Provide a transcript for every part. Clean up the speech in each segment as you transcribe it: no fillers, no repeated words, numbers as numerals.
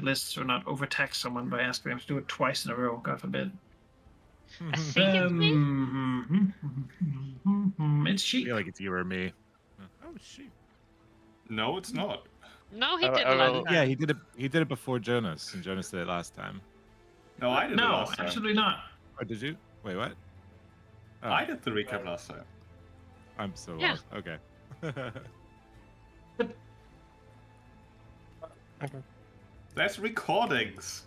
lists or not overtax someone by asking them to do it twice in a row. God forbid. I think it's me. It's I sheep. feel like it's you or me. Oh, sheep. No, it's not. No, he I did a lot of Yeah, time. he did it. He did it before Jonas, and Jonas did it last time. No, I did it No, last time. absolutely not. Oh, did you? Wait, what? Oh, I did the recap last time. I'm so Yeah. lost. Okay. There's recordings.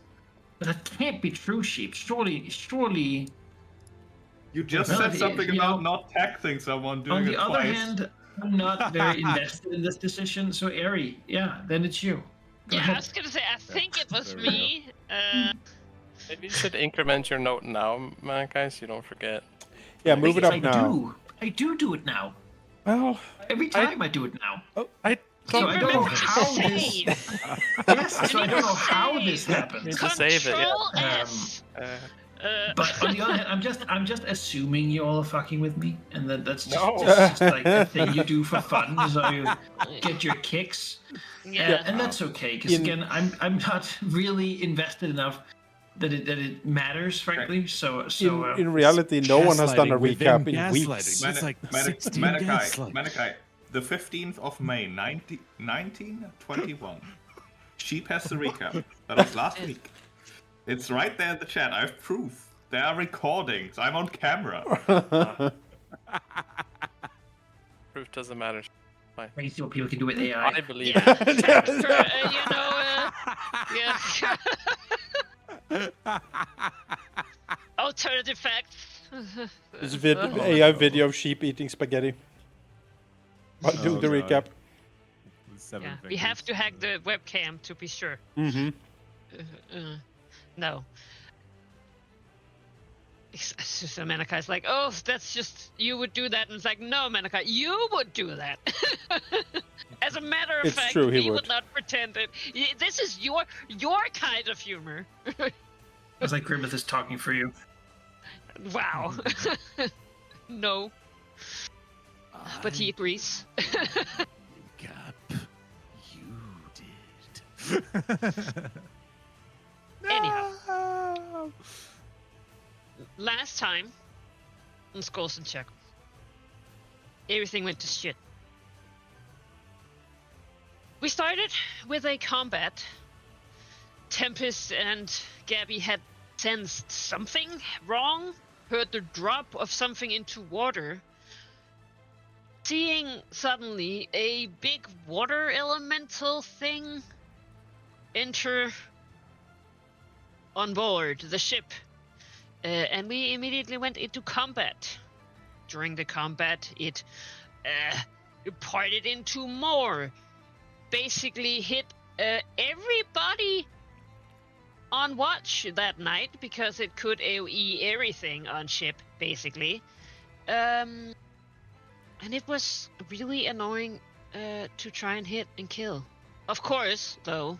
But that can't be true, sheep. Surely. You just Well, said something you about know, not taxing someone doing On the it other twice. hand, I'm not very invested in this decision. So, Ari, yeah, then it's you. Go Yeah, I ahead. was gonna say, I think it was There we go. me. Maybe you should increment your note now, man, guys. You don't forget. Yeah, move it up I now. I do it now. Well, Every time I do it now. I So I don't know remember to how this. save. Yes, so I don't know how this happens. Need to save it, yeah. Control S. But on the other hand, I'm just assuming you all are fucking with me, and that's just, No. just like a thing you do for fun, so you get your kicks. Yeah. And that's okay, because again, I'm not really invested enough that it matters, frankly. So in reality, no one has done a Gaslighting recap within in weeks. gaslighting. It's like 16 Malachi, gaslighting. Malachi, the 15th of May, 1921. Sheep has the recap. That was last week. It's right there in the chat. I have proof. There are recordings. I'm on camera. Proof doesn't matter. you see what people can do with AI. I believe Yeah. it. Alternative facts. This AI video of sheep eating spaghetti. While doing the God. recap. Seven Yeah, we fingers. have to hack the webcam to be sure. Mm-hmm. No. So Manakai's like, oh, that's just, you would do that. And it's like, no, Manakai, you would do that. As a matter of It's fact, true, he we would. not pretend that. This is your kind of humor. It's like Grimmeth is talking for you. Wow. No. But he agrees. Recap. You did. Anyhow. Last time, on Skulls and Shackles, everything went to shit. We started with a combat. Tempest and Gabby had sensed something wrong, heard the drop of something into water. Seeing suddenly a big water elemental thing enter on board the ship. And we immediately went into combat. During the combat, it parted into more. Basically hit everybody on watch that night because it could AoE everything on ship, basically. And it was really annoying to try and hit and kill. Of course, though,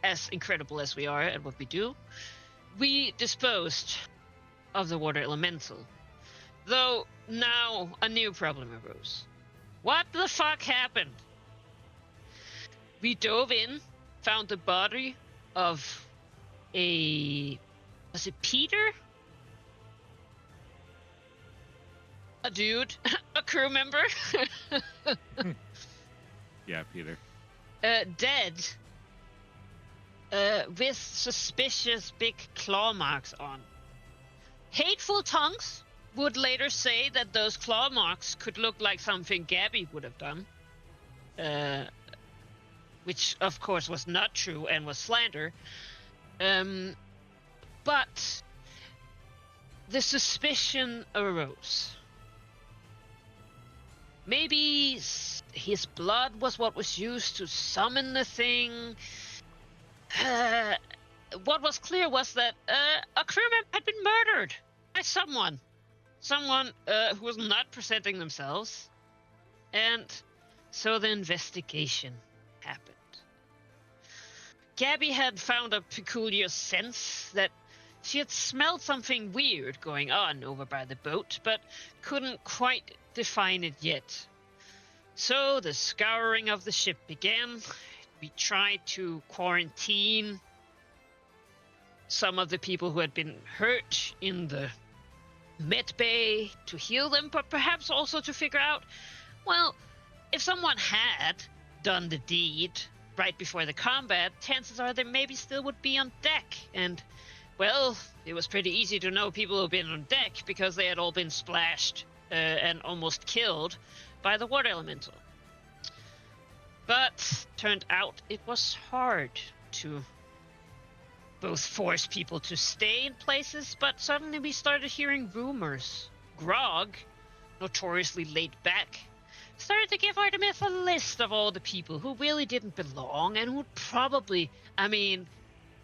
as incredible as we are at what we do, we disposed of the water elemental. Though now a new problem arose. What the fuck happened? We dove in, found the body of was it Peter? A dude, a crew member, Yeah, Peter. dead, with suspicious big claw marks on. Hateful tongues would later say that those claw marks could look like something Gabby would have done, which of course was not true and was slander. But the suspicion arose. Maybe his blood was what was used to summon the thing. What was clear was that a crew member had been murdered by someone who was not presenting themselves, and so the investigation happened. Gabby had found a peculiar sense that she had smelled something weird going on over by the boat, but couldn't quite define it yet. So the scouring of the ship began. we tried to quarantine some of the people who had been hurt in the med bay to heal them, but perhaps also to figure out, well, if someone had done the deed right before the combat, chances are they maybe still would be on deck. And, well, it was pretty easy to know people who've been on deck because they had all been splashed and almost killed by the water elemental. But turned out it was hard to both force people to stay in places, but suddenly we started hearing rumors. Grog, notoriously laid back, started to give Artemis a list of all the people who really didn't belong and who probably,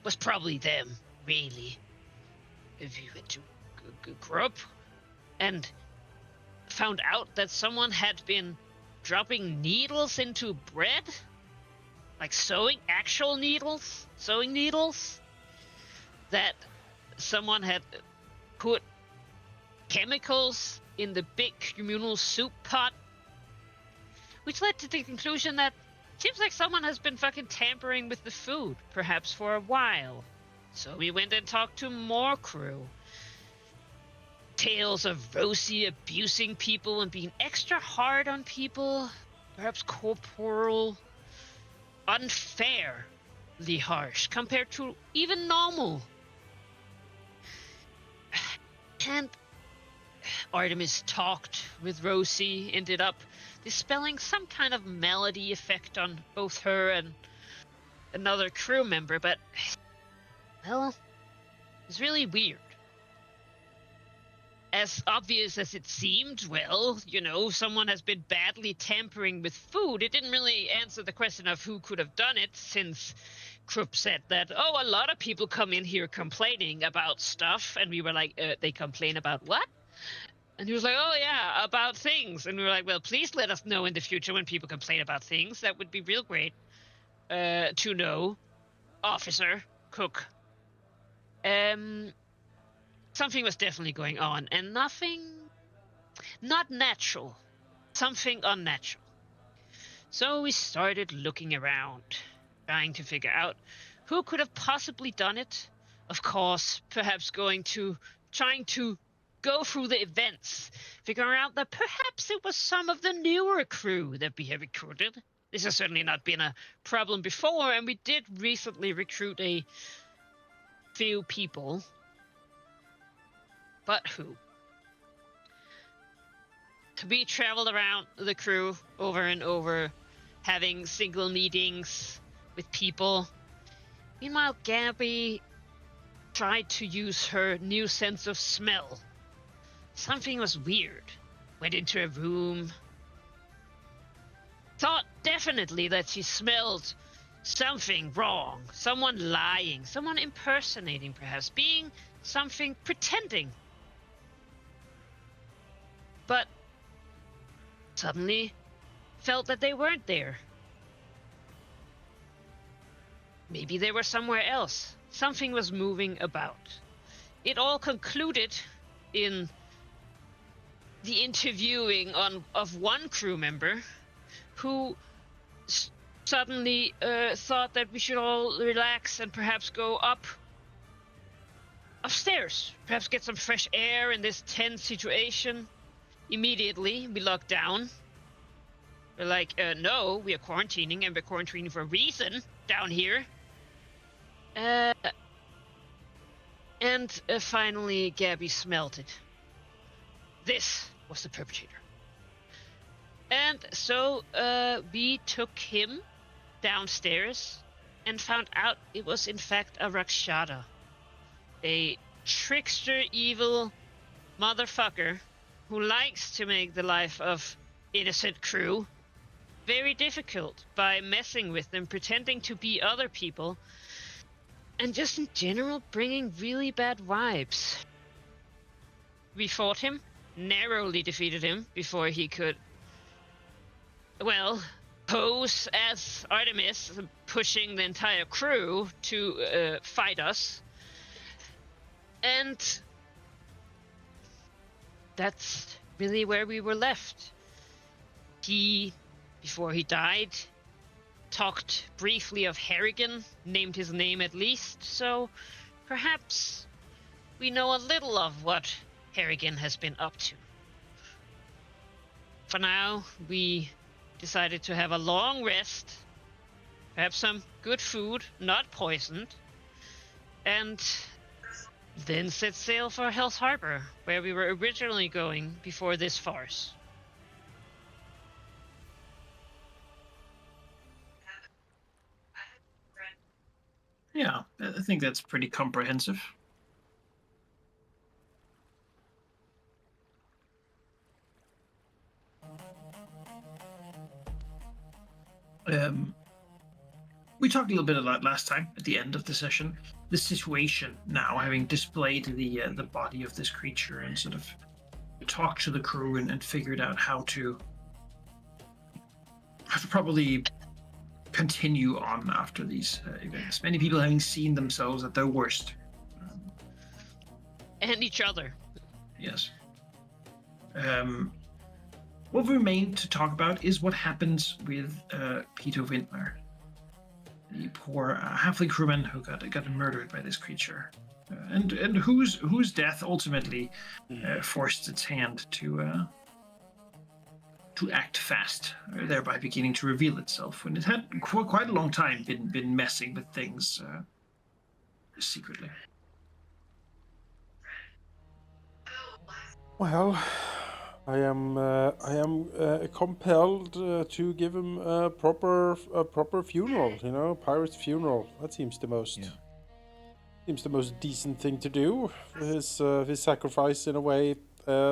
was probably them, really. If you went to group and found out that someone had been dropping needles into bread, like sewing needles, that someone had put chemicals in the big communal soup pot, which led to the conclusion that it seems like someone has been fucking tampering with the food, perhaps for a while. So we went and talked to more crew. Tales of Rosie abusing people and being extra hard on people, perhaps corporal, unfairly harsh compared to even normal. And Artemis talked with Rosie, ended up dispelling some kind of malady effect on both her and another crew member, but, well, it's really weird. As obvious as it seemed, well, someone has been badly tampering with food. It didn't really answer the question of who could have done it, since Krupp said that, a lot of people come in here complaining about stuff, and we were like, they complain about what? And he was like, oh yeah, about things. And we were like, well, please let us know in the future when people complain about things. That would be real great to know, Officer Cook. Something was definitely going on, and not natural, something unnatural. So we started looking around, trying to figure out who could have possibly done it. Of course, perhaps trying to go through the events, figuring out that perhaps it was some of the newer crew that we have recruited. This has certainly not been a problem before, and we did recently recruit a few people. But who? We traveled around the crew over and over, having single meetings with people. Meanwhile, Gabby tried to use her new sense of smell. Something was weird. Went into a room. Thought definitely that she smelled something wrong. Someone lying. Someone impersonating, perhaps. Being something, pretending. But suddenly felt that they weren't there. Maybe they were somewhere else. Something was moving about. It all concluded in the interviewing of one crew member who suddenly thought that we should all relax and perhaps go upstairs, perhaps get some fresh air in this tense situation. Immediately, we locked down. We're like, no, we are quarantining, and we're quarantining for a reason down here. And finally, Gabby smelled it. This was the perpetrator. And so we took him downstairs and found out it was in fact a Rakshata. A trickster, evil motherfucker who likes to make the life of innocent crew very difficult by messing with them, pretending to be other people, and just in general bringing really bad vibes. We fought him, narrowly defeated him before he could, pose as Artemis, pushing the entire crew to fight us. And that's really where we were left. He, before he died, talked briefly of Harrigan, named his name at least, so perhaps we know a little of what Harrigan has been up to. For now, we decided to have a long rest, have some good food, not poisoned, and then set sail for Hell's Harbor, where we were originally going before this farce. Yeah, I think that's pretty comprehensive. We talked a little bit about last time at the end of the session. The situation now, having displayed the body of this creature and sort of talked to the crew and figured out how to probably continue on after these events. Many people having seen themselves at their worst. And each other. Yes. What remained to talk about is what happens with Peter Wintner, the poor halfling crewman who got murdered by this creature, and whose death ultimately forced its hand to act fast, thereby beginning to reveal itself when it had for quite a long time been messing with things secretly. Well, I am compelled to give him a proper funeral. You know, pirate's funeral. That seems the most decent thing to do. His sacrifice, in a way,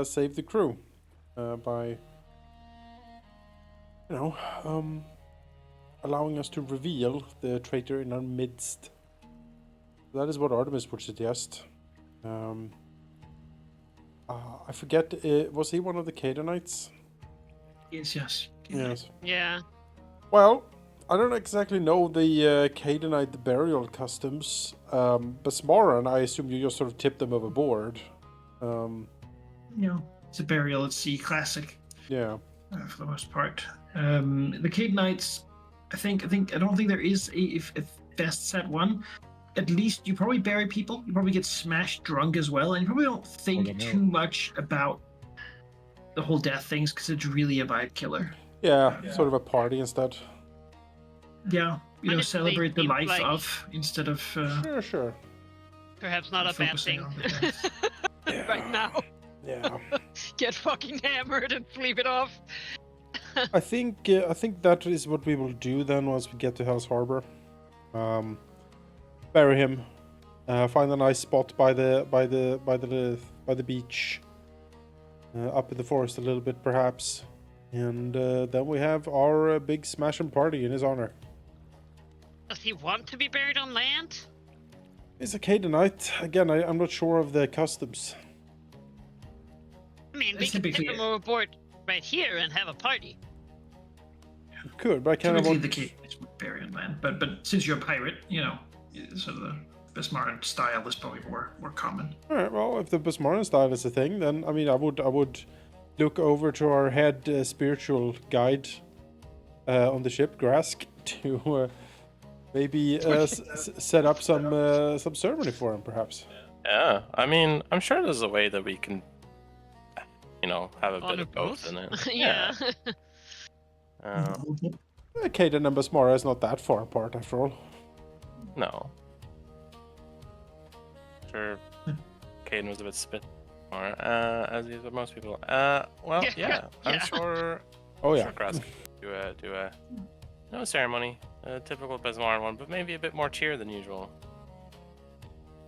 saved the crew by allowing us to reveal the traitor in our midst. That is what Artemis would suggest. I forget, was he one of the Canaanites? Yes. Yes. Yeah. Well, I don't exactly know the Canaanite burial customs, but Smaran, I assume you just sort of tip them overboard. It's a burial at sea, classic. Yeah. For the most part. The Canaanites, I don't think there is a best set one. At least you probably bury people. You probably get smashed drunk as well, and you probably don't think too much about the whole death things because it's really a vibe killer. Yeah, sort of a party instead. Yeah, celebrate the life of instead of. Sure. Perhaps not a bad thing. Right now. Yeah. Get fucking hammered and sleep it off. I think that is what we will do then once we get to Hell's Harbor. Bury him. Find a nice spot by the beach, up in the forest a little bit perhaps, and then we have our big smashing party in his honor. Does he want to be buried on land? He's a Canaanite. Again, I'm not sure of the customs. I mean, we could get him overboard right here and have a party. Could, but I kind of want the case with bury on land. But since you're a pirate, sort of the Besmaran style is probably more common. All right. Well, if the Besmaran style is a thing, then I mean, I would look over to our head spiritual guide on the ship, Grask, to maybe set up some ceremony for him, perhaps. Yeah, I mean, I'm sure there's a way that we can, have a bit of both in it. Yeah. Caden and Besmara is not that far apart, after all. No. Sure, Caden was a bit spit more, as is with most people. Well, yeah, I'm sure. Oh yeah. Sure Grass do a ceremony, a typical Besmaran one, but maybe a bit more cheer than usual.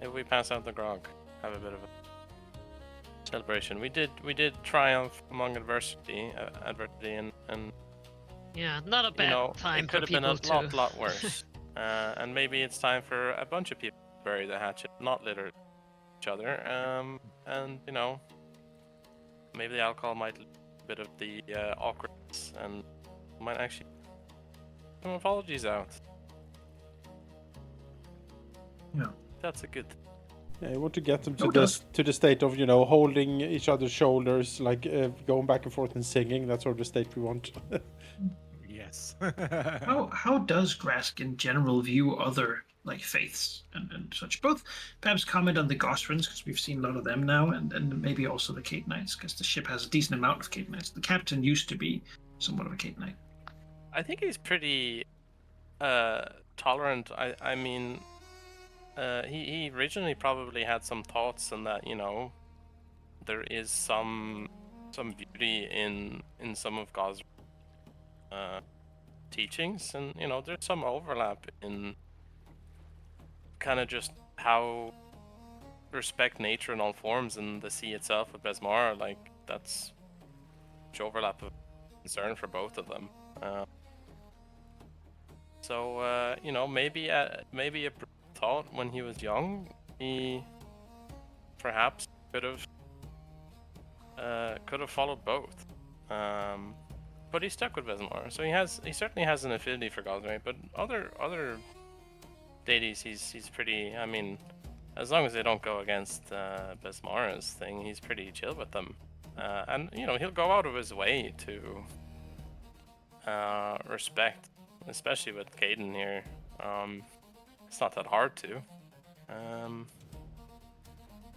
If we pass out the grog, have a bit of a celebration. We did triumph among adversity, and yeah, not a bad time it could for have been people a lot worse. And maybe it's time for a bunch of people to bury the hatchet, not litter each other. And maybe the alcohol might leave a bit of the awkwardness, and might actually some apologies out. Yeah, that's a good thing. Yeah, you want to get them to the state of holding each other's shoulders, like going back and forth and singing. That's sort of the state we want. Yeah. Yes. How does Grask in general view other like faiths and such? Both perhaps comment on the Gosrins, because we've seen a lot of them now, and maybe also the Cade Knights, because the ship has a decent amount of Cade Knights. The captain used to be somewhat of a Cade Knight. I think he's pretty tolerant. I mean, he originally probably had some thoughts in that, you know, there is some beauty in some of God's teachings, and you know, there's some overlap in kind of just how respect nature in all forms and the sea itself with Besmar. Like that's much overlap of concern for both of them. So you know, maybe a thought when he was young, he perhaps could have followed both. But he stuck with Besmar, so he certainly has an affinity for Gosray. But other deities, he's pretty. I mean, as long as they don't go against Besmar's thing, he's pretty chill with them. And you know, he'll go out of his way to respect, especially with Caden here. It's not that hard to.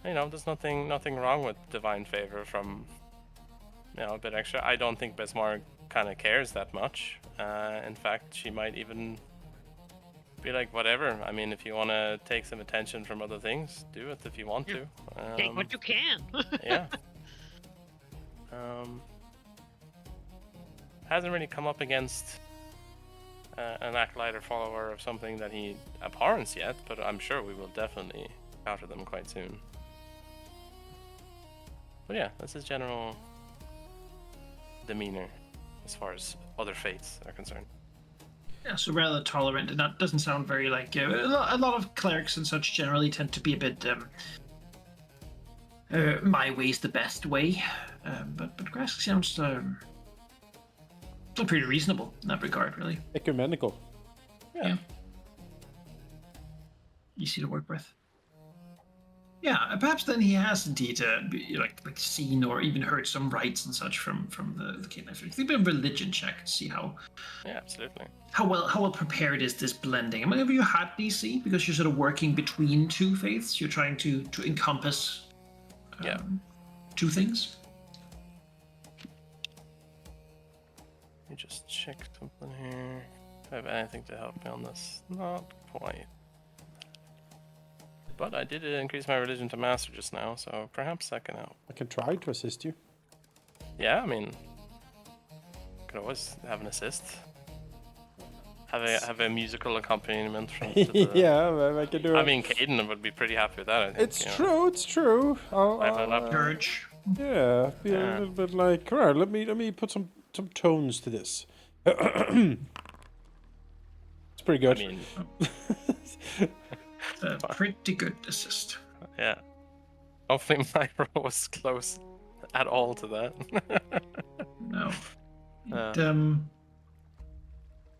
You know, there's nothing wrong with divine favor from, you know, a bit extra. I don't think Besmar kind of cares that much. In fact, she might even be like, whatever. I mean, if you want to take some attention from other things, do it if you want to. Take what you can. Yeah. Hasn't really come up against an acolyte or follower of something that he abhors yet, but I'm sure we will definitely encounter them quite soon. But yeah, that's his general demeanor as far as other faiths are concerned. Yeah, so rather tolerant, and that doesn't sound very like a lot of clerics and such generally tend to be a bit my way's the best way, but Grask sounds still pretty reasonable in that regard, really. Ecumenical. Yeah. Easy to work with. Yeah, perhaps then he has indeed like seen or even heard some rites and such from the Cade Knights. Think a bit of religion check to see how absolutely how well prepared is this blending. I mean, have you had DC because you're sort of working between two faiths? You're trying to encompass two things. Let me just check something here. Do I have anything to help me on this? Not quite. But I did increase my religion to master just now, so perhaps that can help. I can try to assist you. Yeah, I mean, could always have an assist. Have a musical accompaniment from. Yeah, I can do it. I mean, Caden would be pretty happy with that. I think. It's true. It's true. Purge. Yeah, be a little bit like. All right, let me put some tones to this. It's pretty good. I mean, Pretty good assist. Yeah. Hopefully my roll was close at all to that. No.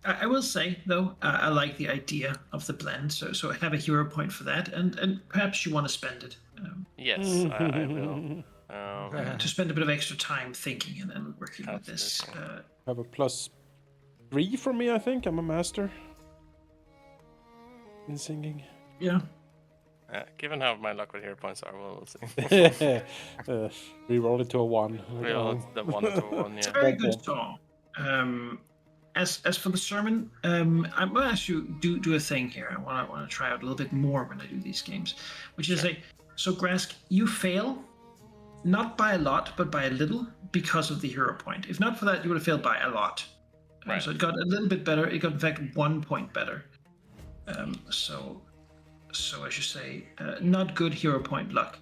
I will say though, I like the idea of the blend, so I have a hero point for that, and perhaps you want to spend it. Yes, I will. To spend a bit of extra time thinking and then working with this. Have a +3 from me, I think. I'm a master in singing. Yeah. Given how my luck with hero points are, we'll see. Reroll it to a 1. Reroll the 1 to a 1, yeah. It's a very good song. As for the sermon, I'm gonna ask you do a thing here. I want to try out a little bit more when I do these games, which is so Grask, you fail, not by a lot, but by a little because of the hero point. If not for that, you would have failed by a lot. Right. So it got a little bit better. It got in fact 1 point better. So I should say, not good hero point luck.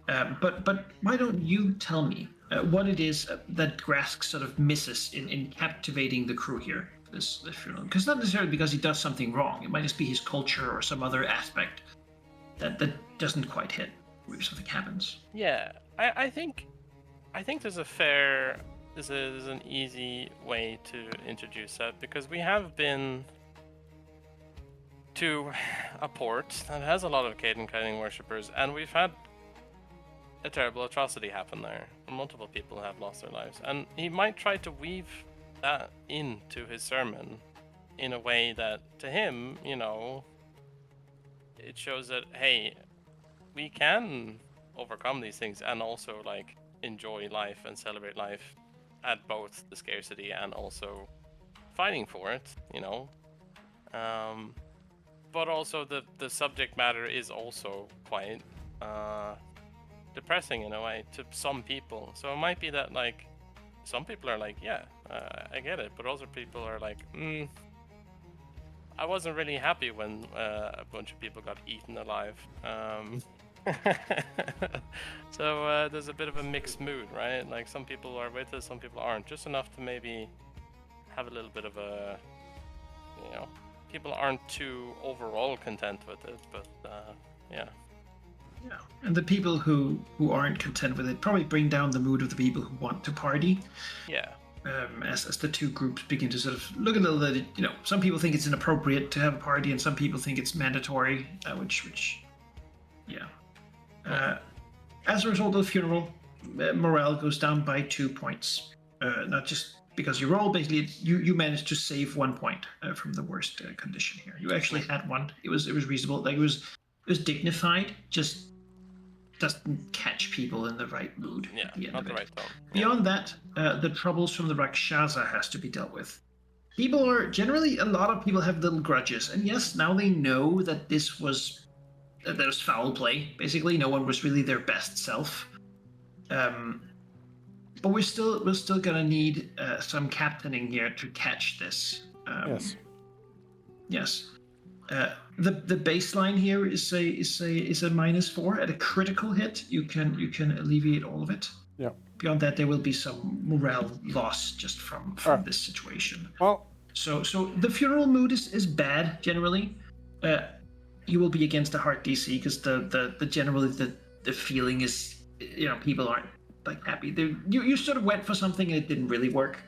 But why don't you tell me what it is that Grask sort of misses in captivating the crew here for this funeral? Because not necessarily because he does something wrong. It might just be his culture or some other aspect that doesn't quite hit where something happens. Yeah, I think there's an easy way to introduce that, because we have been to a port that has a lot of Caden Kiting worshippers, and we've had a terrible atrocity happen there. Multiple people have lost their lives, and he might try to weave that into his sermon in a way that, to him, it shows that, hey, we can overcome these things and also like enjoy life and celebrate life at both the scarcity and also fighting for it, but also the subject matter is also quite depressing in a way to some people. So it might be that like some people are like, yeah, I get it, but other people are like, I wasn't really happy when a bunch of people got eaten alive. So there's a bit of a mixed mood, right? Like some people are with it, some people aren't. Just enough to maybe have a little bit of a, people aren't too overall content with it, but yeah. Yeah, and the people who aren't content with it probably bring down the mood of the people who want to party. Yeah. As the two groups begin to sort of look a little bit, some people think it's inappropriate to have a party, and some people think it's mandatory. As a result of the funeral, morale goes down by 2 points. Not just because you roll, basically you managed to save 1 point from the worst condition here. You actually had one. It was reasonable. Like it was dignified. Just doesn't catch people in the right mood. Yeah, at the end not of the it. right tone. Beyond that, the troubles from the Rakshasa has to be dealt with. People are generally, a lot of people have little grudges, and yes, now they know that there was foul play. Basically, no one was really their best self. But we're still gonna need some captaining here to catch this. Yes. Yes. The baseline here is a -4 at a critical hit. You can alleviate all of it. Yeah. Beyond that, there will be some morale loss just from this situation. Well, so the funeral mood is bad generally. You will be against a hard DC because the generally the feeling is people aren't like happy. You sort of went for something and it didn't really work.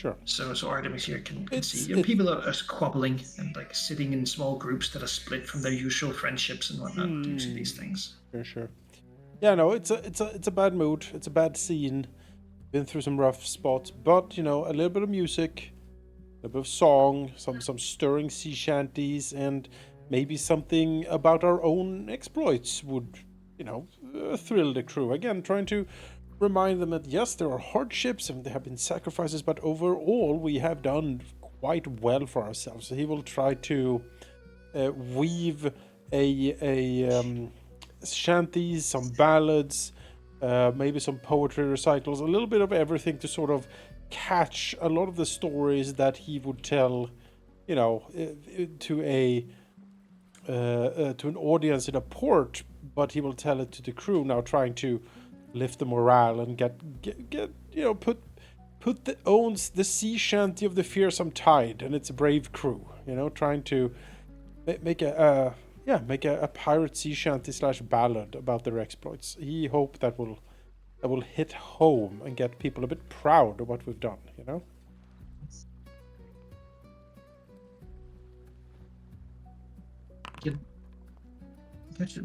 sure. So Artemis here can see people are squabbling and like sitting in small groups that are split from their usual friendships and whatnot due to these things. Sure. Yeah, no, it's a bad mood. It's a bad scene. Been through some rough spots, but a little bit of music, a bit of song, some stirring sea shanties, and maybe something about our own exploits would, thrill the crew. Again, trying to remind them that yes, there are hardships and there have been sacrifices, but overall we have done quite well for ourselves. So he will try to weave a shanties, some ballads, maybe some poetry recitals, a little bit of everything to sort of catch a lot of the stories that he would tell, to an audience in a port, but he will tell it to the crew now, trying to lift the morale and get put the sea shanty of the fearsome tide and its brave crew, trying to make a pirate sea shanty / ballad about their exploits. He hoped that will hit home and get people a bit proud of what we've done,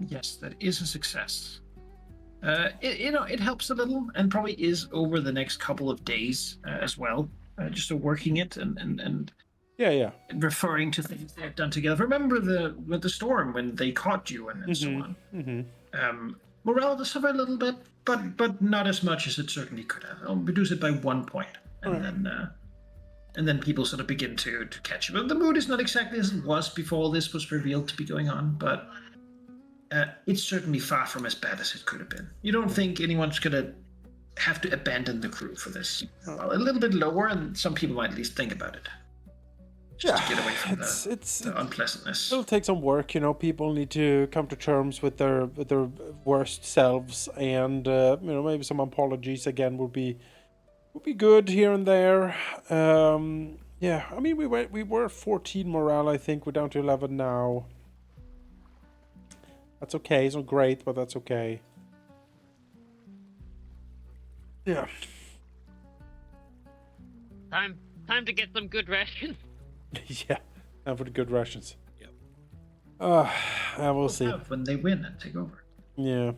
Yes, that is a success. It helps a little, and probably is over the next couple of days as well. Just working it and yeah, referring to things they've done together. Remember the storm when they caught you and so on. Mm-hmm. Morale does suffer a little bit, but not as much as it certainly could have. I'll reduce it by 1 point, and then people sort of begin to catch it. But the mood is not exactly as it was before this was revealed to be going on, but it's certainly far from as bad as it could have been. You don't think anyone's gonna have to abandon the crew for this? Well, a little bit lower, and some people might at least think about it. Just to get away from the unpleasantness. It'll take some work, People need to come to terms with their worst selves, and maybe some apologies again would be good here and there. Yeah, I mean we were 14 morale, I think. We're down to 11 now. That's okay. It's not great, but that's okay. Yeah. Time to get some good rations. Yeah, time for the good rations. Yep. We'll see. When they win and take over. Yeah.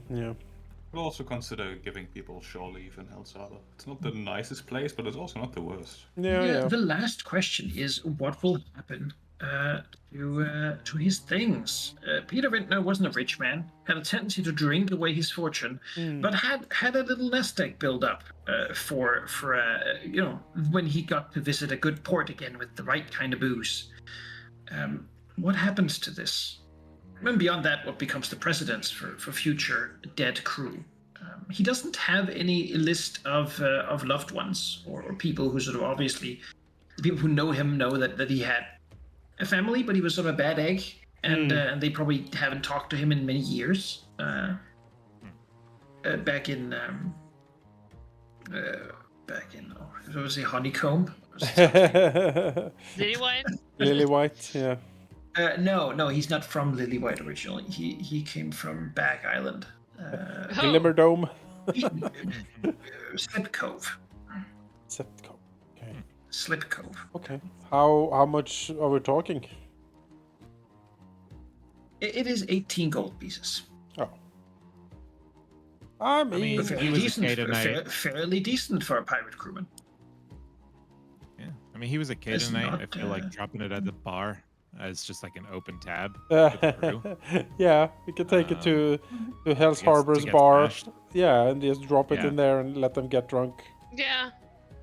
We'll also consider giving people shore leave in Hell's Harbor. It's not the nicest place, but it's also not the worst. Yeah. The last question is, what will happen to his things? Peter Vintner wasn't a rich man, had a tendency to drink away his fortune, but had a little nest egg build up for when he got to visit a good port again with the right kind of booze. What happens to this? And beyond that, what becomes the precedence for future dead crew? He doesn't have any list of loved ones or people who sort of obviously, the people who know him know that he had a family, but he was sort of a bad egg, and they probably haven't talked to him in many years. Back in what was he, Honeycomb? Lily White? Lily White, yeah. No, he's not from Lillywhite originally. He came from Bag Island. Glimmer Dome. Slip Cove. Okay. Slip Cove. Okay. How much are we talking? It is 18 gold pieces. Oh. I mean, he was a Canaanite. Fairly decent for a pirate crewman. Yeah, I mean, he was a It's Canaanite. not, I feel like dropping it at the bar as just like an open tab. yeah, we could take it to Hell's To Harbor's get bar. smashed. Yeah, and just drop it Yeah. in there and let them get drunk. Yeah.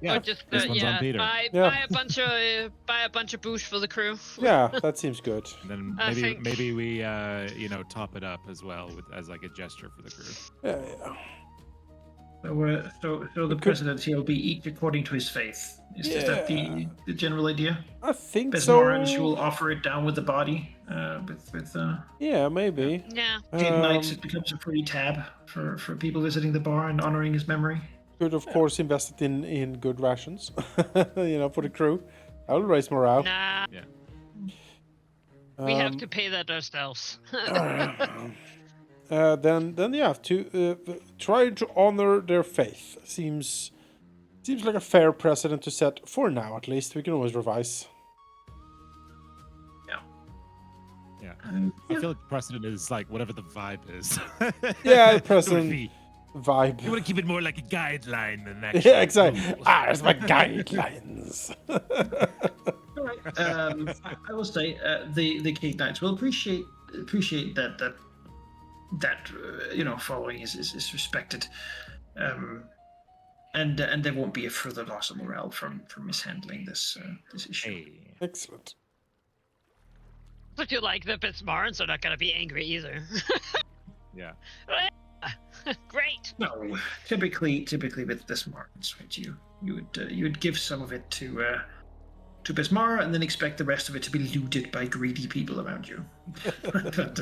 Yeah, Or just this one's on Peter. buy Yeah. buy a bunch of booze for the crew. Yeah, that seems good. And then I think- maybe we top it up as well as like a gesture for the crew. Yeah. So the precedence here will be each according to his faith. Is that the general idea? I think so. Besmarans will offer it down with the body. With Yeah, maybe. Yeah. Knights, it becomes a free tab for people visiting the bar and honoring his memory. Could of course invest it in good rations, for the crew. That will raise morale. Nah. Yeah. We have to pay that ourselves. Then yeah, to try to honor their faith seems like a fair precedent to set for now. At least we can always revise. Yeah. I feel like precedent is like whatever the vibe is. Yeah, Sort of precedent the- vibe. You want to keep it more like a guideline than actually. Yeah, exactly. There's my guidelines. I will say the Cade Knights will appreciate that following is respected, and there won't be a further loss of morale from mishandling this issue. Hey. Excellent. But you like the Bismarns are not gonna be angry either. Yeah. Great. No, typically with Bismarns, right? You would give some of it to Bismar and then expect the rest of it to be looted by greedy people around you. But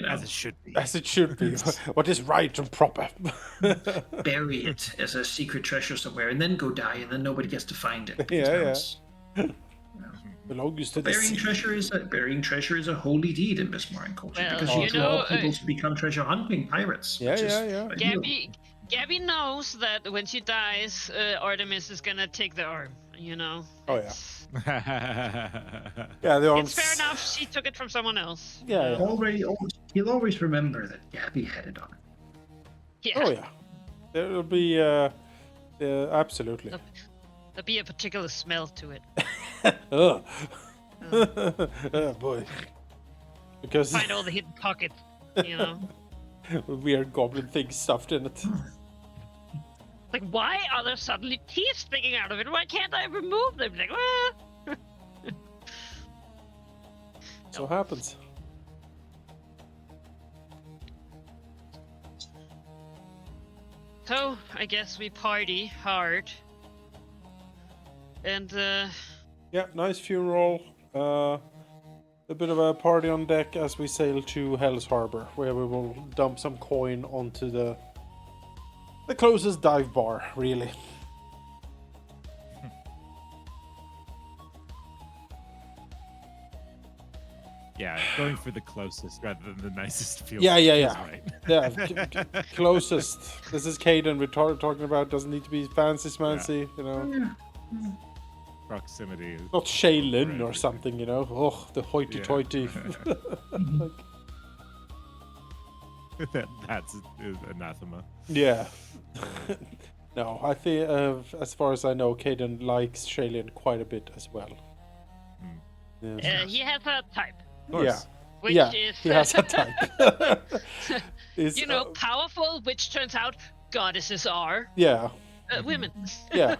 As it should be. As it should be. What is right and proper. bury it as a secret treasure somewhere, and then go die, and then nobody gets to find it. Yeah. Now Belongs to the burying sea. treasure is a holy deed in Bismarck culture Well, because you you draw know, people to become treasure hunting pirates. Yeah, which is yeah. ideal. Gabby knows that when she dies, Artemis is gonna take the arm. You know. Oh, yeah. Yeah. Yeah, the arms. It's fair enough. She took it from someone else. Yeah. He'll always remember that Gabby had it on. Yeah. Oh, yeah. There'll be, absolutely. There'll be a particular smell to it. Ugh. Oh, boy. Because Find all the hidden pockets. You know. weird goblin things stuffed in it. Like, why are there suddenly teeth sticking out of it? Why can't I remove them? Like, well. So happens. So, I guess we party hard. And, Yeah, nice funeral. A bit of a party on deck as we sail to Hell's Harbor, where we will dump some coin onto the closest dive bar, really. Yeah, going for the closest rather than the nicest feels. Yeah. feels right. Yeah, closest. This is Caden we're talking about. Doesn't need to be fancy smancy, Proximity is Not Shaylin or Right. something, Oh, the hoity-toity. That's anathema. Yeah. No, I think, as far as I know, Caden likes Shaylin quite a bit as well. Yes. He has a type, Of course. which Yeah, is he has a type. Is, powerful, which turns out goddesses are yeah, women. yeah.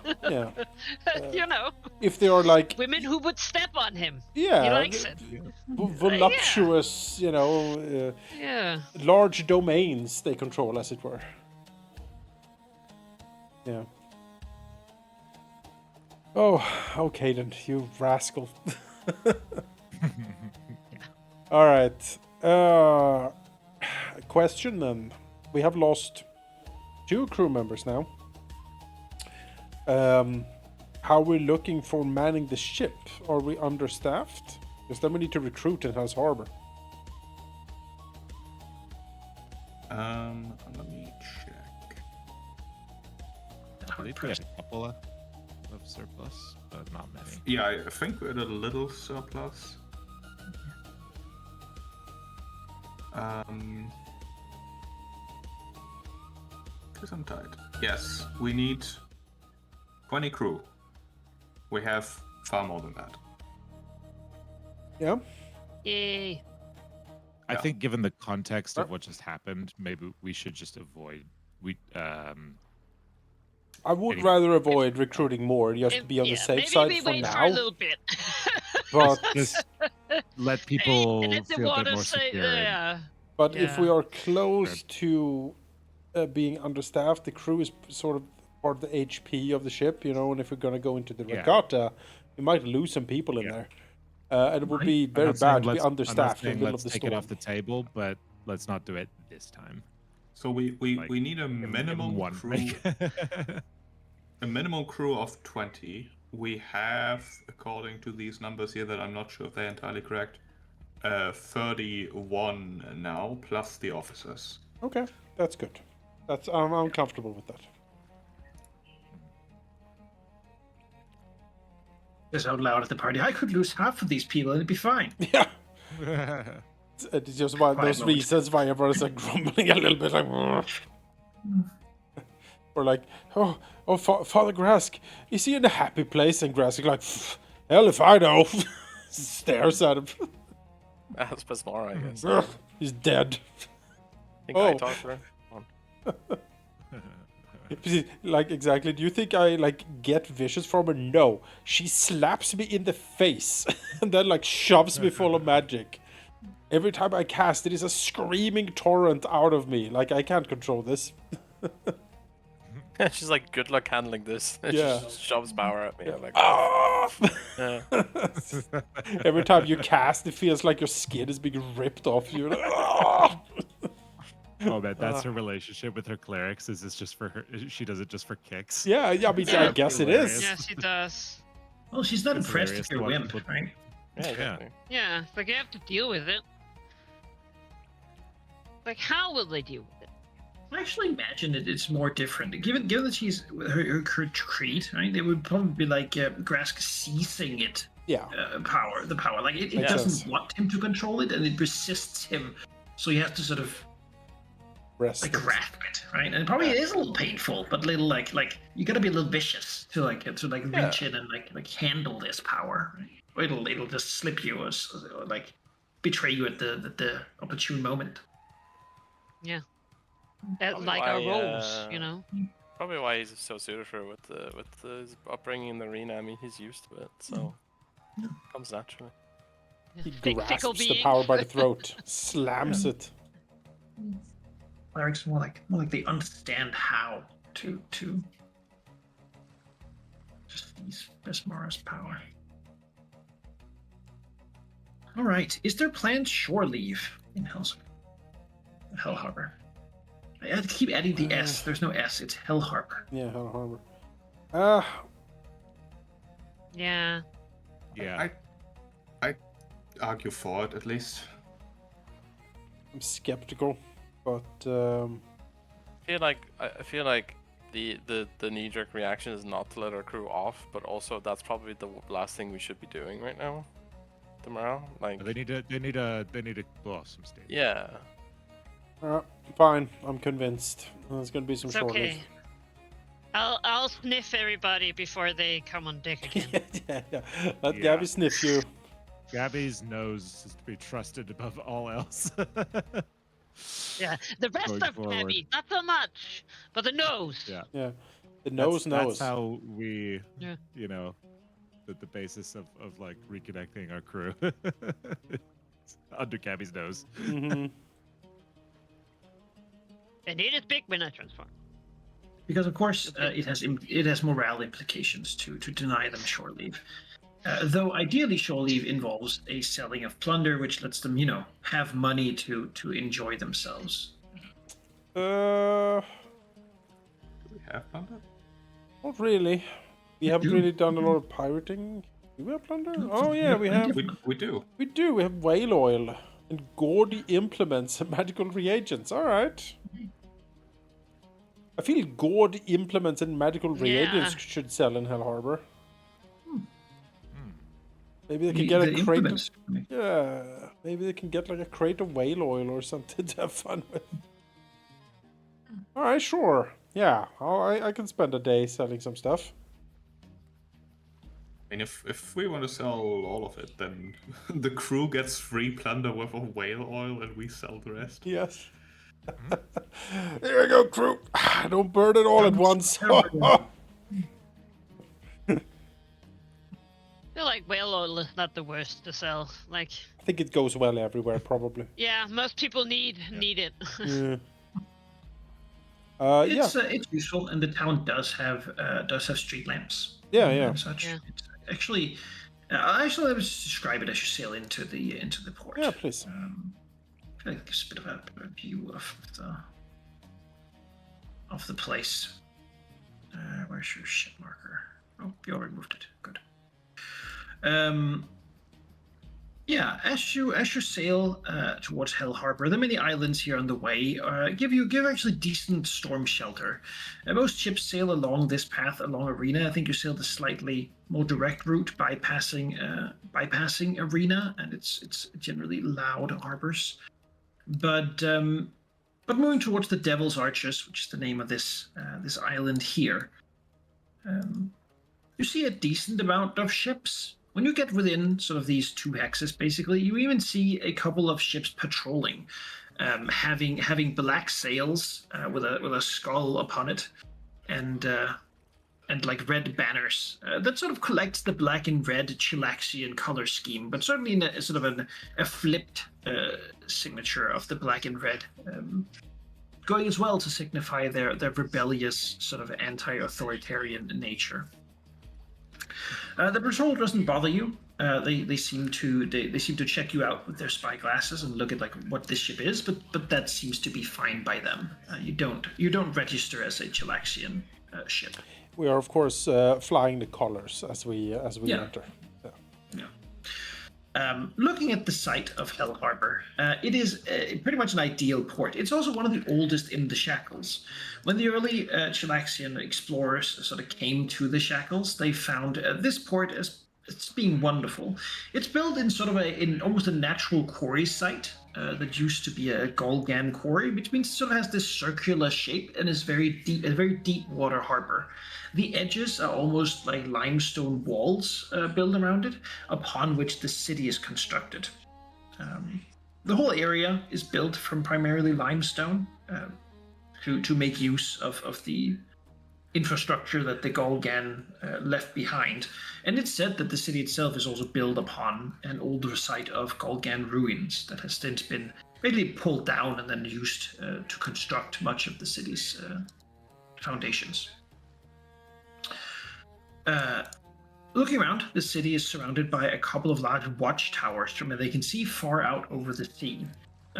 If they are like, women who would step on him. yeah, He likes it. voluptuous, Yeah. large domains they control, as it were. Yeah. Oh, Caden, you rascal. All right. Question then. We have lost 2 crew members now. How are we looking for manning the ship? Are we understaffed? Because then we need to recruit in House Harbor. Let me check. I believe we have a couple of surplus, but not many. Yeah, I think we're at a little surplus. Because I'm tired. Yes, we need 20 crew. We have far more than that. Yeah. Yay. I Yeah. think, given the context of what just happened, maybe we should just avoid. I would rather avoid recruiting more just to be on the safe side maybe for wait now. for a little bit. But Just let people Let the feel a bit water more say, secure. yeah. But if Yeah. we are close to being understaffed, the crew is sort of part of the HP of the ship, and if we're going to go into the regatta, we might lose some people in there. And it would be I'm very not saying bad to be let's- I'm not understaffed in saying the middle of let's the take it storm. off the table, but let's not do it this time. So we Like, need a Give 'em minimum one. crew. A minimum crew of 20. We have, according to these numbers here, that I'm not sure if they're entirely correct, 31 now, plus the officers. Okay, that's good. I'm comfortable with that. Just out loud at the party. I could lose half of these people and it'd be fine. Yeah. It's just one of Quiet those moment. reasons why everyone's like grumbling a little bit, like, or like, Father Grask, is he in a happy place? And Grask is like, hell if I know. Stares at him. That's Pesmara, I guess. Ugh, he's dead. think I talked to her. Like, exactly. Do you think I get vicious from her? No. She slaps me in the face and then shoves me full of magic. Every time I cast, it is a screaming torrent out of me. I can't control this. She's like, good luck handling this. And Yeah. She just shoves power at me. Yeah. I'm like, Ah! yeah. Every time you cast, it feels like your skin is being ripped off you. Like, ah! Oh man, that's her relationship with her clerics. Is this just for her? She does it just for kicks? Yeah, I mean, I guess it is. Yeah, she does. Well, she's not It's impressed hilarious if you to watch win, people- right? Yeah, exactly. Yeah, it's like you have to deal with it. Like, how will they deal with it? I actually imagine it's more different. Given that she's her creed, right? It would probably be like Grask seizing it. Yeah. The power. Like it Makes doesn't sense. want him to control it, and it resists him. So he has to sort of Rest. grasp it, right? And probably it is a little painful, but little like you gotta be a little vicious to reach in and handle this power. Right? Or it'll just slip you or betray you at the opportune moment. Yeah. Probably Like why, our roles, you know? Probably why he's so suited for it with his upbringing in the arena. I mean, he's used to it, so comes naturally. He Fickle grasps the being. power by the throat, slams it. Clerics more like they understand how to just seize Besmara's power. All right, is there planned shore leave in Hell Harbor? I had to keep adding the S. There's no S. It's Hell Harbor. Yeah, Hell Harbor. Yeah. Yeah. I argue for it at least. I'm skeptical, but I feel like the knee-jerk reaction is not to let our crew off, but also that's probably the last thing we should be doing right now. Tomorrow, like They need to blow off some steam. yeah, Fine, I'm convinced. There's gonna be some It's short okay. I'll sniff everybody before they come on deck again. yeah. Let Yeah. Gabby sniff you. Gabby's nose is to be trusted above all else. Yeah, the rest Going of forward. Gabby, not so much, but the nose. Yeah. Yeah. The nose knows. That's how we, Yeah. you know, the basis of like reconnecting our crew. Under Gabby's nose. Mm-hmm. And it is big when I transform. Because of course it has morale implications to deny them shore leave. Though ideally shore leave involves a selling of plunder, which lets them, have money to enjoy themselves. Uh, Do we have plunder? not really. We haven't do. really done a lot of pirating. Do we have plunder? Oh yeah, we have. We do. We do. We have whale oil and gaudy implements and magical reagents. All right. I feel gaudy implements and magical reagents Yeah. should sell in Hell Harbor. Maybe they The- can get the a crate. implements. Yeah, maybe they can get like a crate of whale oil or something to have fun with. All right, sure. Yeah, I can spend a day selling some stuff. I mean, if we want to sell all of it, then the crew gets free plunder with a whale oil, and we sell the rest. Yes. Here we go, crew. Don't burn it all at once. I feel like whale oil is not the worst to sell. Like, I think it goes well everywhere, probably. yeah, most people need it. Yeah. It's useful, and the town does have street lamps. Yeah. And such. Yeah. It's actually, let me describe it as you sail into the port. Yeah, please. I feel like it gives a bit of a view of the place. Where's your ship marker? Oh, you already moved it. Good. Yeah, as you sail towards Hell Harbor, the many islands here on the way give actually decent storm shelter. Most ships sail along this path along Arena. I think you sail the slightly more direct route, bypassing Arena, and it's generally loud harbors. But moving towards the Devil's Arches, which is the name of this island here, you see a decent amount of ships. When you get within sort of these two hexes, basically, you even see a couple of ships patrolling, having black sails with a skull upon it, and like red banners. That sort of collects the black and red Chilaxian color scheme, but certainly in a sort of a flipped signature of the black and red, going as well to signify their rebellious sort of anti-authoritarian nature. The patrol doesn't bother you. They seem to check you out with their spy glasses and look at like what this ship is, but that seems to be fine by them. You don't register as a Chilaxian ship. We are of course flying the colors as we enter. Looking at the site of Hell Harbor, it is pretty much an ideal port. It's also one of the oldest in the Shackles. When the early Chilaxian explorers sort of came to the Shackles, they found this port as it's being wonderful. It's built in sort of in almost a natural quarry site that used to be a Golgan quarry, which means it sort of has this circular shape and is a very deep water harbor. The edges are almost like limestone walls built around it, upon which the city is constructed. The whole area is built from primarily limestone to make use of the infrastructure that the Golgan left behind. And it's said that the city itself is also built upon an older site of Golgan ruins that has since been basically pulled down and then used to construct much of the city's foundations. Looking around, the city is surrounded by a couple of large watchtowers from where they can see far out over the sea.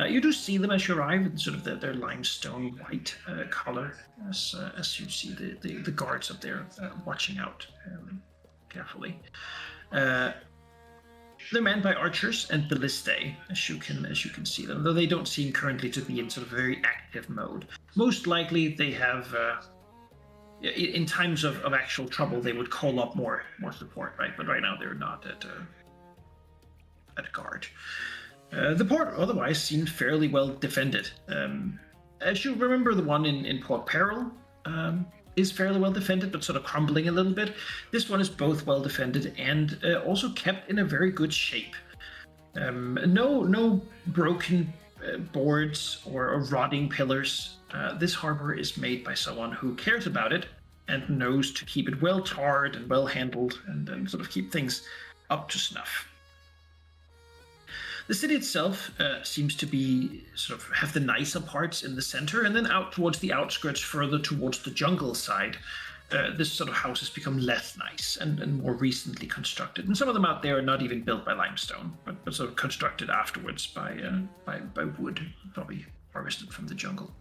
You do see them as you arrive in sort of their limestone white color, as you see the guards up there watching out carefully. They're manned by archers and ballistae, as you can see them, though they don't seem currently to be in sort of very active mode. Most likely, they have. In times of actual trouble, they would call up more support, right? But right now they're not at guard. The port otherwise seemed fairly well defended. As you remember, the one in Port Peril is fairly well defended, but sort of crumbling a little bit. This one is both well defended and also kept in a very good shape. No broken boards or rotting pillars. This harbor is made by someone who cares about it and knows to keep it well tarred and well handled and sort of keep things up to snuff. The city itself seems to be sort of have the nicer parts in the center, and then out towards the outskirts, further towards the jungle side, this sort of house has become less nice and more recently constructed. And some of them out there are not even built by limestone, but sort of constructed afterwards by wood, probably harvested from the jungle.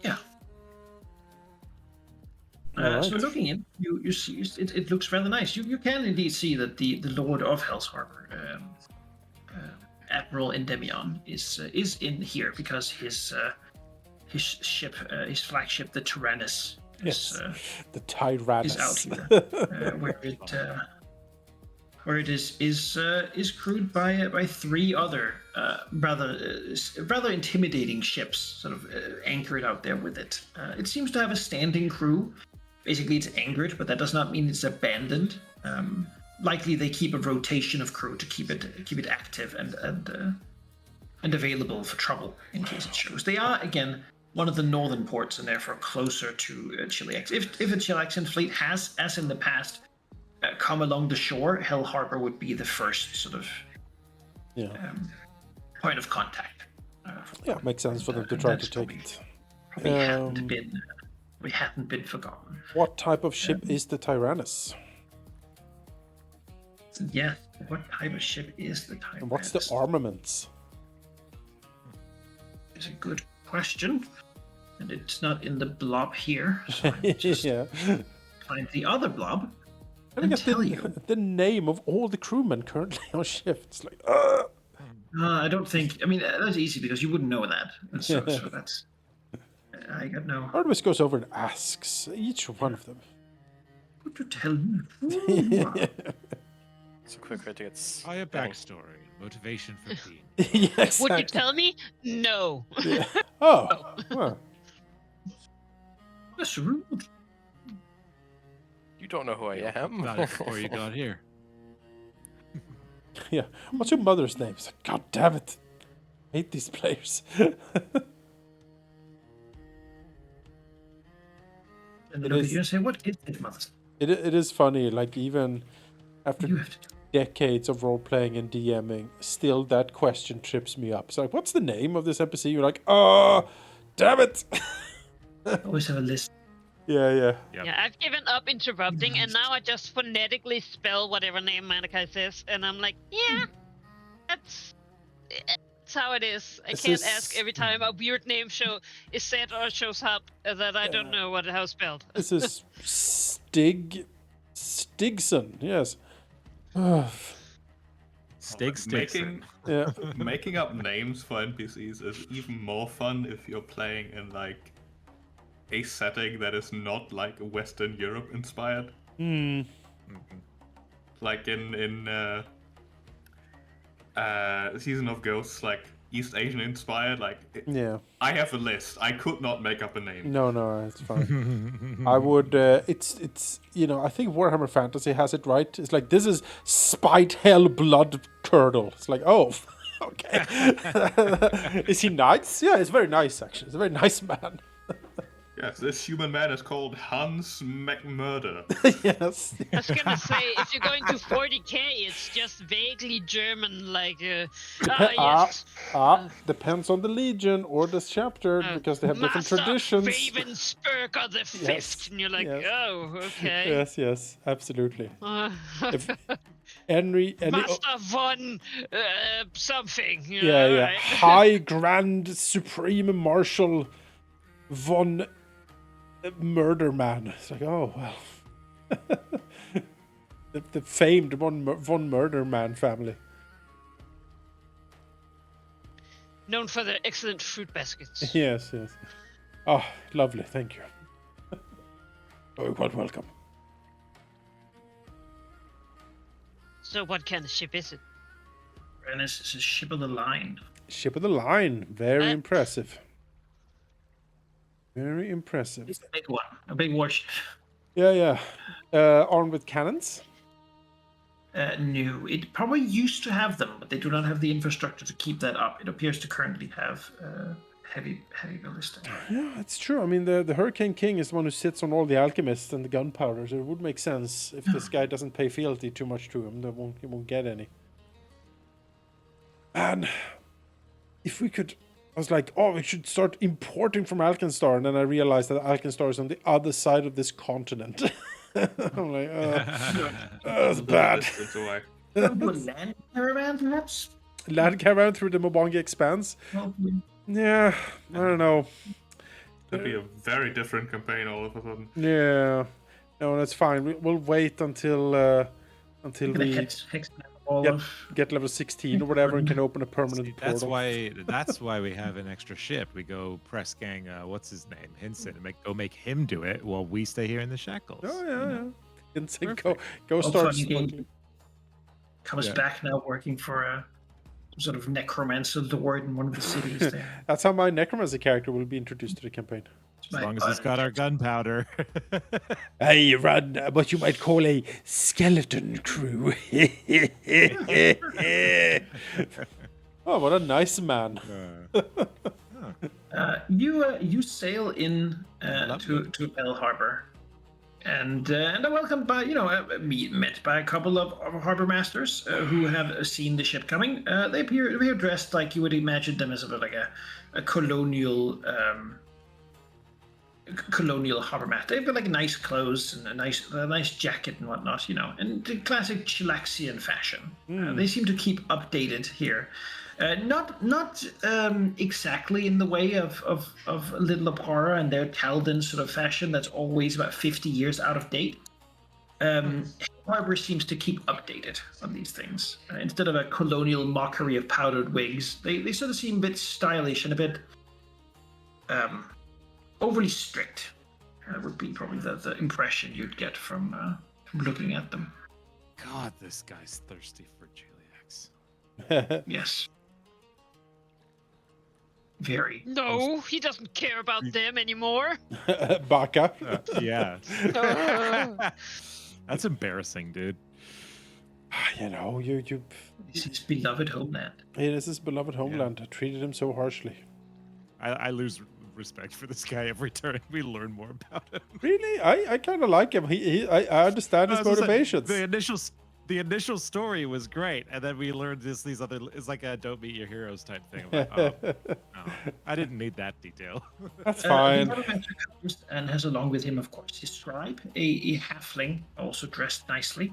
Yeah. Alright. So looking in, you see it looks rather nice. You can indeed see that the Lord of Hell's Harbor, Admiral Endymion, is in here because his ship, his flagship, the Tyrannus, Yes, is the Tyrannus. out here, where it is crewed by three other rather intimidating ships, sort of anchored out there with it. It seems to have a standing crew. Basically, it's anchored, but that does not mean it's abandoned. Likely, they keep a rotation of crew to keep it active and available for trouble in case it shows. They are again one of the northern ports and therefore closer to Chileax. If a Chileaxian fleet has, as in the past, come along the shore, Hell Harbor would be the first sort of point of contact. Yeah, makes sense for them to try to take it. Probably hadn't been forgotten. What type of ship is the Tyrannus? Yes, what type of ship is the Tyrannus? And what's the armaments? It's a good question, and it's not in the blob here. So I just find the other blob and tell you. The name of all the crewmen currently on shift. It's like, I don't think. I mean, that's easy because you wouldn't know that. And so that's. I got no. Artemis goes over and asks each one of them. What to tell me? It's a quick way to get. By a backstory, motivation for being. Yes. Would you tell me? No. Yeah. Oh. Well. That's rude. You don't know who I am. About it before you got here. Yeah. What's your mother's name? It's like, God damn it. I hate these players. And they look at you and say, "What is it, mother?" It is funny, like even after decades of role playing and DMing, still that question trips me up. It's like, what's the name of this NPC? You're like, oh, damn it! Always have a list. Yeah. Yep. Yeah, I've given up interrupting, and now I just phonetically spell whatever name Malachi says, and I'm like, yeah, that's how it is. I can't ask every time a weird name is said or shows up that I don't know how it's spelled. This is Stigson, yes. Stigson. Making up names for NPCs is even more fun if you're playing in like a setting that is not like Western Europe inspired. Like in Season of Ghosts, like East Asian inspired. Like I have a list. I could not make up a name. No, it's fine. I would. It's I think Warhammer Fantasy has it right. It's like, this is Spite Hell Blood Curdle. It's like, oh, okay. Is he nice? Yeah, it's very nice actually. It's a very nice man. Yes, this human man is called Hans McMurder. Yes. I was gonna say, if you're going to 40k, it's just vaguely German, like, yes. Depends on the legion or the chapter, because they have different traditions. Ravensburg of the Fifth, and you're like, oh, okay. Yes, absolutely. Henry, Master von something. Right. High Grand Supreme Marshal von Murder Man. It's like, oh well. the famed von Murder Man family. Known for their excellent fruit baskets. Yes. Oh, lovely. Thank you. Oh, quite welcome. So what kind of ship is it? Venice is a ship of the line. Ship of the line. Very Uh, impressive. Very impressive. It's a big one, a big warship. Yeah. Armed with cannons. No, it probably used to have them, but they do not have the infrastructure to keep that up. It appears to currently have heavy ballista. Yeah, it's true. I mean, the Hurricane King is the one who sits on all the alchemists and the gunpowder, so it would make sense if this guy doesn't pay fealty too much to him, he won't get any. And if we could, I was like, oh, we should start importing from Alkenstar, and then I realized that Alkenstar is on the other side of this continent. I'm like, that's bad. Distance away. Do a land caravan, perhaps? Land caravan through the Mobongi Expanse. Probably. Yeah, I don't know. That'd be a very different campaign all of a sudden. Yeah, no, that's fine. We'll wait until we Hex all Yep. of. get level 16 or whatever and can open a permanent See, portal. that's why we have an extra ship. We go press gang. What's his name? Hinson. And make him do it while we stay here in the Shackles. Oh yeah. And say, Perfect. go start Funny game smuggling. comes Yeah. back now working for a sort of necromancer lord in one of the cities there. That's how my necromancer character will be introduced to the campaign. As long as he's got our gunpowder. I run what you might call a skeleton crew. Oh, what a nice man. You sail in Lovely. to Bell Harbor, and are welcomed by met by a couple of harbor masters who have seen the ship coming. They appear dressed like you would imagine them as sort of like a colonial harbor master. They've got like nice clothes and a nice jacket and whatnot, and the classic Chilaxian fashion. They seem to keep updated here. Not exactly in the way of Little Apara and their Taldan sort of fashion that's always about 50 years out of date. Harbor seems to keep updated on these things. Instead of a colonial mockery of powdered wigs, they sort of seem a bit stylish and a bit overly strict. Would be probably the impression you'd get from looking at them. God, this guy's thirsty for Juliax. Yes. Very. No, he doesn't care about them anymore. Baka. Yeah. Oh. That's embarrassing, dude. You This is beloved homeland. it is his beloved homeland. I treated him so harshly. I lose respect for this guy every turn. We learn more about him. Really? I kind of like him. I understand his I was gonna say, motivations. the initial story was great, and then we learned these other. It's like a "don't meet your heroes" type thing. I'm like, oh, no, I didn't need that detail. That's The fine. Parliamentary comes and has along with him, of course, his scribe, a halfling, also dressed nicely,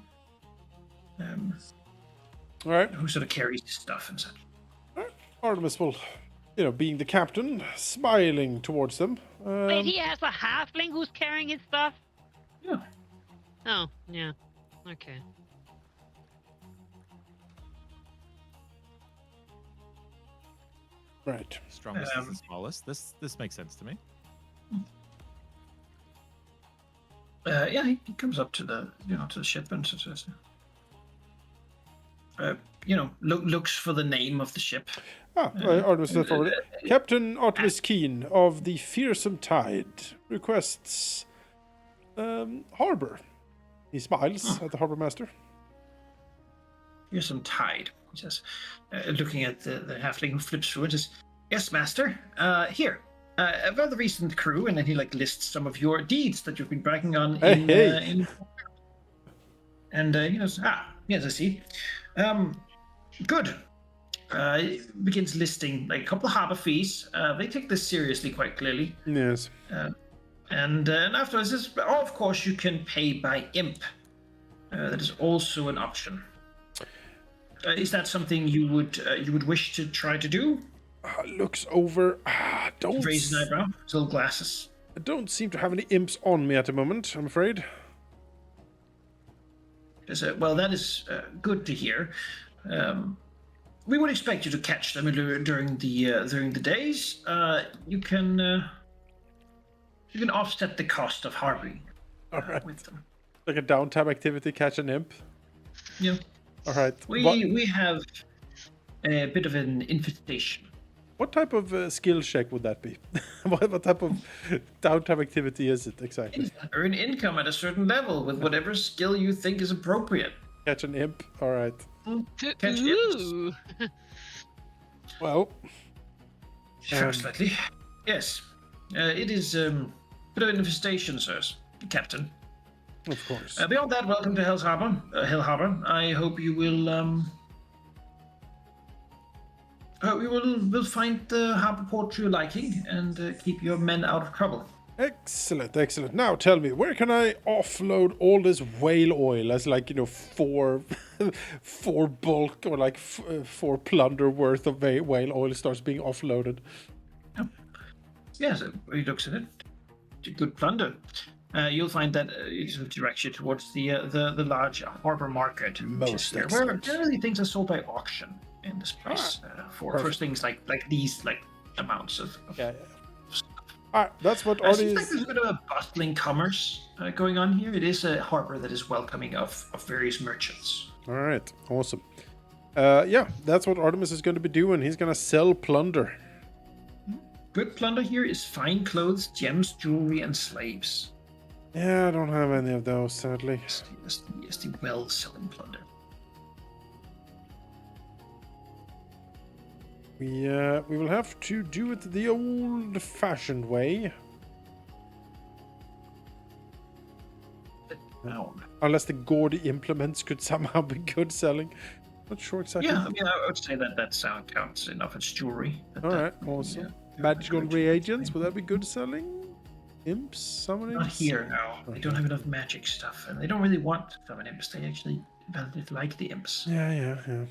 All right. who sort of carries his stuff and such. Artemis will, being the captain, smiling towards them. Wait, he has a halfling who's carrying his stuff? Yeah. Oh, yeah. Okay. Right. Strongest is the smallest. This makes sense to me. Yeah, he comes up to the to the ship and says, looks for the name of the ship. Artemis steps forward. Captain Artemis Keen of the Fearsome Tide requests harbor. He smiles at the harbor master. Here's some tide, he says, looking at the halfling who flips through and says, "Yes, master. Here, a rather recent crew," and then he lists some of your deeds that you've been bragging on. Hey. And he goes, yes, I see. Good. Begins listing a couple of harbor fees. They take this seriously quite clearly. Yes. And afterwards says, "Oh, of course you can pay by imp. That is also an option. Is that something you would wish to try to do?" Looks over. Don't Raise an eyebrow. His little glasses. I don't seem to have any imps on me at the moment, I'm afraid. Well, that is good to hear. We would expect you to catch them during the days. You can You can offset the cost of harboring Alright. with them. Like a downtime activity, catch an imp. Yeah. Alright. We have a bit of an infestation. What type of skill check would that be? What type of downtime activity is it exactly? Earn income at a certain level with whatever skill you think is appropriate. Catch an imp. Alright. Catch imps. Ooh. Well. Slightly. Yes. It is a bit of an infestation, sirs, Captain. Of course. Beyond that, welcome to Hell's Harbor. Hell Harbor. I hope you will will find the harbor port to your liking and keep your men out of trouble. Excellent, excellent. Now tell me, where can I offload all this whale oil as like, four bulk or like four plunder worth of whale oil starts being offloaded? Yes, he looks at it. Good plunder. You'll find that it directs you towards the large harbor market, Most where excellent. generally things are sold by auction in this place for Perfect. things like these amounts of. Yeah. Alright, that's what It Artie seems like is. there's a bit of a bustling commerce going on here. It is a harbor that is welcoming of various merchants. Alright, awesome. Yeah, that's what Artemis is going to be doing. He's going to sell plunder. Good plunder here is fine clothes, gems, jewelry, and slaves. Yeah, I don't have any of those, sadly. Yes, the well-selling plunder. We will have to do it the old-fashioned way. Unless the gaudy implements could somehow be good selling. Not sure exactly. Yeah, I mean, I would say that sound counts enough. It's jewelry. Alright, awesome. yeah. Magical reagents, would that be good selling? Imps? Summon Not imps? here, no. They don't have enough magic stuff, and they don't really want summon imps. They actually like the imps. Yeah. They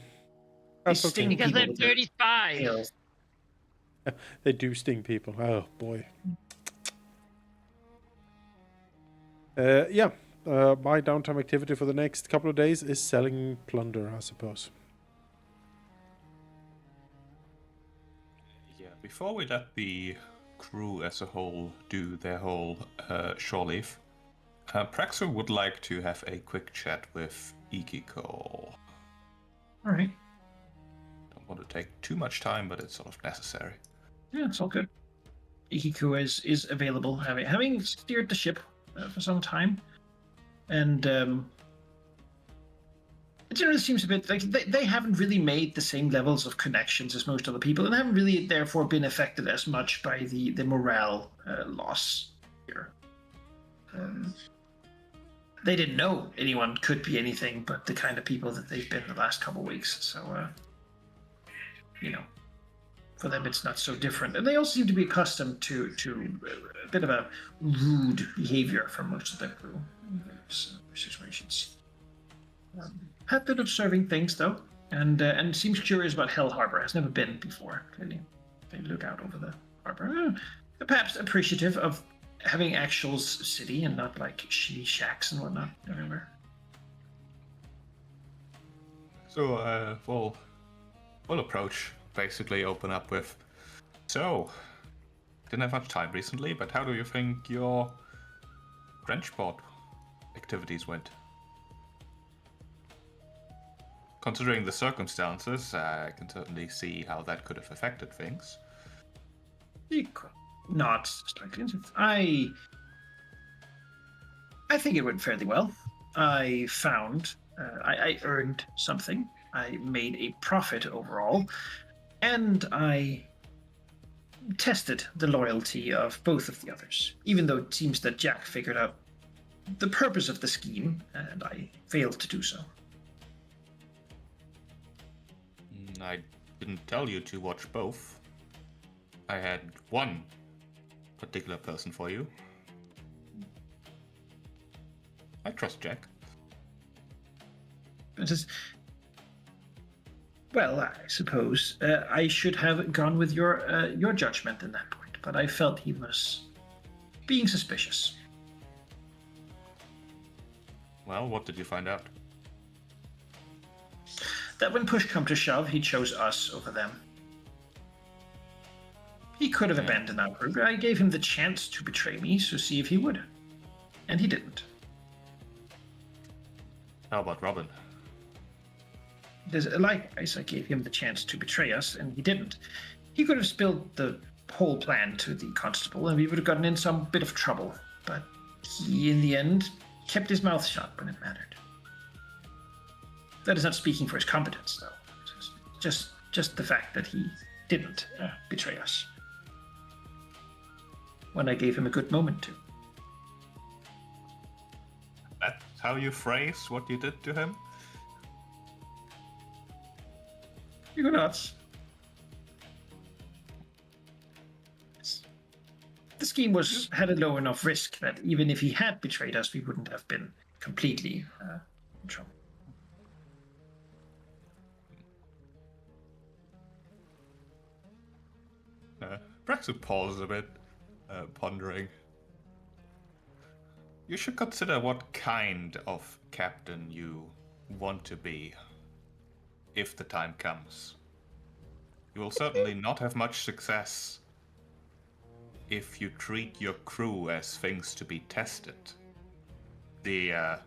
That's sting okay. Because people they're with their 35. tails. They do sting people. Oh, boy. Yeah. My downtime activity for the next couple of days is selling plunder, I suppose. Yeah, before we let the crew as a whole do their whole shore leave, Praxo would like to have a quick chat with Ikiko. All right. Don't want to take too much time, but it's sort of necessary. Yeah, it's all good. Ikiku is available, having steered the ship for some time, and it generally seems a bit like they haven't really made the same levels of connections as most other people, and haven't really therefore been affected as much by the morale loss here. They didn't know anyone could be anything but the kind of people that they've been the last couple of weeks, so for them it's not so different, and they also seem to be accustomed to a bit of a rude behavior from most of their crew in various situations. Have been observing things though, and seems curious about Hell Harbor. Has never been before. Clearly, they look out over the harbor. Perhaps appreciative of having actual city and not like shitty shacks and whatnot everywhere. So, we'll approach, basically open up with, so, didn't have much time recently, but how do you think your Frenchport activities went? Considering the circumstances, I can certainly see how that could have affected things. Not strikingly. I think it went fairly well. I found I earned something. I made a profit overall, and I tested the loyalty of both of the others. Even though it seems that Jack figured out the purpose of the scheme, and I failed to do so. I didn't tell you to watch both. I had one particular person for you. I trust Jack. It is, well, I suppose I should have gone with your judgment in that point, but I felt he was being suspicious. Well, what did you find out? That when push come to shove, he chose us over them. He could have abandoned our crew, but I gave him the chance to betray me, so see if he would. And he didn't. How about Robin? Likewise, I gave him the chance to betray us, and he didn't. He could have spilled the whole plan to the constable, and we would have gotten in some bit of trouble. But he, in the end, kept his mouth shut when it mattered. That is not speaking for his competence, though. Just the fact that he didn't betray us when I gave him a good moment to. That's how you phrase what you did to him? You go nuts. The scheme had a low enough risk that even if he had betrayed us, we wouldn't have been completely in trouble. Braxu pauses a bit, pondering. You should consider what kind of captain you want to be, if the time comes. You will certainly not have much success if you treat your crew as things to be tested. You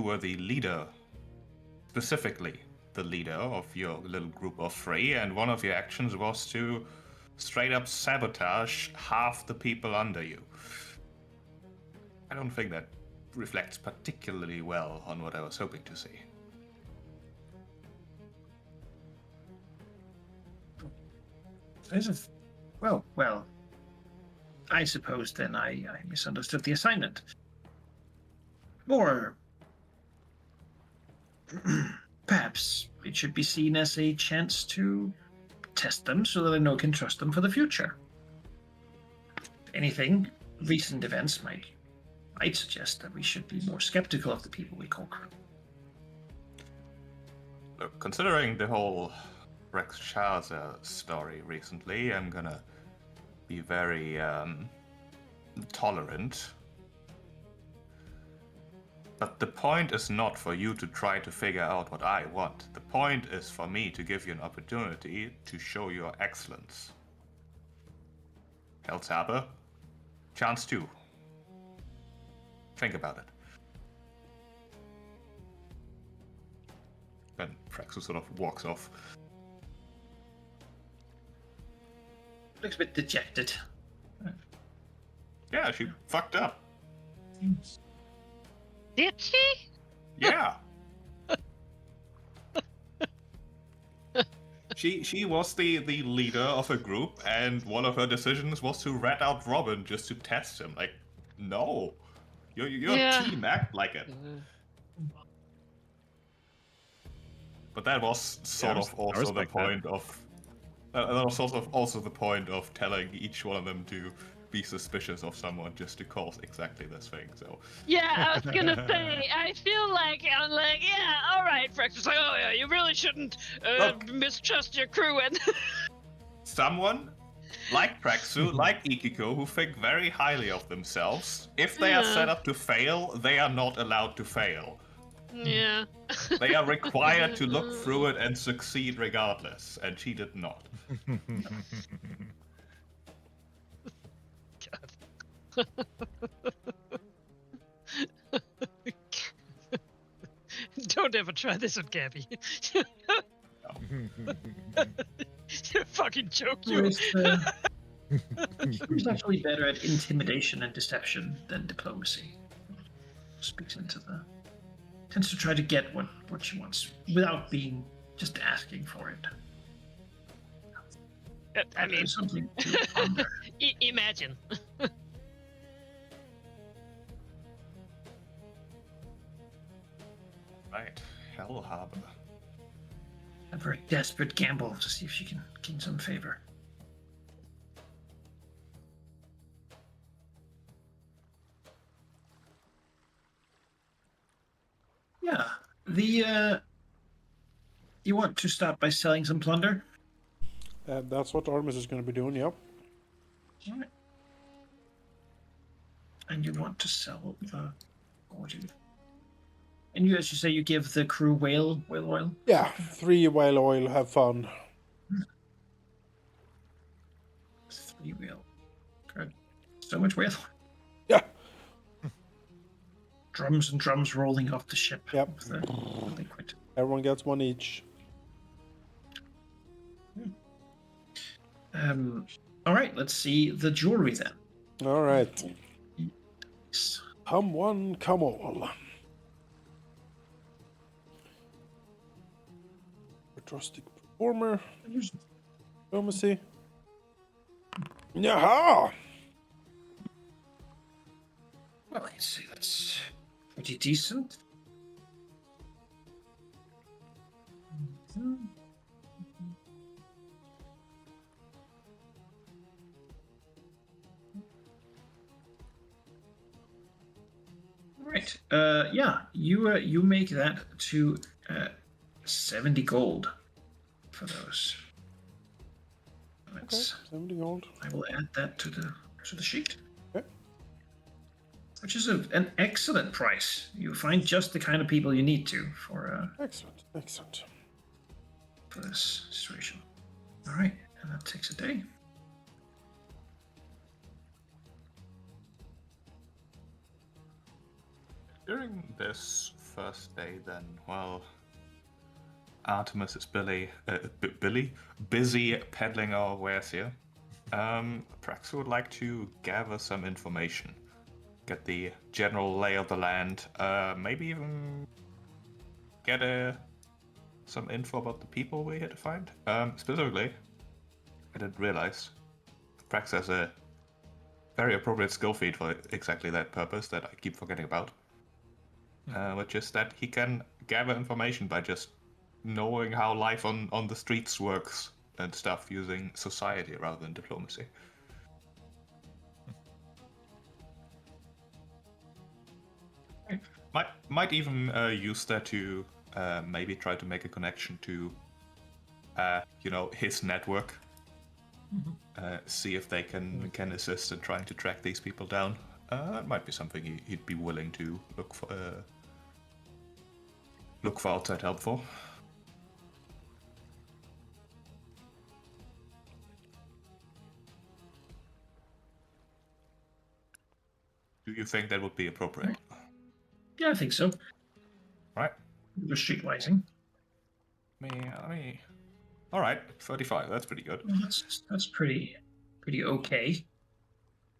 were the leader, specifically the leader of your little group of 3, and one of your actions was to straight up sabotage half the people under you. I don't think that reflects particularly well on what I was hoping to see. Well, I suppose then I misunderstood the assignment. Or perhaps it should be seen as a chance to test them so that I know I can trust them for the future. If anything, recent events might suggest that we should be more skeptical of the people we call crew. Look, considering the whole Rex Chaza story recently, I'm gonna be very tolerant. But the point is not for you to try to figure out what I want. The point is for me to give you an opportunity to show your excellence. Hellsaber, chance 2. Think about it. Then Praxus sort of walks off. Looks a bit dejected. Yeah, she fucked up. Did she? Yeah. She was the leader of a group, and one of her decisions was to rat out Robin just to test him. Like, no. Your team act like it. But that was sort of also the point of... that was sort of also the point of telling each one of them to be suspicious of someone just to cause exactly this thing, so... Yeah, I was gonna say, I feel like, I'm like, yeah, alright, Frex was like, oh yeah, you really shouldn't mistrust your crew, and... Someone, like Praxu, like Ikiko, who think very highly of themselves, if they are set up to fail, they are not allowed to fail. Yeah. They are required to look through it and succeed regardless, and she did not. Don't ever try this on Gabby. You fucking joke, you. Who's actually better at intimidation and deception than diplomacy? Speaks into the... tends to try to get what she wants without being just asking for it. I mean, something to ponder. Imagine. Right, Hell Harbor. A very desperate gamble to see if she can gain some favor. Yeah, you want to start by selling some plunder? That's what Artemis is going to be doing, yeah. All right. And you want to sell the... And you, as you say, you give the crew whale oil? Yeah, 3 whale oil, have fun. We will. Good. So much wealth. Yeah. Drums and drums rolling off the ship. Yep. With the liquid. Everyone gets one each. All right, let's see the jewelry then. All right. Yes. Come one, come all. Trustic performer. Diplomacy. Yaha! Well, I'd say that's pretty decent. All right. Yeah, you make that to 70 gold for those. Okay, Let's- 70 gold. I will add that to the sheet. Okay. Which is an excellent price. You find just the kind of people you need to for Excellent, excellent. for this situation. All right, and that takes a day. During this first day, then, well, Artemis is busy peddling our wares here. Prax would like to gather some information, get the general lay of the land, maybe even get some info about the people we're here to find. Specifically, I didn't realize Prax has a very appropriate skill feat for exactly that purpose that I keep forgetting about. Which is that he can gather information by just knowing how life on the streets works and stuff, using society rather than diplomacy. Might even use that to maybe try to make a connection to his network. See if they can assist in trying to track these people down. That might be something he'd be willing to look for outside help for. Do you think that would be appropriate? Yeah, I think so. Right. The streetwizing. Let me. All right, 35. That's pretty good. Well, that's pretty okay.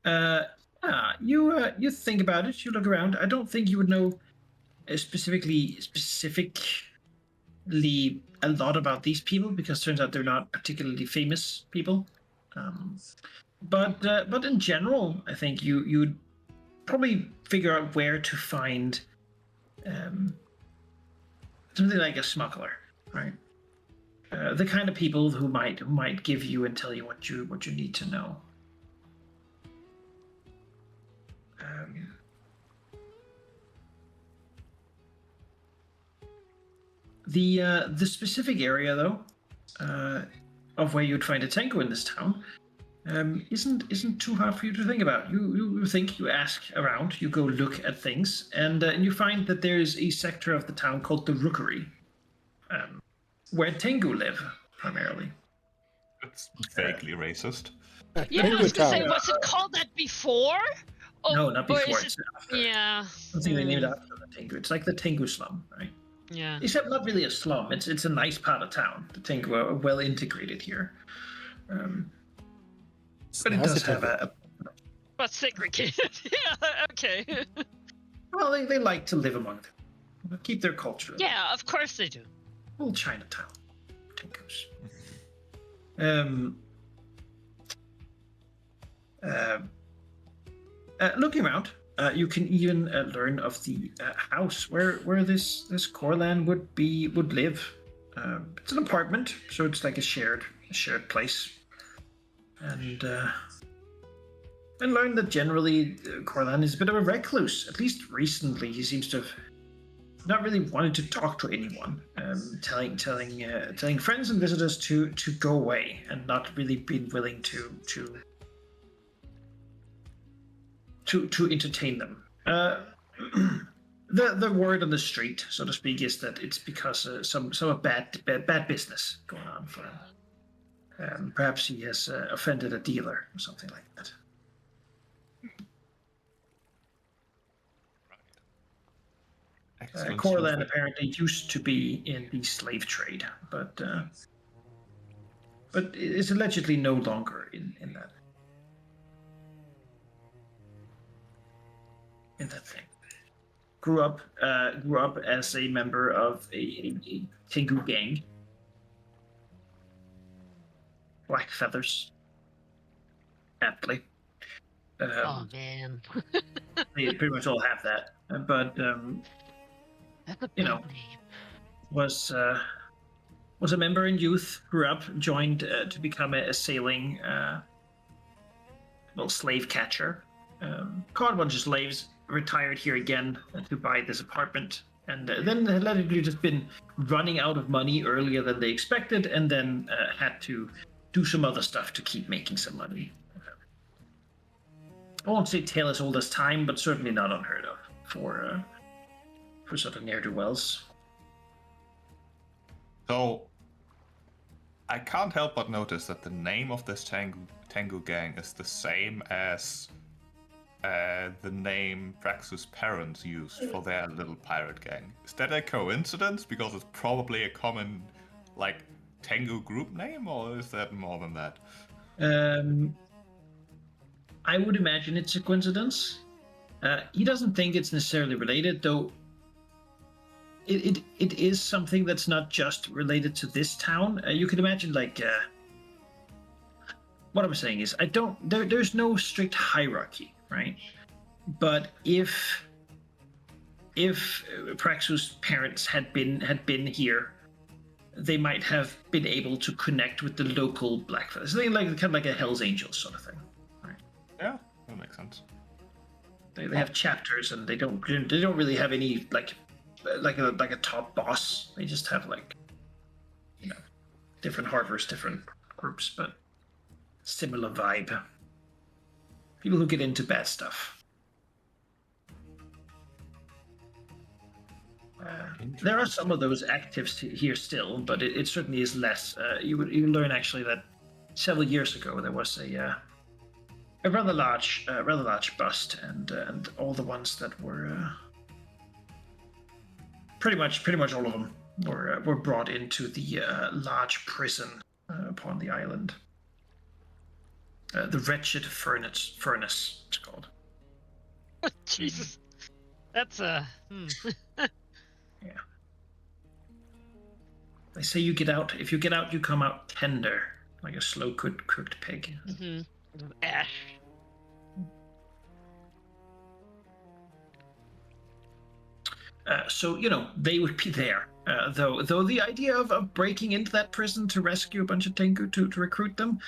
Yeah, you think about it. You look around. I don't think you would know specifically a lot about these people, because it turns out they're not particularly famous people. But in general, I think you'd probably figure out where to find something like a smuggler, right? The kind of people who might give you and tell you what you need to know. The specific area, though, of where you'd find a Tengu in this town, isn't too hard for you to think about. You think, you ask around, you go look at things, and you find that there's a sector of the town called the Rookery, where Tengu live primarily. It's vaguely racist. Yeah, I was gonna say, Town. was it called that before? Oh, No, not or before. is It's it- after. Yeah. I don't think they named it after the Tengu. It's like the Tengu slum, right? Yeah. Except not really a slum. It's a nice part of town. The Tengu are well integrated here. But it does have a But segregated. Yeah. Okay. well, they like to live among them. Keep their culture. Yeah, of course they do. Old Chinatown. Tengus. Looking around, you can even learn of the house where this Corlan would live. It's an apartment, so it's like a shared place, and learn that generally Corlan is a bit of a recluse. At least recently, he seems to have not really wanted to talk to anyone, telling friends and visitors to go away, and not really being willing to entertain them. The word on the street, so to speak, is that it's because some bad business going on for them. Perhaps he has offended a dealer or something like that. Excellent. Corlan apparently used to be in the slave trade, but is allegedly no longer in that thing. Grew up as a member of a Tengu gang. Black feathers. Aptly. Oh man, They pretty much all have that. But that's a you big know, name. was a member in youth, grew up, joined to become a sailing slave catcher. Caught a bunch of slaves, retired here again to buy this apartment, and then had allegedly just been running out of money earlier than they expected, and then had to do some other stuff to keep making some money. I won't say tale as old as time, but certainly not unheard of for sort of ne'er-do-wells. So, I can't help but notice that the name of this Tengu gang is the same as the name Praxus' parents used for their little pirate gang. Is that a coincidence? Because it's probably a common, like, Tengu group name, or is that more than that? I would imagine it's a coincidence. He doesn't think it's necessarily related, though. It is something that's not just related to this town. You can imagine, like, what I'm saying is, there's no strict hierarchy, right? But if Praxus' parents had been here, they might have been able to connect with the local Blackfellas. Something like kind of like a Hell's Angels sort of thing. Right? Yeah, that makes sense. They have chapters, and they don't really have any like a top boss. They just have different harbors, different groups, but similar vibe. People who get into bad stuff. There are some of those actives here still, but it certainly is less. You learn actually that several years ago there was a rather large bust, and all the ones that were pretty much all of them were brought into the large prison upon the island. The Wretched Furnace, it's called. Jesus, that's a. Yeah. They say you get out. If you get out, you come out tender, like a slow cooked pig. Mm-hmm. Ash. So they would be there. Though the idea of breaking into that prison to rescue a bunch of Tengu to recruit them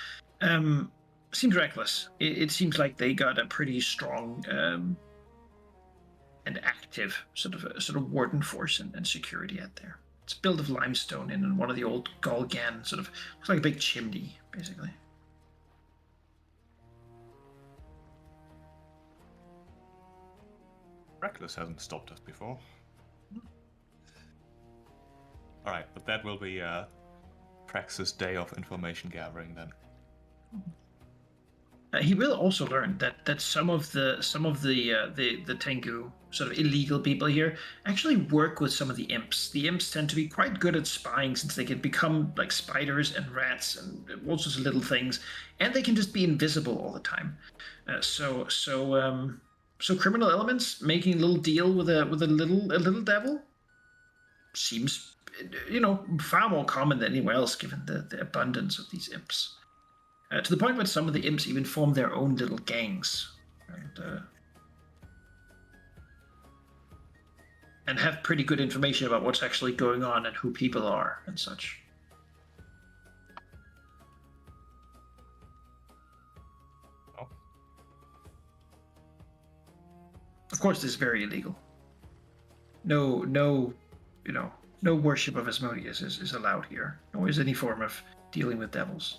seems reckless. It seems like they got a pretty strong and active sort of warden force and security out there. It's built of limestone in one of the old Golgan, sort of looks like a big chimney, basically. Reckless hasn't stopped us before. Alright, but that will be Praxis' day of information gathering then. He will also learn that some of the Tengu sort of illegal people here actually work with some of the imps. The imps tend to be quite good at spying, since they can become like spiders and rats and all sorts of little things, and they can just be invisible all the time. So criminal elements making a little deal with a little devil seems far more common than anywhere else, given the abundance of these imps. To the point where some of the imps even form their own little gangs, and have pretty good information about what's actually going on and who people are and such. Oh. Of course, this is very illegal. No worship of Asmodeus is allowed here, nor is any form of dealing with devils.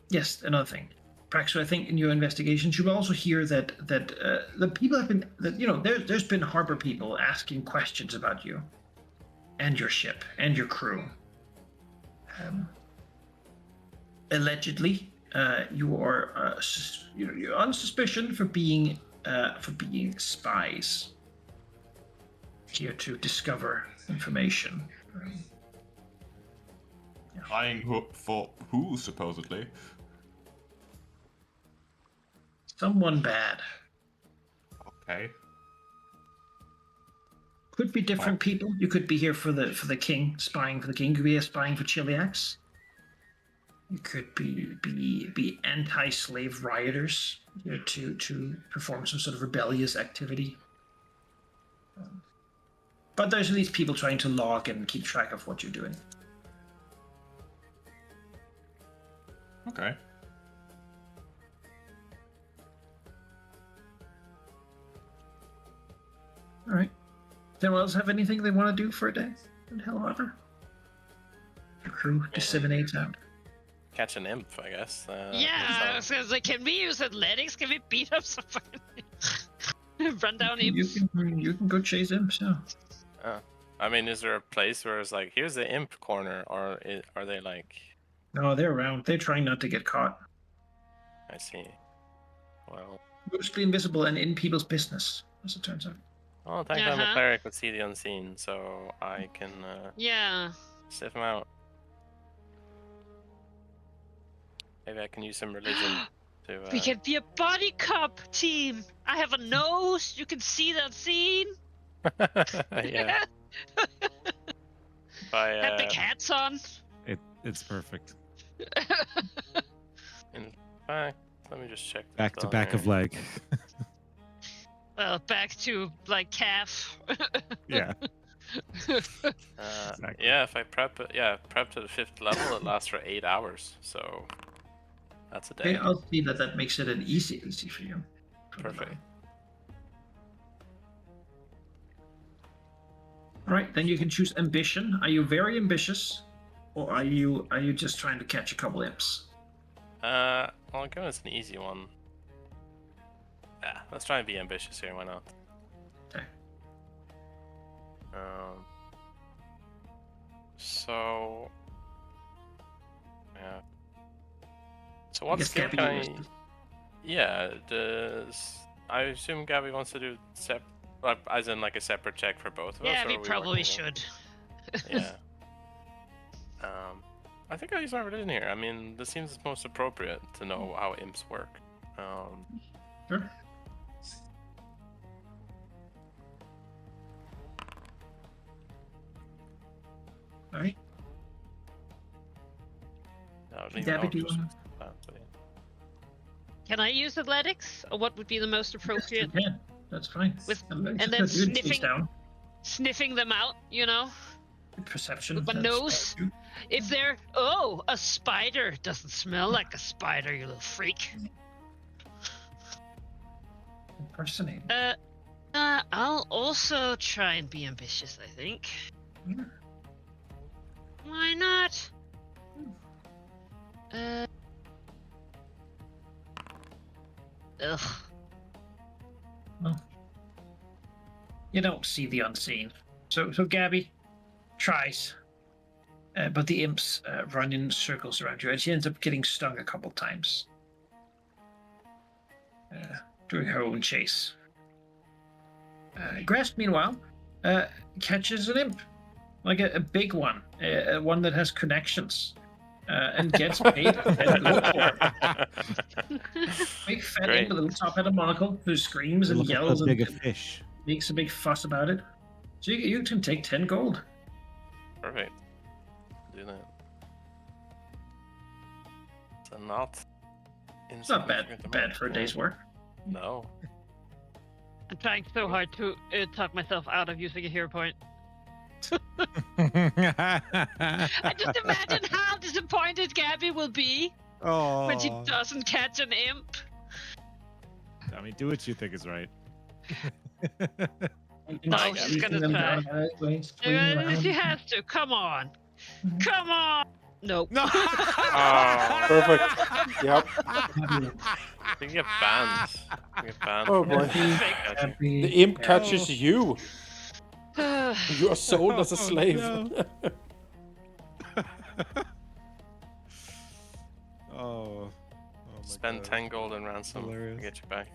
Yes, another thing. Praxo, I think in your investigations, you will also hear that the people have been there's been harbor people asking questions about you, and your ship and your crew. Allegedly, you are you're on suspicion for being spies here to discover information. Lying for who, supposedly? Someone bad. Okay. Could be different people. You could be here for the king, spying for the king. You could be spying for Chiliax. You could be anti-slave rioters here to perform some sort of rebellious activity. But there's at least people trying to log and keep track of what you're doing. Okay. All right. Does anyone else have anything they want to do for a day in Hell Harbor? The crew disseminates out. Catch an imp, I guess. I was gonna say, can we use athletics? Can we beat up somebody? Run down imps? You can go chase imps, yeah. I mean, is there a place where it's like, here's the imp corner, or are they like... No, they're around. They're trying not to get caught. I see. Well... Mostly invisible and in people's business, as it turns out. Well, thank God I'm a cleric with see the unseen, so I can sniff them out. Maybe I can use some religion to... We can be a body cop team! I have a nose, you can see the unseen! Yeah. Have the cats on! It's perfect. In fact, let me just check. Back to back of leg. Well, back to, like, calf. Yeah. Exactly. Yeah, if I prep to the 5th level, it lasts for 8 hours, so that's a day. Okay, I'll see that makes it an easy for you. Perfect. All right, then you can choose ambition. Are you very ambitious, or are you just trying to catch a couple imps? Well, I'll go with an easy one. Yeah, let's try and be ambitious here. Why not? Okay. So. Yeah. So what skill can I? Yeah. I assume Gabby wants to do as in like a separate check for both of us. Yeah, we probably should. Yeah. I think I'll use my religion here. I mean, this seems most appropriate to know how imps work. Sure. All right. Gabby, do you want Can I use athletics, or what would be the most appropriate? Yes, you can. That's fine. And then sniffing them out, you know? Perception. With my nose. If they're a spider doesn't smell like a spider, you little freak. Impersonate. I'll also try and be ambitious, I think. Yeah. Why not? Ugh. Well, you don't see the unseen. So Gabby tries, but the imps run in circles around you, and she ends up getting stung a couple times during her own chase. Grasp, meanwhile, catches an imp, like a big one, one that has connections, and gets paid. Big fat imp with a little top hat and monocle who screams and yells and big a fish. Makes a big fuss about it. So you can take 10 gold. Perfect. Do that. So not. It's not bad for a day's work. No. I'm trying so hard to talk myself out of using a hero point. I just imagine how disappointed Gabby will be when she doesn't catch an imp. I mean, do what you think is right. No, she's gonna try. She has to. Come on. Come on. No. No. Oh. Perfect. Yep. You get banned. You get banned. Oh from boy. Perfect. catching. The imp catches you. You are sold as a Oh, slave. no. Oh. My Spend God. 10 gold in ransom Hilarious. to get you back.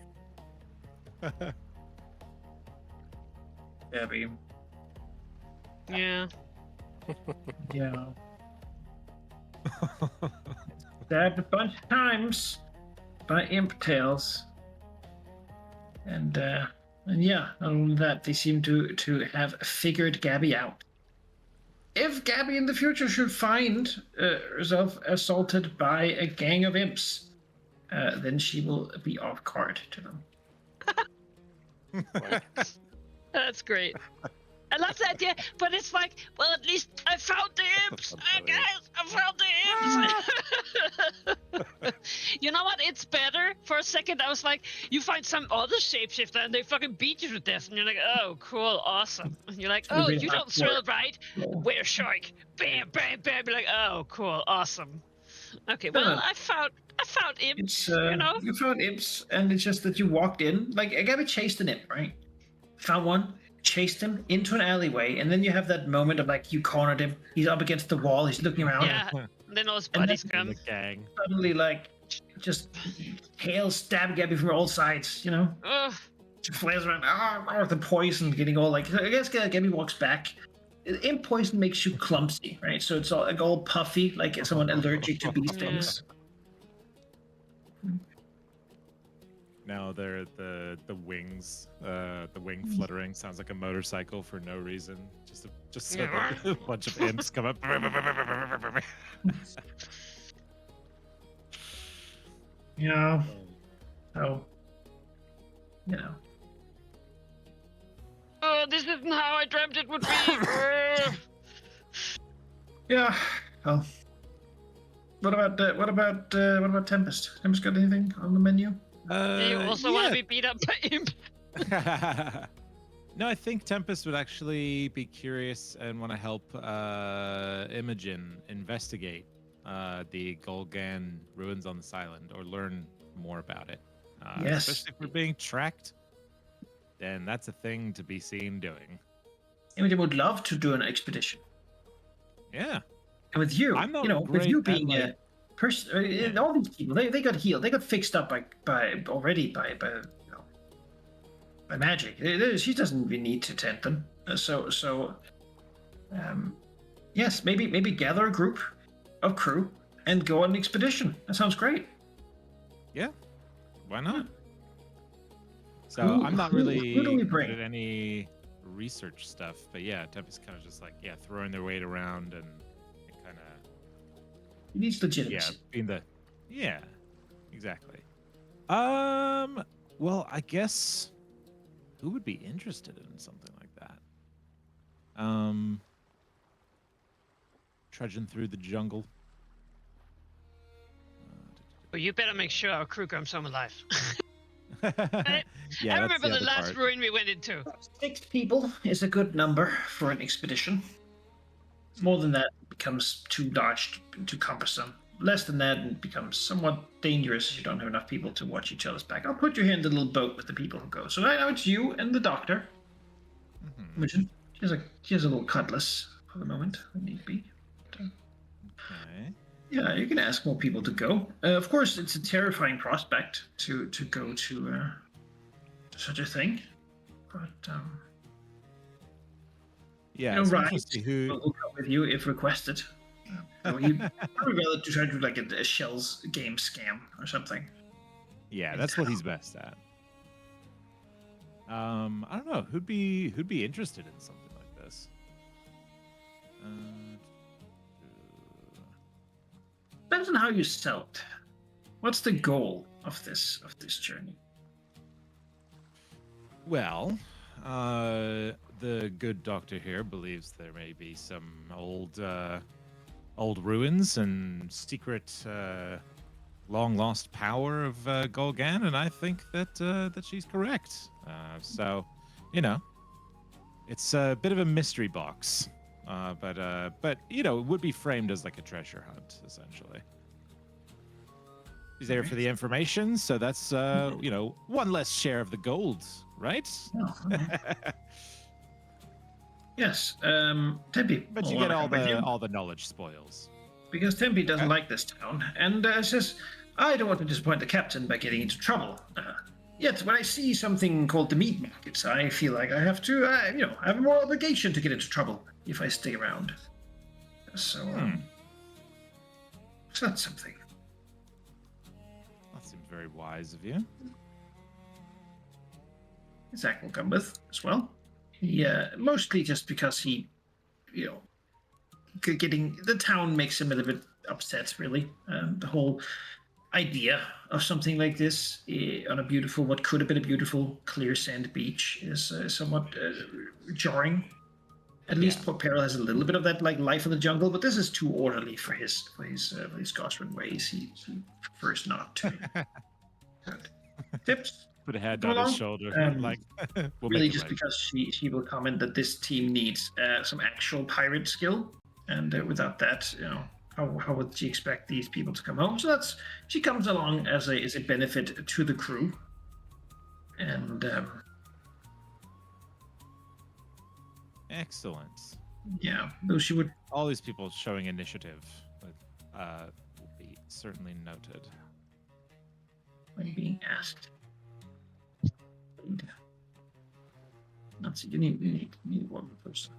Gabby. Yeah. Yeah. Stabbed a bunch of times by imp tails. And yeah, not only that, they seem to have figured Gabby out. If Gabby in the future should find herself assaulted by a gang of imps, then she will be off guard to them. That's great. I love the idea, but it's like, well, at least I found the imps. Guys, I found the imps. You know what? It's better. For a second, I was like, you find some other shapeshifter and they fucking beat you to death, and you're like, oh, cool, awesome. And you're like, oh, you don't thrill, right? Wear shark. Bam, bam, bam. You're like, oh, cool, awesome. Okay, well, I found imps. It's You know. you found imps, and it's just that you walked in. Like Gabby chased an imp, right? Found one, chased him into an alleyway, and then you have that moment of like you cornered him. He's up against the wall. He's looking around. Yeah. And then all his And buddies In come. the gang. Suddenly, like, just tail stab Gabby from all sides. You know, Ugh. she flares around. The poison getting all like. I guess Gabby walks back. Imp poison makes you clumsy, right? So it's all like all puffy, like someone allergic to bee stings. Now they're the wings, the wing fluttering sounds like a motorcycle for no reason. Just so that a bunch of imps come up. Yeah. So, you know. Oh, this isn't how I dreamt it would be. Yeah. Well. What about Tempest? Tempest got anything on the menu? You also want to be beat up by imp. No, I think Tempest would actually be curious and want to help Imogen investigate the Golgan ruins on this island, or learn more about it. Yes. Especially if we're being tracked, then that's a thing to be seen doing. Imogen would love to do an expedition. Yeah. And with you, I'm not you know, with you great at, being a person, all these people, they got healed, they got fixed up by magic. She doesn't even need to tend them. Yes, maybe gather a group of crew and go on an expedition. That sounds great. Yeah. Why not? So Who- I'm not who- really who do we good bring? at any research stuff, but yeah, Tempest kind of just like throwing their weight around and kind of He needs legitimacy. being the exactly. Well, I guess who would be interested in something like that? Trudging through the jungle. Well, you better make sure our crew comes home alive. Yeah, I that's remember the the other last part. ruin we went into. 6 people is a good number for an expedition. More than that, it becomes too large, too cumbersome. Less than that, it becomes somewhat dangerous if you don't have enough people to watch each other's back. I'll put you here in the little boat with the people who go. So right now it's you and the doctor. Mhm. Imogen. She has a little cutlass for the moment, if need be. Okay. Yeah, you can ask more people to go. Of course, it's a terrifying prospect to go to such a thing. But Yeah, no it's rides interesting who. will come with you if requested. You'd probably rather to try to do like a Shell's game scam or something. Yeah, that's what he's best at. I don't know who'd be interested in something like this. Depends on how you sell it. What's the goal of this journey? Well, the good doctor here believes there may be some old ruins and secret long lost power of Golgan, and I think that she's correct. So, it's a bit of a mystery box, But you know, it would be framed as like a treasure hunt, essentially. He's there for the information, so that's you know, one less share of the gold, right? Oh, all right. Yes, Tempe. But will you wanna get come with you, all the knowledge spoils. because Tempe doesn't Okay. like this town, and says, "I don't want to disappoint the captain by getting into trouble." Yet, when I see something called the meat markets, I feel like I have to, you know, I have more obligation to get into trouble if I stay around. So, so that's something. That seems very wise of you. Zach will come with as well. Mostly just because he, you know, getting the town makes him a little bit upset. Really, the whole idea of something like this on a beautiful, what could have been a beautiful clear sand beach, is somewhat jarring. At least Port Peril has a little bit of that like life in the jungle, but this is too orderly for his Gosrin ways. He prefers not to. Good. Tips. Put a hand Come on his along. shoulder, like we'll Really make it just right. because she will comment that this team needs some actual pirate skill, and without that, you know, how would she expect these people to come home? So she comes along as a benefit to the crew, and Excellent. yeah, though she would. All these people showing initiative will be certainly noted. When being asked. Let's see, you need one person.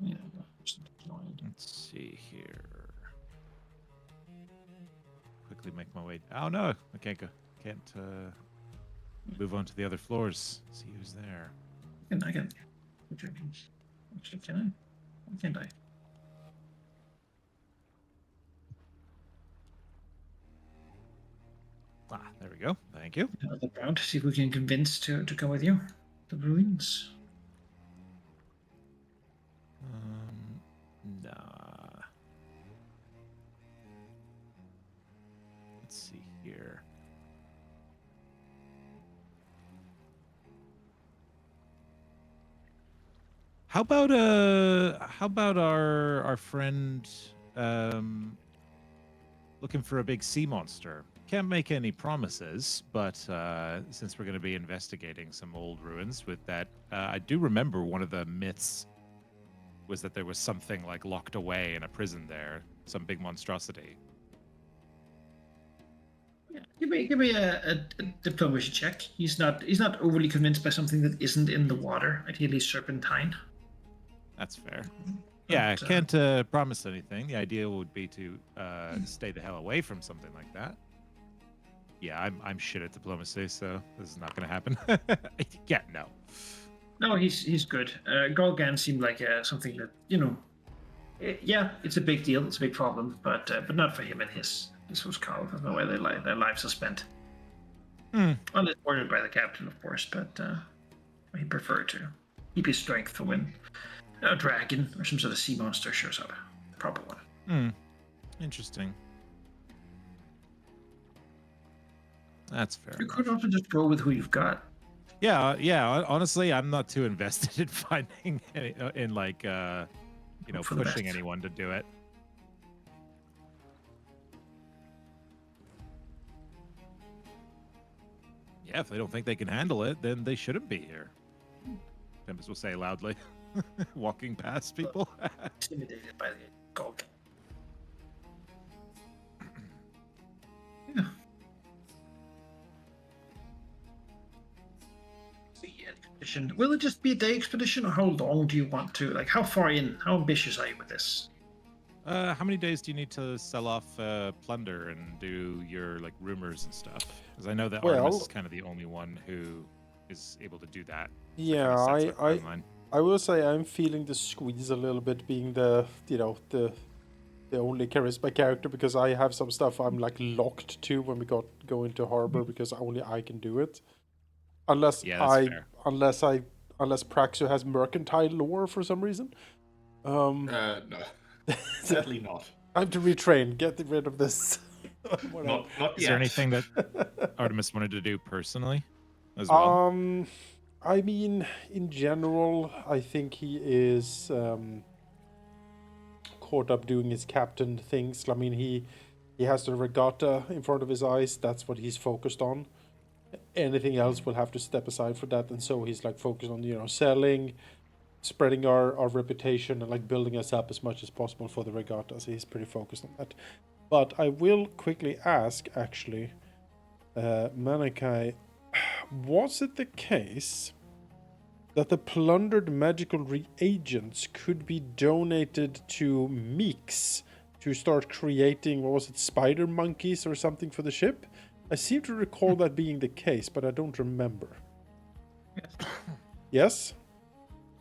Yeah, one person to join. Let's see here. Quickly make my way. Oh no, I can't go. Can't move on to the other floors. See who's there. I can. Actually, can I? Why can't I? Ah, there we go. Thank you. Look around, see if we can convince to come with you. The ruins. Nah. Let's see here. How about our friend looking for a big sea monster? Can't make any promises, but since we're going to be investigating some old ruins with that, I do remember one of the myths was that there was something like locked away in a prison there, some big monstrosity. Yeah, give me a diplomacy check. He's not overly convinced by something that isn't in the water. Ideally, serpentine. That's fair. Yeah, I But, can't promise anything. The idea would be to stay the hell away from something like that. Yeah, I'm shit at diplomacy, so this is not going to happen. Yeah, no. No, he's good. Golgan seemed like something that, you know. Yeah, it's a big deal. It's a big problem, but not for him and his housecarl. There's no way their lives are spent. Unless ordered by the captain, of course. But he preferred to keep his strength for when a dragon or some sort of sea monster shows up. The proper one. Interesting. That's fair. You enough. could also just go with who you've got. Yeah. Honestly, I'm not too invested in finding in like you know, For the pushing best. anyone to do it. Yeah, if they don't think they can handle it, then they shouldn't be here. Tempest will say loudly, walking past people. Intimidated by the Golgan. Yeah. The expedition. Will it just be a day expedition, or how long do you want to? Like, how far in? How ambitious are you with this? How many days do you need to sell off plunder and do your like rumors and stuff? Because I know that Well- Artemis is kind of the only one who is able to do that. Yeah, Kinda sets our I timeline. I will say I'm feeling the squeeze a little bit, being the only charisma character, because I have some stuff I'm like locked to when we go into harbor, because only I can do it. Unless Yeah, that's fair. unless Praxo has mercantile lore for some reason. No, sadly not. I have to retrain. Get rid of this. Not Is yet. there anything that Artemis wanted to do personally as well? I mean, in general, I think he is caught up doing his captain things. I mean, he has the regatta in front of his eyes. That's what he's focused on. Anything else will have to step aside for that, and so he's like focused on selling, spreading our reputation, and like building us up as much as possible for the regatta. So he's pretty focused on that. But I will quickly ask, actually, Manikai, was it the case that the plundered magical reagents could be donated to Meeks to start creating, what was it, spider monkeys or something for the ship? I seem to recall that being the case, but I don't remember. Yes. Yes?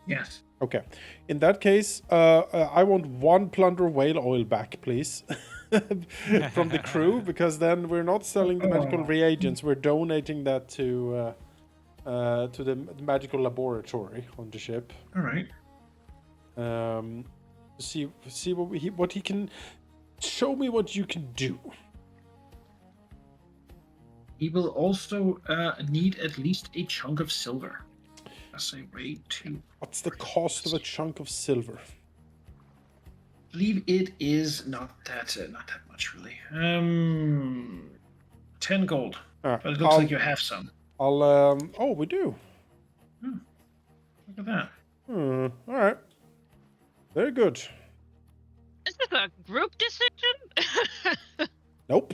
Yes. Okay. In that case, I want 1 plunder whale oil back, please. From the crew, because then we're not selling the magical reagents, we're donating that to the magical laboratory on the ship. All right. See what he can show me what you can do. He will also need at least a chunk of silver. As a way to. What's the cost of a chunk of silver? I believe it is not that much really. 10 gold. But it looks like you have some. Oh, we do. Look at that. All right. Very good. Is this a group decision? Nope.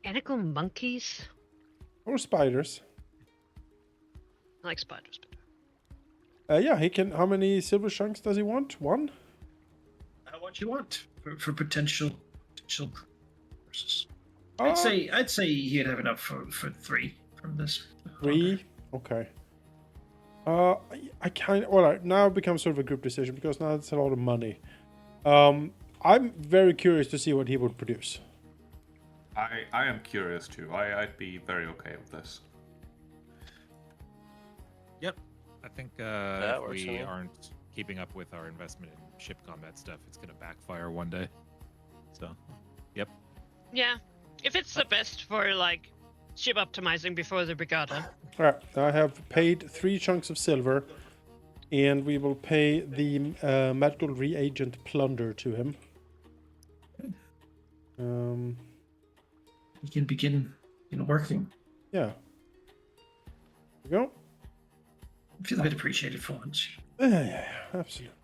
Medical monkeys? Or spiders. I like spiders better. Yeah, he can. How many silver chunks does he want? 1? How much you want for potential purchases? I'd say he'd have enough for 3 from this. 3? Okay. I kind of. Well, now it becomes sort of a group decision because now it's a lot of money. I'm very curious to see what he would produce. I am curious too. I'd be very okay with this. Yep. I think That if works for we me. aren't keeping up with our investment in ship combat stuff, it's going to backfire one day. So, yep. Yeah. If it's the best for, like, ship optimizing before the regatta. All right. I have paid 3 chunks of silver, and we will pay the magical reagent plunder to him. You can begin working. Yeah. There we go. Feel a bit appreciated for once. Yeah, absolutely.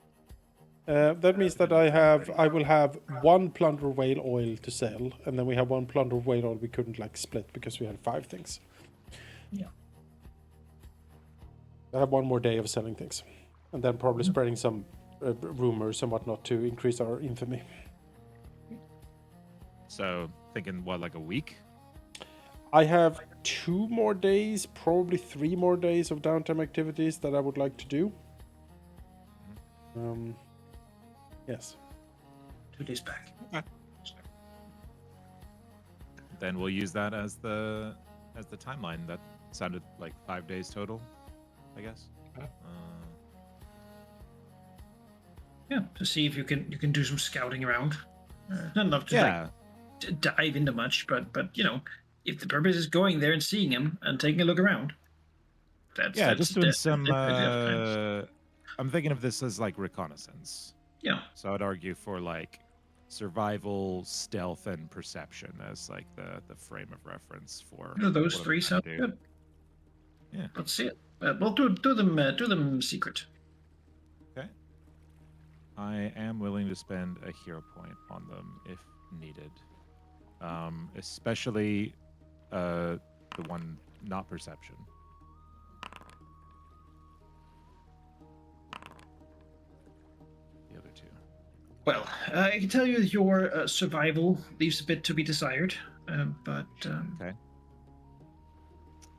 That means that I will have 1 plunder whale oil to sell, and then we have 1 plunder whale oil we couldn't like split because we had 5 things. Yeah. I have 1 more day of selling things, and then probably spreading some rumors and whatnot to increase our infamy. So, thinking, what, like a week? I have 2 more days, probably 3 more days of downtime activities that I would like to do. Yes. 2 days back. Okay. Then we'll use that as the timeline. That sounded like 5 days total, I guess. Yeah, to see if you can do some scouting around. Not enough to to dive into much, but if the purpose is going there and seeing him and taking a look around, that's just doing some. times. I'm thinking of this as like reconnaissance. Yeah. So I'd argue for like survival, stealth, and perception as like the frame of reference for. Those what 3 I'm sound trying to do. good. Yeah. Let's see it. We'll do them secret. Okay. I am willing to spend a hero point on them if needed. Especially the one not perception. The other 2. Well, I can tell you your survival leaves a bit to be desired, but Okay.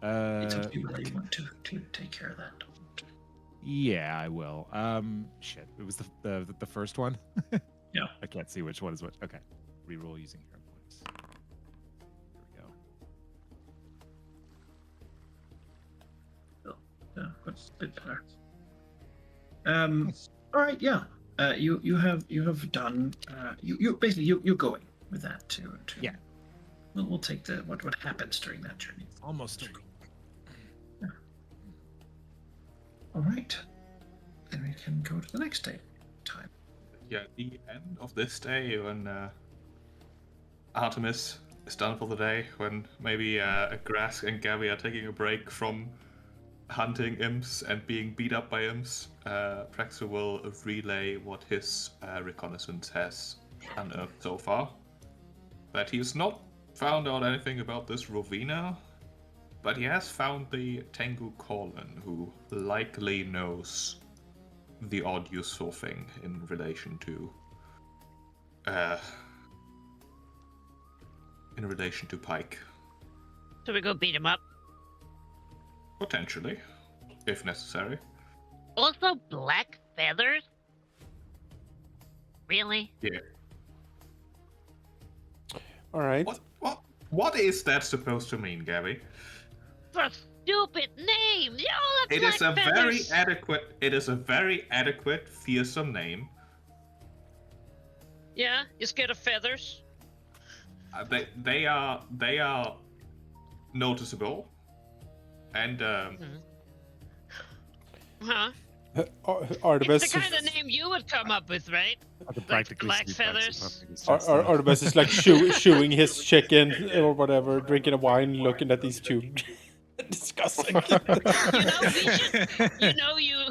it's up to you whether you want to take care of that. Yeah, I will. Shit. It was the first one. Yeah. I can't see which one is which. Okay. Reroll using hero points. Here we go. What's a bit better? All right. Yeah. You have done. You basically you're going with that to Yeah. We'll take what happens during that journey. Almost a week. All right. Then we can go to the next day. Time. Yeah, the end of this day when Artemis is done for the day, when maybe Grask and Gabby are taking a break from hunting imps and being beat up by imps, Praxu will relay what his reconnaissance has unearthed so far. That he has not found out anything about this Rovina, but he has found the Tengu Corlin, who likely knows the odd useful thing in relation to Pike. So we go beat him up. Potentially, if necessary. Also, black feathers? Really? Yeah. All right. What is that supposed to mean, Gabby? For stupid name! You all have It is a black feathers. very adequate, fearsome name. Yeah, you scared of feathers? They are noticeable, and Huh? Artemis. It's the kind of name you would come up with, right? I could Like practically black see Praxu feathers. puffing his chest out. Artemis is like chewing his chicken or whatever, drinking a wine, looking at these two. Disgusting.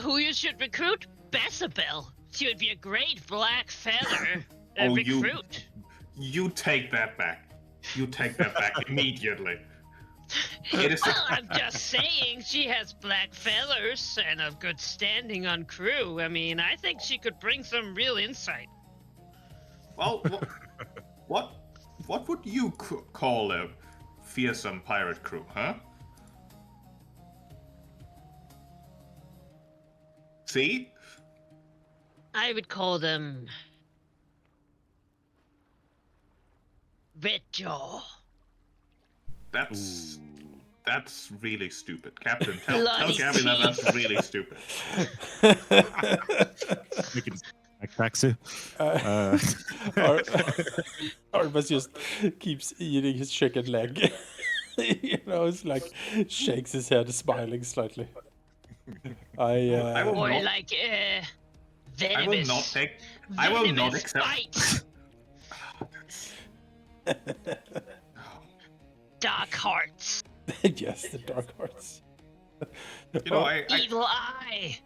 Who you should recruit? Bessabel. She would be a great black feather Oh, recruit. you take that back. You take that back immediately. It is Well, I'm just saying she has black feathers and a good standing on crew. I mean, I think she could bring some real insight. well, what would you call a fearsome pirate crew, huh? See? I would call them Redjaw. That's really stupid. Captain, tell Bloody Gabby that that's teeth. really stupid. We can like Praxu. Artemis just keeps eating his chicken leg. It's like shakes his head, smiling slightly. I will Or not- like, I will venomous. not take. I will not venomous accept. bite. Dark hearts. Yes, the dark hearts. You know, I Evil eye.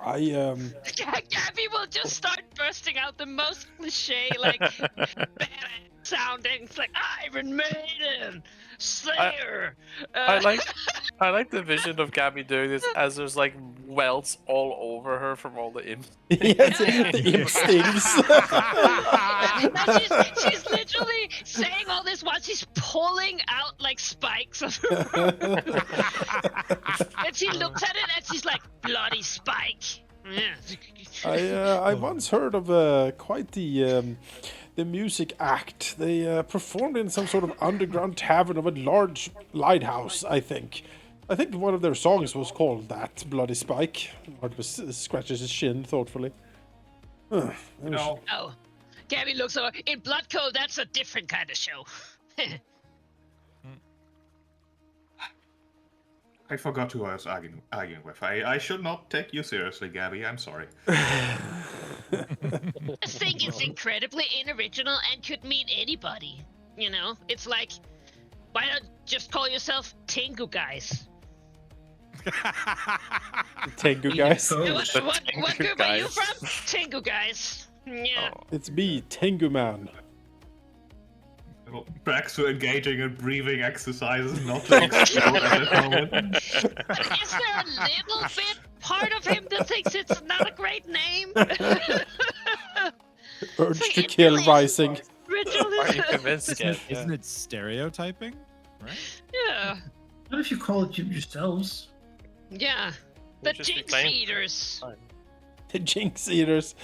Gabby will just start bursting out the most cliche, like, badass sounding. It's like Iron Maiden, Slayer. I like the vision of Gabby doing this as there's like welts all over her from all the imps. Yes, the imp stings. And she's literally saying all this while she's pulling out like spikes of her. And she looks at it and she's like, bloody spike. Yeah. I once heard of quite the music act. They performed in some sort of underground tavern of a large lighthouse, I think. I think one of their songs was called that, Bloody Spike. Artemis scratches his shin thoughtfully. you know, Oh, Gabby looks over. In Blood Code, that's a different kind of show. I forgot who I was arguing with. I should not take you seriously, Gabby. I'm sorry. I think it's incredibly unoriginal and could mean anybody. You know, it's like, why not just call yourself Tengu Guys? Tengu guys. What group are you Guys. from? Tengu Guys. Yeah. It's me, Tengu Man. Praxu engaging in breathing exercises, not to explode at this moment. Is there a little bit part of him that thinks it's not a great name? Urge like, to it kill really is rising. Original Are you is- convinced yet? Isn't it stereotyping? Right? Yeah. What if you call it yourselves? Yeah. The We'll just be Jinx playing- Eaters. The Jinx Eaters.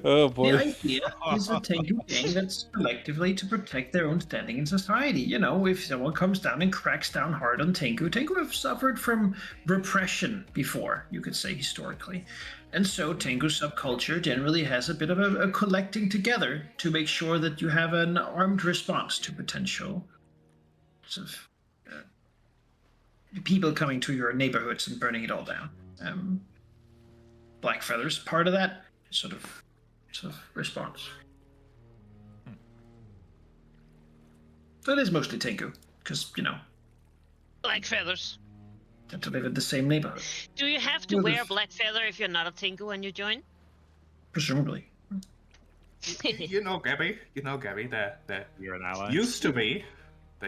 Oh The boy. idea is a Tengu gang that's collectively to protect their own standing in society. You know, if someone comes down and cracks down hard on Tengu have suffered from repression before, you could say, historically. And so Tengu subculture generally has a bit of a collecting together to make sure that you have an armed response to potential sort of people coming to your neighborhoods and burning it all down. Blackfeather's part of that sort of response. So it is mostly Tengu, because, Black feathers. tend to live in the same neighborhood. Do you have to wear a black feather if you're not a Tengu when you join? Presumably. You know, Gabby, there You're an ally. there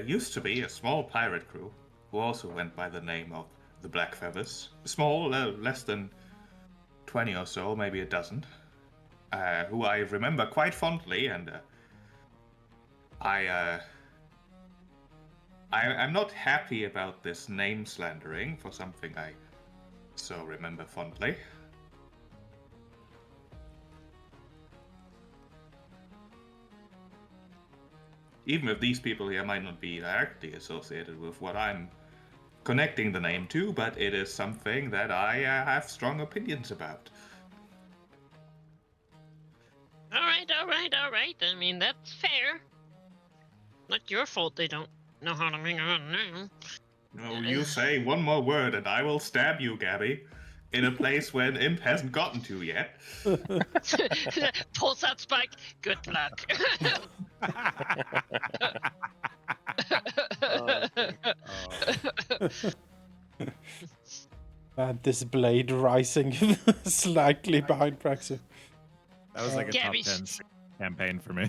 used to be a small pirate crew who also went by the name of the Black Feathers. Small, less than 20 or so, maybe a dozen, who I remember quite fondly, and I'm not happy about this name slandering for something I so remember fondly. Even if these people here might not be directly associated with what I'm connecting the name to, but it is something that I have strong opinions about. All right. I mean, that's fair. Not your fault they don't know how to make a name. No, you say one more word and I will stab you, Gabby, in a place where an imp hasn't gotten to yet. Pulls out Spike. Good luck. And this blade rising slightly behind Praxu. That was like a Gabby's- top 10 campaign for me.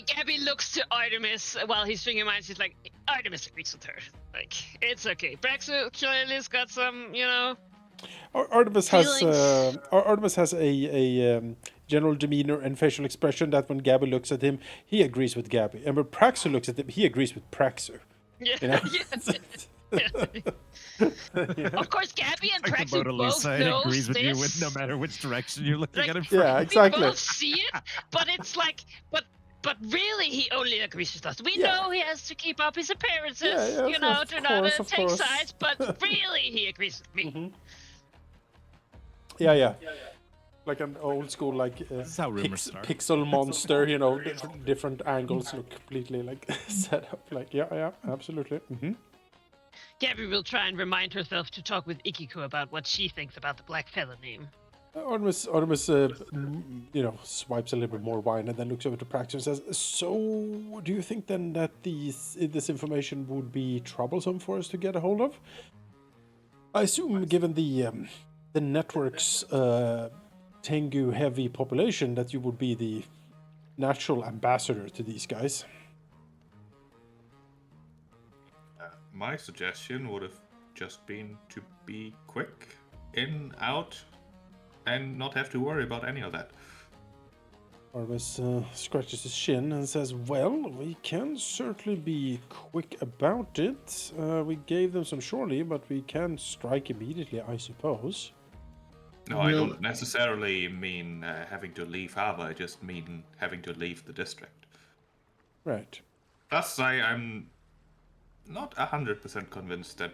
Gabby looks to Artemis while he's swinging mines. She's like, Artemis agrees with her. Like, it's okay. Braxu clearly's got some, Artemis has feelings. Artemis has a general demeanor and facial expression that when Gabby looks at him, he agrees with Gabby, and when Praxu looks at him, he agrees with Praxu. Yeah. You know? Of course, Gabby and Like the Praxu Mona both Lisa know agrees with you this. no matter which direction you're looking Like, at him from. Yeah, exactly. We both see it, but it's like, but really, he only agrees with us. We know he has to keep up his appearances, Yeah, of to not course, of take course. sides, but really, he agrees with me. Yeah. Like an old school, like This is how rumors start. pixel monster, different angles look completely like set up. Like, yeah, absolutely. Gabby will try and remind herself to talk with Ikiku about what she thinks about the Black Feather name. Artemis, swipes a little bit more wine and then looks over to Praxu and says, "So, do you think then that this information would be troublesome for us to get a hold of? I assume, given the network's Tengu heavy population, that you would be the natural ambassador to these guys." My suggestion would have just been to be quick, in, out, and not have to worry about any of that. Artemis scratches his chin and says, "Well, we can certainly be quick about it. We gave them some surely, but we can strike immediately, I suppose." No, I don't necessarily mean having to leave Hava, I just mean having to leave the district. Right. Thus, I'm not 100% convinced that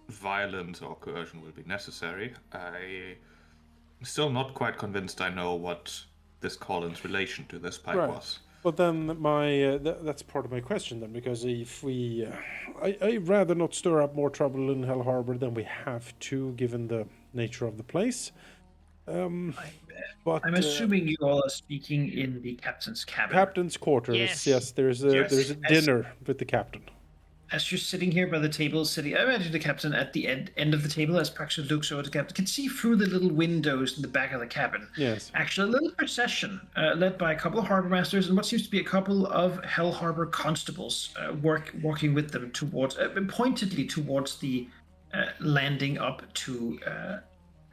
violence or coercion will be necessary. I'm still not quite convinced I know what this Colin's relation to this pipe Right. was. But then that's part of my question then, because if we... I'd rather not stir up more trouble in Hell Harbor than we have to, given the nature of the place. But I'm assuming you all are speaking in the captain's cabin. captain's quarters, yes, there's a dinner with the captain. As you're sitting here by the table, I imagine the captain at the end of the table, as Praxu looks over the captain, can see through the little windows in the back of the cabin. Yes. Actually, a little procession led by a couple of harbor masters and what seems to be a couple of Hell Harbor constables walking with them towards, pointedly towards the landing up to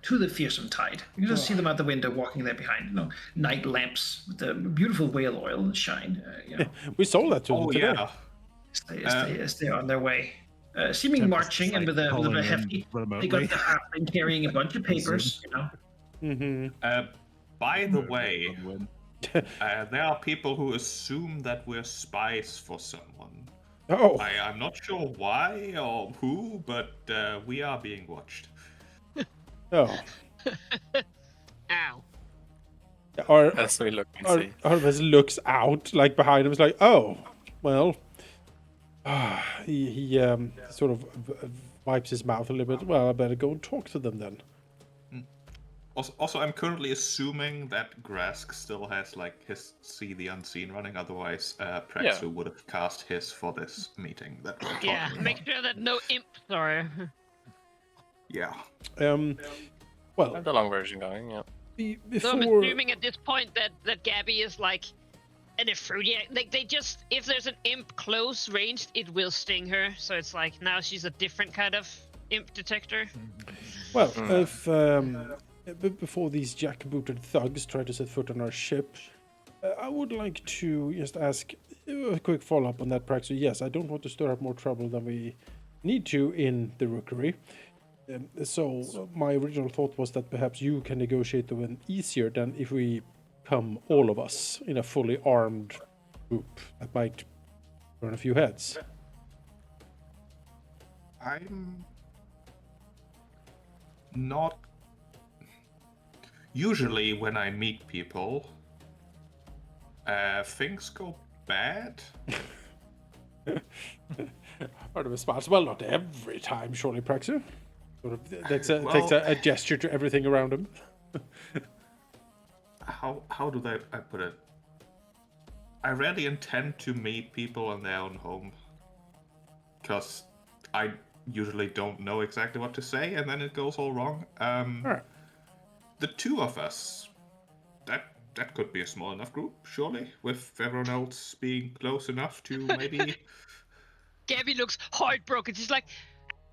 the fearsome tide. You can just see them out the window walking there behind, night lamps with the beautiful whale oil shine. We sold that to them today. Yeah. As they're on their way, seeming marching and with a calling in hefty. They remotely. got the harping carrying a bunch of papers. By the way, there are people who assume that we're spies for someone. Oh, I'm not sure why or who, but we are being watched. oh. Ow. As we look and see. Artemis looks out, like behind him, is like, "Oh, well." He sort of wipes his mouth a little bit. "Well, I better go and talk to them then." Also, I'm currently assuming that Grask still has like his see the unseen running. Otherwise, Praxu would have cast his for this meeting that we're talking Yeah, about. make sure that no imps are. Yeah. Well, I have the long version going. Yeah. So I'm before assuming at this point that Gabby is like an aphrodisiac. Like they just, if there's an imp close ranged, it will sting her. So it's like now she's a different kind of imp detector. well, if before these jackbooted thugs try to set foot on our ship, I would like to just ask a quick follow-up on that, Praxu. Yes, I don't want to stir up more trouble than we need to in the rookery. So my original thought was that perhaps you can negotiate the win easier than if we come all of us in a fully armed group. That might turn a few heads. I'm not. Usually, when I meet people, things go bad. Part of a smiles. Well, not every time, surely, Praxu. Sort of takes a gesture to everything around him. How do I put it? I rarely intend to meet people in their own home, because I usually don't know exactly what to say, and then it goes all wrong. Alright. The two of us, that could be a small enough group, surely, with everyone else being close enough to maybe. Gabby looks heartbroken. She's like,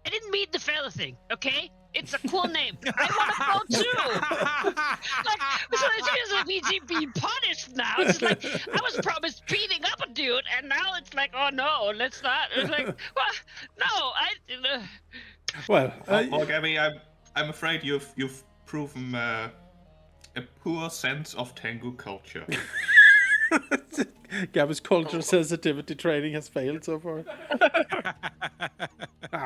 I didn't mean the fella thing, okay? It's a cool name. I want to go too. Like, so it feels like he's being punished now. It's just like, I was promised beating up a dude, and now it's like, oh no, let's not. It's like, well, no, Well, Well, Gabby, I'm afraid you've proven a poor sense of Tengu culture. Gabby's cultural sensitivity training has failed so far.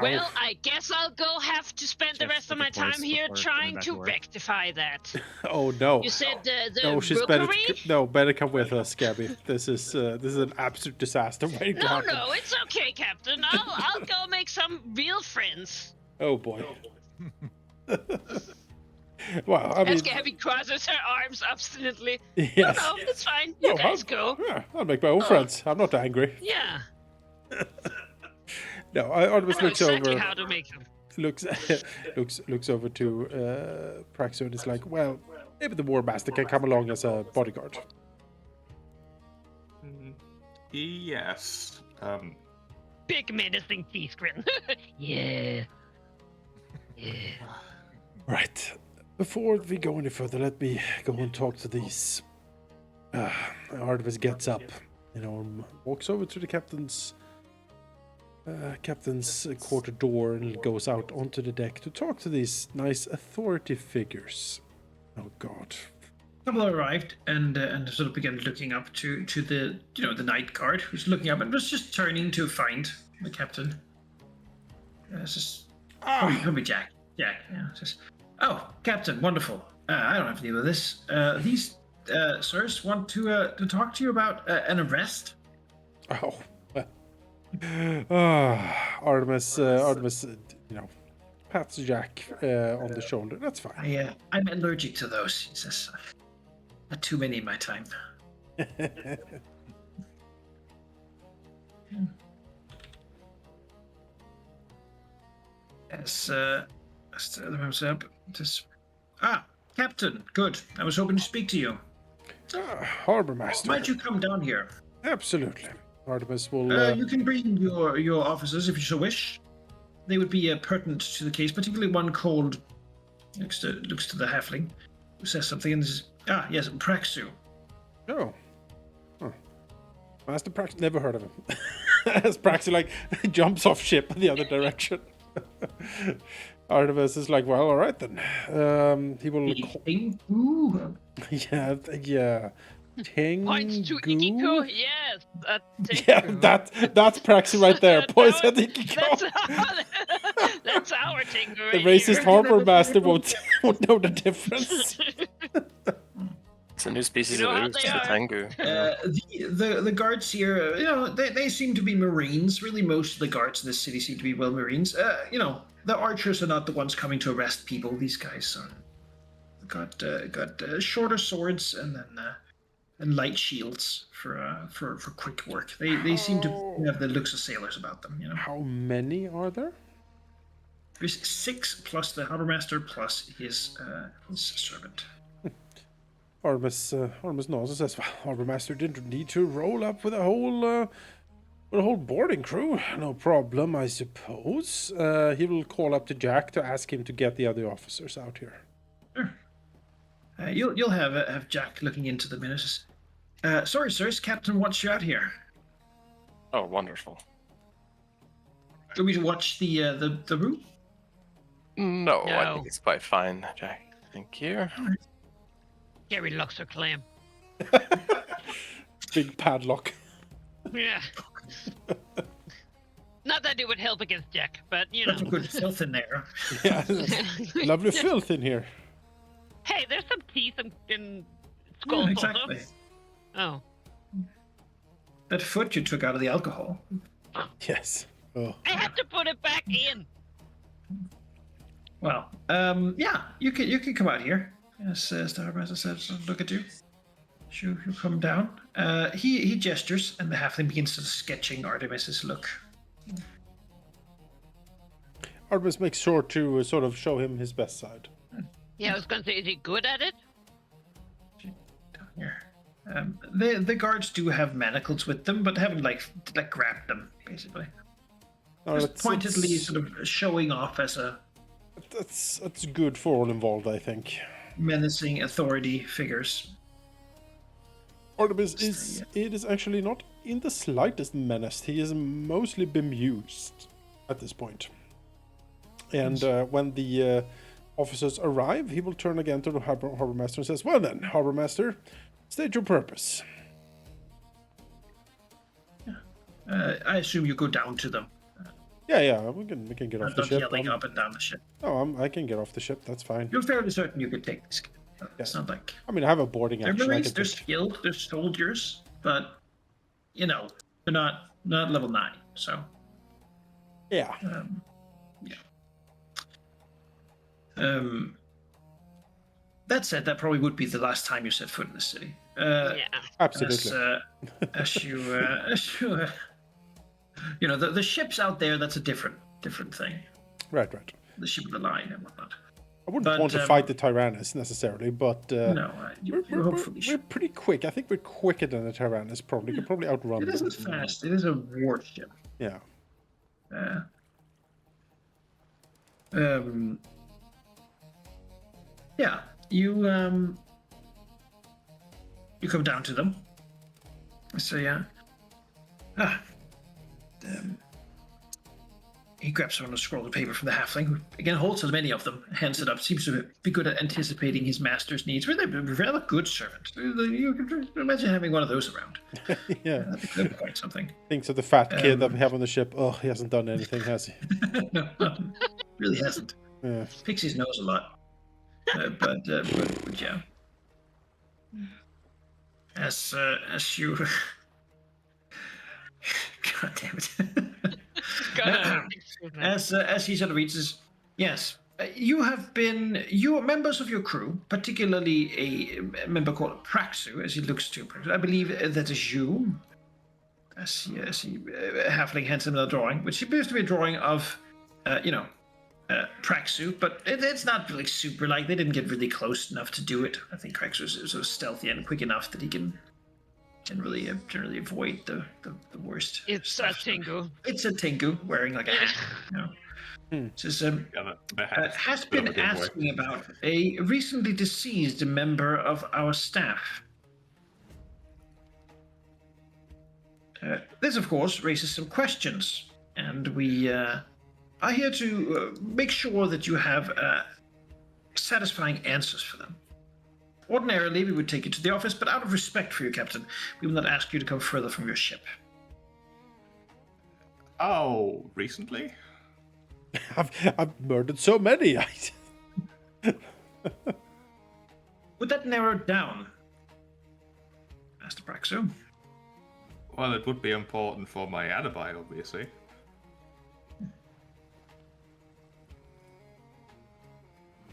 Well, I guess I'll go have to spend the Just rest of for the my time course here before trying coming back to to work. rectify that. Oh no! You said the No, she's better. rookery? Better come with us, Gabby. This is an absolute disaster waiting to No, happen. no, it's okay, Captain. I'll go make some real friends. Oh boy. Well, I mean, As Gabby crosses her arms obstinately. yes. No, it's fine. You No, guys go. Yeah, I'll make my own friends. I'm not angry. Yeah, No, Artemis I know looks exactly over. how to make them. looks over to Praxu and is like, well, maybe the War Master can come along as a bodyguard. Yes. Big menacing teeth grin. Yeah. Yeah. Right. Before we go any further, let me go and talk to these. Artemis gets up, walks over to the captain's quarter door and goes out onto the deck to talk to these nice authority figures. Oh God. A couple arrived and sort of began looking up to the the night guard who's looking up and was just turning to find the captain. It's just probably Jack. Jack, yeah. Just, oh, Captain, wonderful. I don't have to deal with this. These sirs want to talk to you about an arrest. Oh. Artemis, pats Jack on the shoulder. That's fine. I'm allergic to those. He says, not too many in my time. Yes, up. Captain, good. I was hoping to speak to you. Harbor Master. Might you come down here? Absolutely. Artemis will. You can bring your officers if you so wish. They would be pertinent to the case, particularly one called looks to the halfling who says something and this yes, Praxu. Oh. Huh. Master Praxu. Never heard of him. As Praxu jumps off ship in the other direction. Artemis is like, well, all right then. He will. Yeah. Tengu? Points to Ikiko. Yes, Yeah, that's Praxu right there. Points at Ikiko. That's our Tengu. The Right racist here. harbor master won't know the difference. It's a new species You know of how ooze, they the are. Tengu. The guards here, they seem to be Marines. Really, most of the guards in this city seem to be Marines. The archers are not the ones coming to arrest people. These guys are got shorter swords and then and light shields for quick work. They seem to have the looks of sailors about them. You know. How many are there? There's 6 plus the harbor master plus his servant. Artemis Nonsense says, well, Harbor Master didn't need to roll up with a whole boarding crew. No problem, I suppose. He will call up to Jack to ask him to get the other officers out here. Sure. You'll have Jack looking into the minutes. Sorry, sirs, Captain wants you out here. Oh, wonderful. Do we watch the room? No, I No. think it's quite fine, Jack. Thank you. Gary locks her claim. Big padlock. Yeah. Not that it would help against Jack, but you know. There's some good filth in there. Yeah, lovely filth in here. Hey, there's some teeth in skulls Exactly. also. Oh. That foot you took out of the alcohol. Yes. Oh. I have to put it back in. Well, yeah, you can come out here. Yes, as the harbor master says, look at you. You come down. He gestures, and the halfling begins sort of sketching Artemis's look. Artemis makes sure to sort of show him his best side. Yeah, I was gonna say, is he good at it? Down here. The guards do have manacles with them, but haven't like grabbed them basically. No, Just pointedly sort of showing off as a That's good for all involved, I think. menacing authority figures. Artemis is actually not in the slightest menaced. He is mostly bemused at this point. And when the officers arrive, he will turn again to the harbor master and says, "Well then, harbor master, state your purpose." I assume you go down to them. Yeah, we can get off the Not ship. yelling up and down the ship. No, I can get off the ship. That's fine. You're fairly certain you could take this. It's not like I mean, I have a boarding they're action. Marines. They're skilled. They're soldiers, but you know they're not level 9. So Yeah. That said, that probably would be the last time you set foot in the city. Yeah. Absolutely. As you, you know, the ships out there. That's a different thing. Right. The ship of the line and whatnot. I wouldn't want to fight the Tyrannus necessarily, but No, hopefully we're pretty quick. I think we're quicker than the Tyrannus. Probably could probably outrun it them. isn't fast. It is a warship. Yeah. Yeah, you come down to them. So yeah. He grabs one of the scroll of paper from the halfling, who again holds as many of them, hands it up, seems to be good at anticipating his master's needs. Really, a rather good servant. You can imagine having one of those around. Yeah. That'd be quite something. Thinks of the fat kid that we have on the ship. Oh, he hasn't done anything, has he? No, really hasn't. Yeah. Picks his nose a lot. But yeah. As you... God damn it. As he sort of reaches, yes, you members of your crew, particularly a member called Praxu, as he looks to Praxu. I believe that is you. As he halfling hands him the drawing, which appears to be a drawing of, Praxu, but it's not really super like they didn't get really close enough to do it. I think Praxu is sort of stealthy and quick enough that he can generally avoid the worst. It's stuff. a Tingu. It's a Tingu wearing like a hat. You know. Just, has been asking about a recently deceased member of our staff. This, of course, raises some questions, and we are here to make sure that you have satisfying answers for them. Ordinarily, we would take you to the office, but out of respect for you, Captain, we will not ask you to come further from your ship. Oh, recently? I've murdered so many. Would that narrow it down, Master Praxu? Well, it would be important for my alibi, obviously.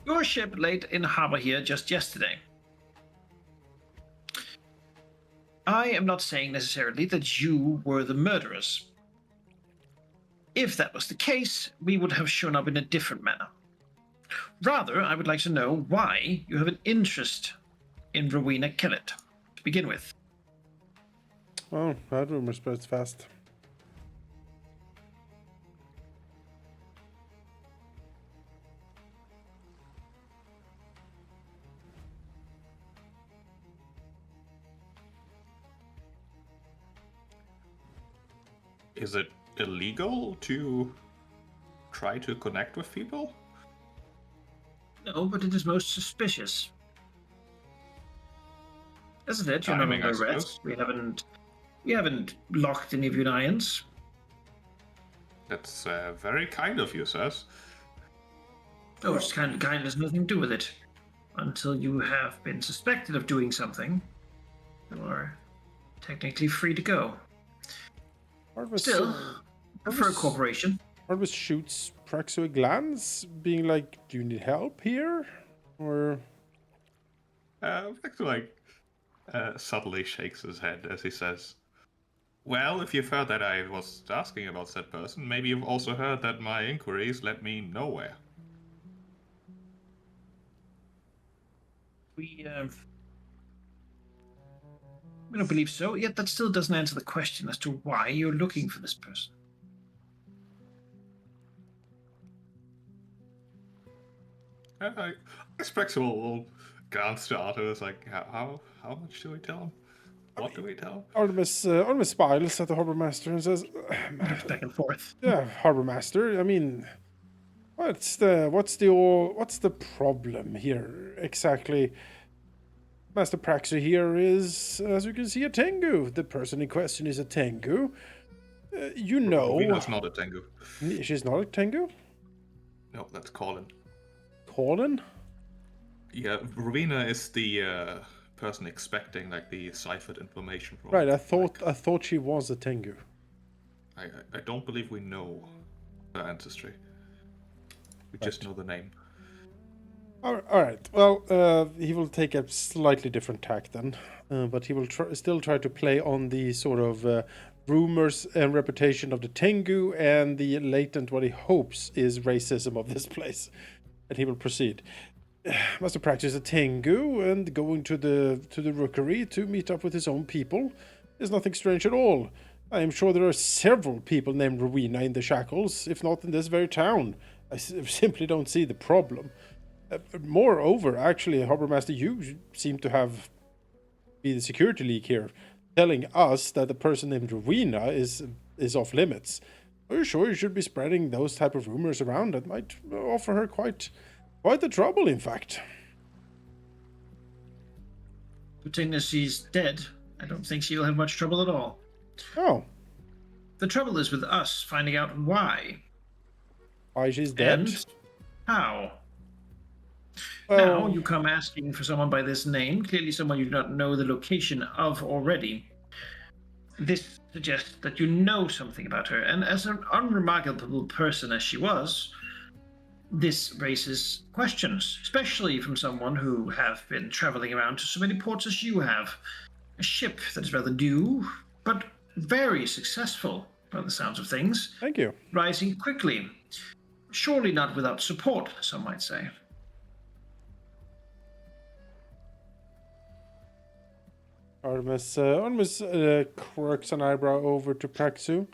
Your ship laid in harbor here just yesterday. I am not saying necessarily that you were the murderers. If that was the case, we would have shown up in a different manner. Rather, I would like to know why you have an interest in Rowena Kellett to begin with. Oh, that rumor spreads fast. Is it illegal to try to connect with people? No, but it is most suspicious. Isn't it? You're not Timing, I under arrest. We haven't locked any of your irons. That's very kind of you, sirs. Oh, it's kind has nothing to do with it. Until you have been suspected of doing something, you are technically free to go. Still, prefer cooperation. Artemis shoots Praxo a glance, being like, "Do you need help here?" Or Victor subtly shakes his head as he says, "Well, if you've heard that I was asking about said person, maybe you've also heard that my inquiries led me nowhere." We don't believe so. Yet that still doesn't answer the question as to why you're looking for this person. I expect will glance to Arthur like, how much do we tell him? What do we tell him? Artemis smiles at the harbor master and says, Back and forth. "Yeah, harbor master. I mean, what's the problem here exactly? Master Praxo here is, as you can see, a Tengu. The person in question is a Tengu. You know, Rowena's not a Tengu. She's not a Tengu. No, that's Colin. Colin? Yeah, Rowena is the person expecting like the ciphered information from. Right, I thought she was a Tengu. I don't believe we know her ancestry. We just know the name. All right. Well, he will take a slightly different tack then, but he will still try to play on the sort of rumors and reputation of the Tengu and the latent, what he hopes is racism of this place. And he will proceed. Master practice a Tengu and going to the rookery to meet up with his own people is nothing strange at all. I am sure there are several people named Rowena in the Shackles, if not in this very town. I simply don't see the problem. Moreover, actually, Harbor Master, you seem to be the security leak here, telling us that the person named Rowena is off limits. Are you sure you should be spreading those type of rumors around? That might offer her quite the trouble, in fact. Good thing that she's dead. I don't think she'll have much trouble at all. Oh. The trouble is with us finding out why. Why she's dead? And how. Now you come asking for someone by this name, clearly someone you do not know the location of already. This suggests that you know something about her, and as an unremarkable person as she was, this raises questions, especially from someone who have been traveling around to so many ports as you have. A ship that is rather new, but very successful by the sounds of things. Thank you. Rising quickly. Surely not without support, some might say. Artemis quirks an eyebrow over to Praxu,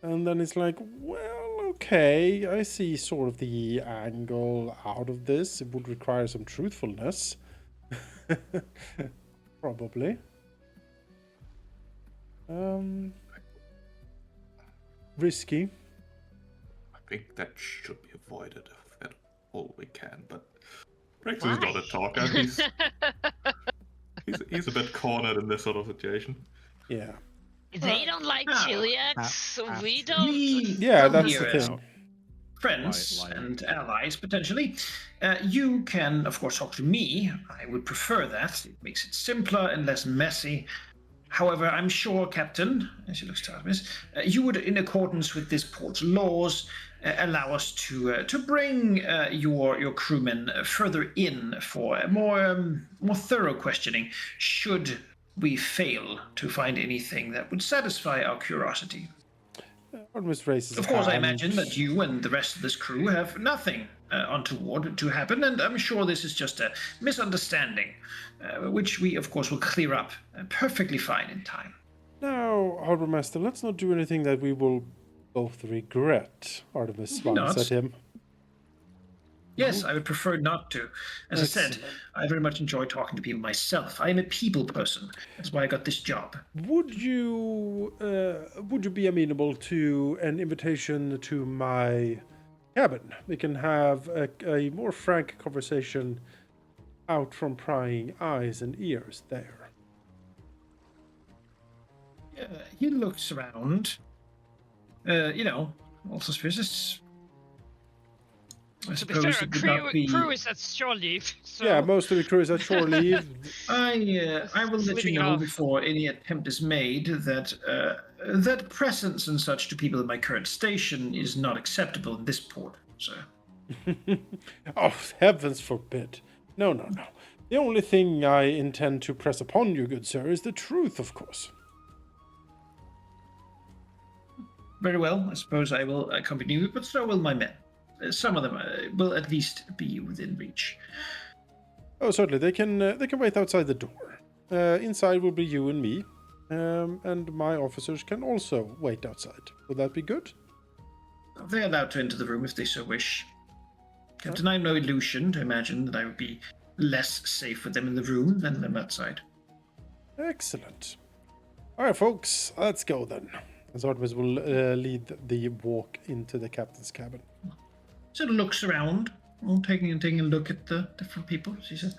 and then it's like, well, okay, I see sort of the angle out of this. It would require some truthfulness. Probably. Risky. I think that should be avoided at all we can, but Praxu is not a talker. He's a bit cornered in this sort of situation. Yeah. They don't like Chiliacs. We don't. Yeah, that's the thing. Friends and allies, potentially. You can, of course, talk to me. I would prefer that. It makes it simpler and less messy. However, I'm sure, Captain, as he looks to Artemis, you would, in accordance with this port's laws, allow us to bring your crewmen further in for more thorough questioning, should we fail to find anything that would satisfy our curiosity. Artemis raises Of a course, I hand. imagine that you and the rest of this crew have nothing untoward to happen, and I'm sure this is just a misunderstanding, which we, of course, will clear up perfectly fine in time. Now, Harbor Master, let's not do anything that we will both regret. Artemis smiles at him. Yes, I would prefer not to. As I said, Excellent. I very much enjoy talking to people myself. I am a people person. That's why I got this job. Would you be amenable to an invitation to my cabin? We can have a more frank conversation out from prying eyes and ears there. He looks around. All suspicious. I To be suppose fair, it would not be. crew is at shore leave. So Yeah, most of the crew is at shore leave. I will let you Sleeping know off. before any attempt is made that presents and such to people at my current station is not acceptable in this port, sir. Oh, heavens forbid. No, no, no. The only thing I intend to press upon you, good sir, is the truth, of course. Very well. I suppose I will accompany you, but so will my men. Some of them will at least be within reach. Oh, certainly. They can wait outside the door. Inside will be you and me, and my officers can also wait outside. Would that be good? They're allowed to enter the room if they so wish. Captain, I'm no illusion to imagine that I would be less safe with them in the room than them outside. Excellent. All right, folks, let's go then. As Artemis will lead the walk into the captain's cabin. So he looks around, taking a look at the different people. She says,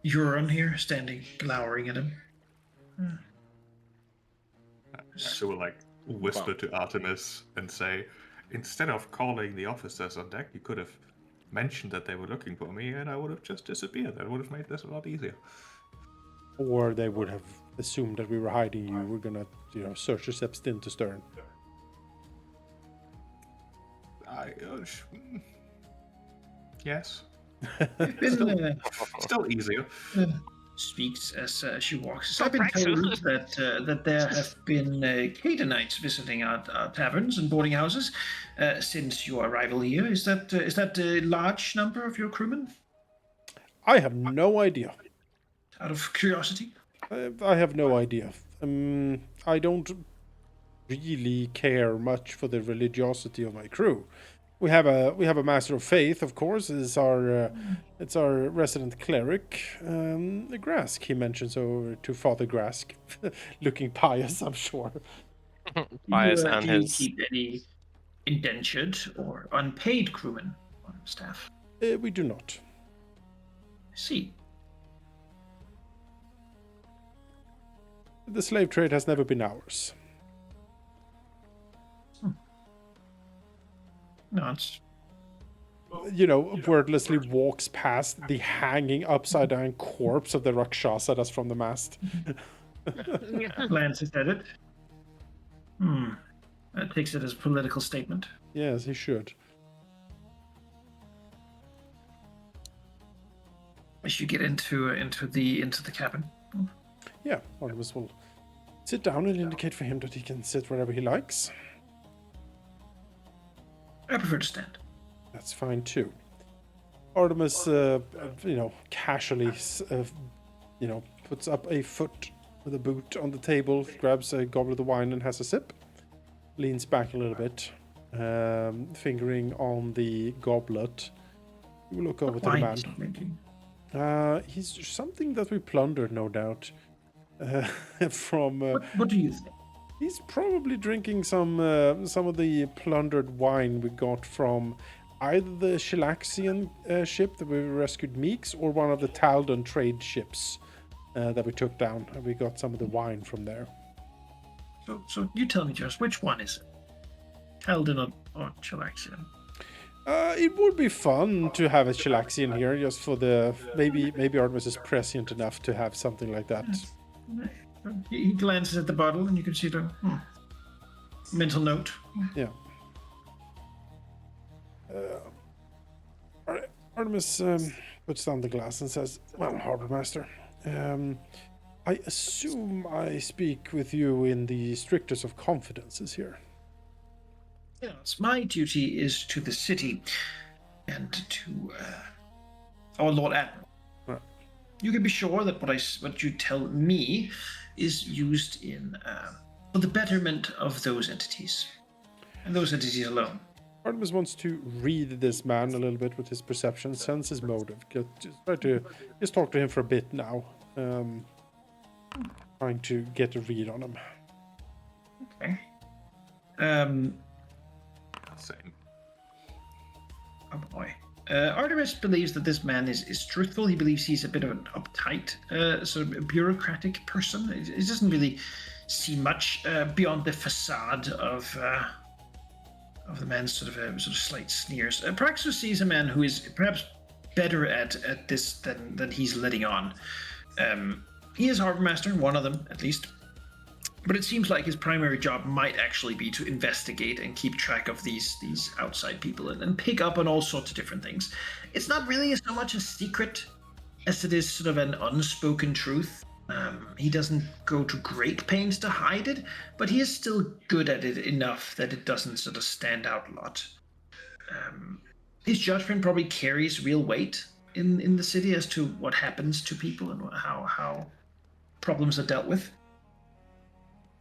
Euron here, standing, glowering at him. So we'll whisper to Artemis and say, instead of calling the officers on deck, you could have mentioned that they were looking for me, and I would have just disappeared. That would have made this a lot easier. Or they would have assumed that we were hiding you. We're gonna, search your steps stern to stern. Yes. Been, Still easier. speaks as she walks. So I've been practical. told that there have been Canaanites visiting our taverns and boarding houses since your arrival here. Is that a large number of your crewmen? I have no idea. Out of curiosity. I have no idea. I don't really care much for the religiosity of my crew. We have a master of faith, of course. It's our resident cleric, Grask. He mentions over to Father Grask, looking pious, I'm sure. Pious and do you his. keep any indentured or unpaid crewmen on staff? We do not. I see. The slave trade has never been ours. No, it's Wordlessly walks past the hanging upside down corpse of the Rakshasa that's from the mast. glances at it. That takes it as a political statement. Yes, he should. As you get into the cabin. Yeah, Artemis will sit down and indicate for him that he can sit wherever he likes. I prefer to stand. That's fine too. Artemis, casually, puts up a foot with a boot on the table, grabs a goblet of wine and has a sip. Leans back a little bit, fingering on the goblet. You look over to the Wine man. is he drinking? He's something that we plundered, no doubt. From What do you think? he's probably drinking some of the plundered wine we got from either the Shallaxian ship that we rescued Meeks or one of the Taldon trade ships that we took down. And we got some of the wine from there. So you tell me, Josh, which one is it? Eldon or Chilaxian? It would be fun to have a Shallaxian here, just for the maybe Artemis is prescient enough to have something like that. He glances at the bottle, and you can see the mental note. Yeah. Artemis puts down the glass and says, "Well, Harbor Master, I assume I speak with you in the strictest of confidences here." Yes, my duty is to the city and to our Lord Admiral. Right. You can be sure that what you tell me is used in for the betterment of those entities, and those entities alone. Artemis wants to read this man a little bit with his perception, sense his motive. Just talk to him for a bit now. Trying to get a read on him. Okay. Same. Oh boy. Artemis believes that this man is truthful. He believes he's a bit of an uptight, sort of a bureaucratic person. He doesn't really see much beyond the facade of the man's sort of slight sneers. Praxis sees a man who is perhaps better at this than he's letting on. He is Harbor Master, one of them at least. But it seems like his primary job might actually be to investigate and keep track of these outside people and pick up on all sorts of different things. It's not really so much a secret as it is sort of an unspoken truth. He doesn't go to great pains to hide it, but he is still good at it enough that it doesn't sort of stand out a lot. His judgment probably carries real weight in the city as to what happens to people and how problems are dealt with.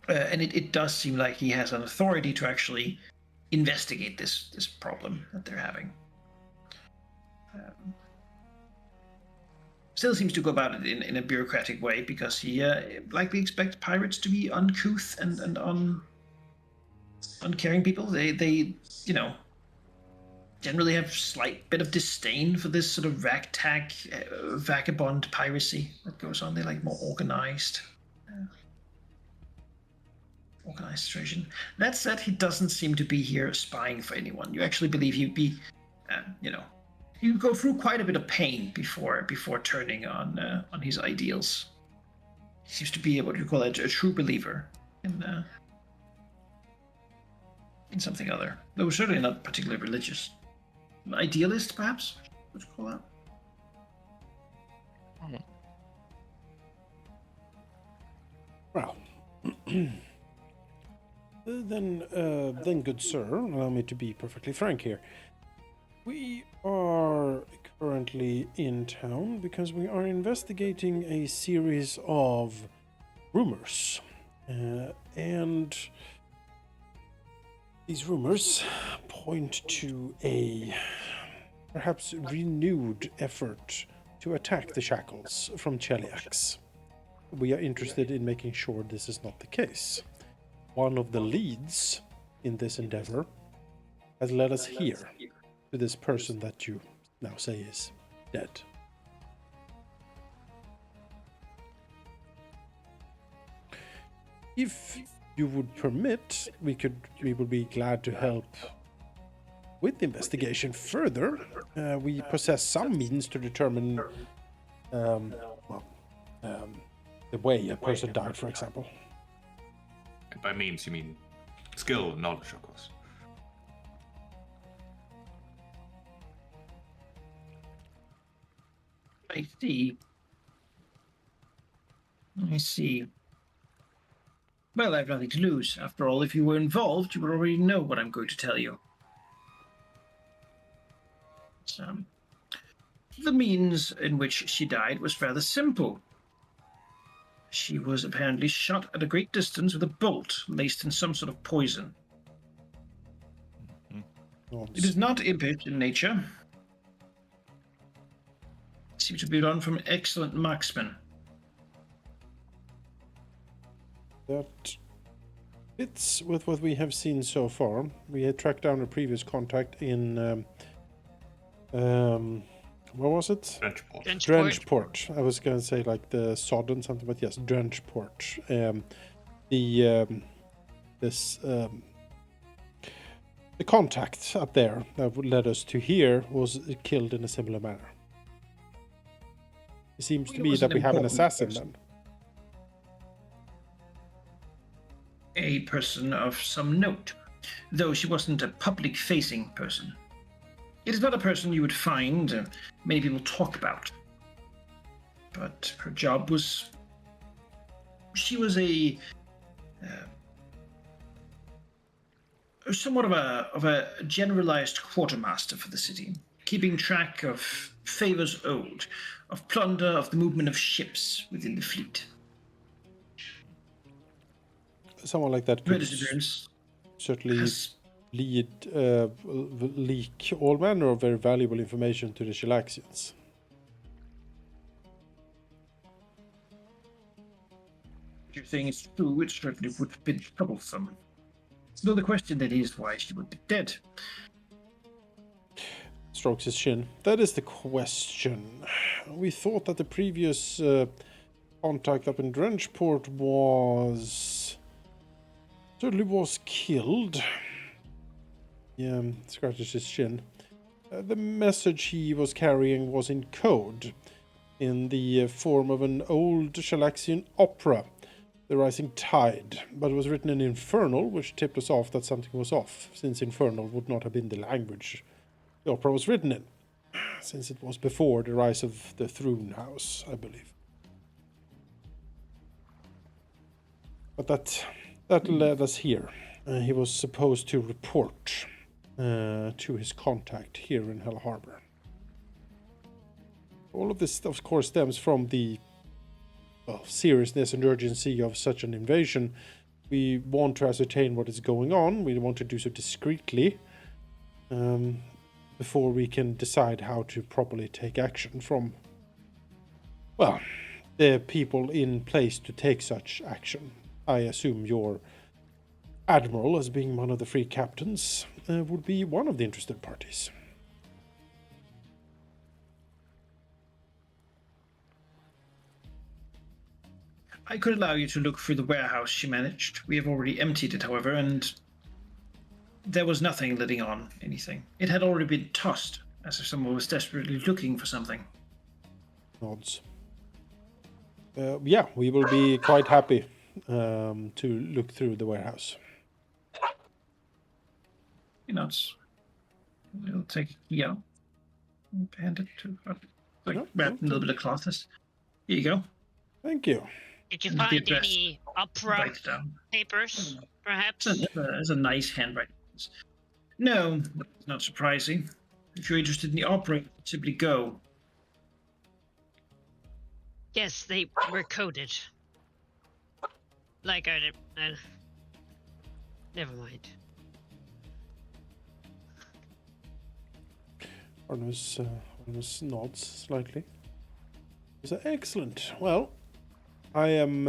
And it does seem like he has an authority to actually investigate this problem that they're having. Still seems to go about it in a bureaucratic way because he likely expects pirates to be uncouth and uncaring people. They generally have slight bit of disdain for this sort of ragtag vagabond piracy that goes on. They like more organized situation. That said, he doesn't seem to be here spying for anyone. You actually believe he'd be, you go through quite a bit of pain before turning on his ideals. He seems to be what you call a true believer in something other, though certainly not particularly religious. An idealist, perhaps? What would you call that? Well, then, good sir, allow me to be perfectly frank here. We are currently in town because we are investigating a series of rumors. And these rumors point to a perhaps renewed effort to attack the Shackles from Cheliax. We are interested in making sure this is not the case. One of the leads in this endeavor has led us here to this person that you now say is dead. If you would permit, we would be glad to help with the investigation further. We possess some means to determine the way a person died, for example. And by means, you mean skill and knowledge, of course. I see. Well, I have nothing to lose. After all, if you were involved, you would already know what I'm going to tell you. The means in which she died was rather simple. She was apparently shot at a great distance with a bolt laced in some sort of poison. It is not impish in nature. It seems to be done from excellent marksmen. That fits with what we have seen so far. We had tracked down a previous contact in where was it? Drenchport. Drenchport. I was going to say like the Sodden something, but yes, Drenchport. The contact up there that led us to here was killed in a similar manner. It seems to me that we have an assassin then. a person of some note, though she wasn't a public-facing person. It is not a person you would find many people talk about. But her job was... She was somewhat of a generalized quartermaster for the city, keeping track of favors owed, of plunder, of the movement of ships within the fleet. Someone like that Her could disappearance certainly has... leak all manner of very valuable information to the Shallaxians. If you're saying it's true, it certainly would have been troublesome. Though the question then is why she would be dead. Strokes his chin. That is the question. We thought that the previous contact up in Drenchport certainly was killed. He scratches his chin. The message he was carrying was in code, in the form of an old Shallaxian opera, The Rising Tide, but it was written in Infernal, which tipped us off that something was off, since Infernal would not have been the language the opera was written in, since it was before the rise of the Throne House, I believe. But that led us here. He was supposed to report to his contact here in Hell Harbor. All of this, of course, stems from the seriousness and urgency of such an invasion. We want to ascertain what is going on. We want to do so discreetly before we can decide how to properly take action from, well, the people in place to take such action. I assume your admiral, as being one of the free captains, would be one of the interested parties. I could allow you to look through the warehouse she managed. We have already emptied it, however, and there was nothing letting on anything. It had already been tossed, as if someone was desperately looking for something. Nods. Yeah, we will be quite happy to look through the warehouse. He nods. We'll take a key out and hand it to her. Like, wrapped in a little bit of cloth. Here you go. Thank you. Did you And the find address. any opera Write it down. papers, perhaps? It's a nice handwriting. No, that's not surprising. If you're interested in the opera, simply go. Yes, they were coded. Like I did. Never mind. Arnus nods slightly. He said, "Excellent. Well, I am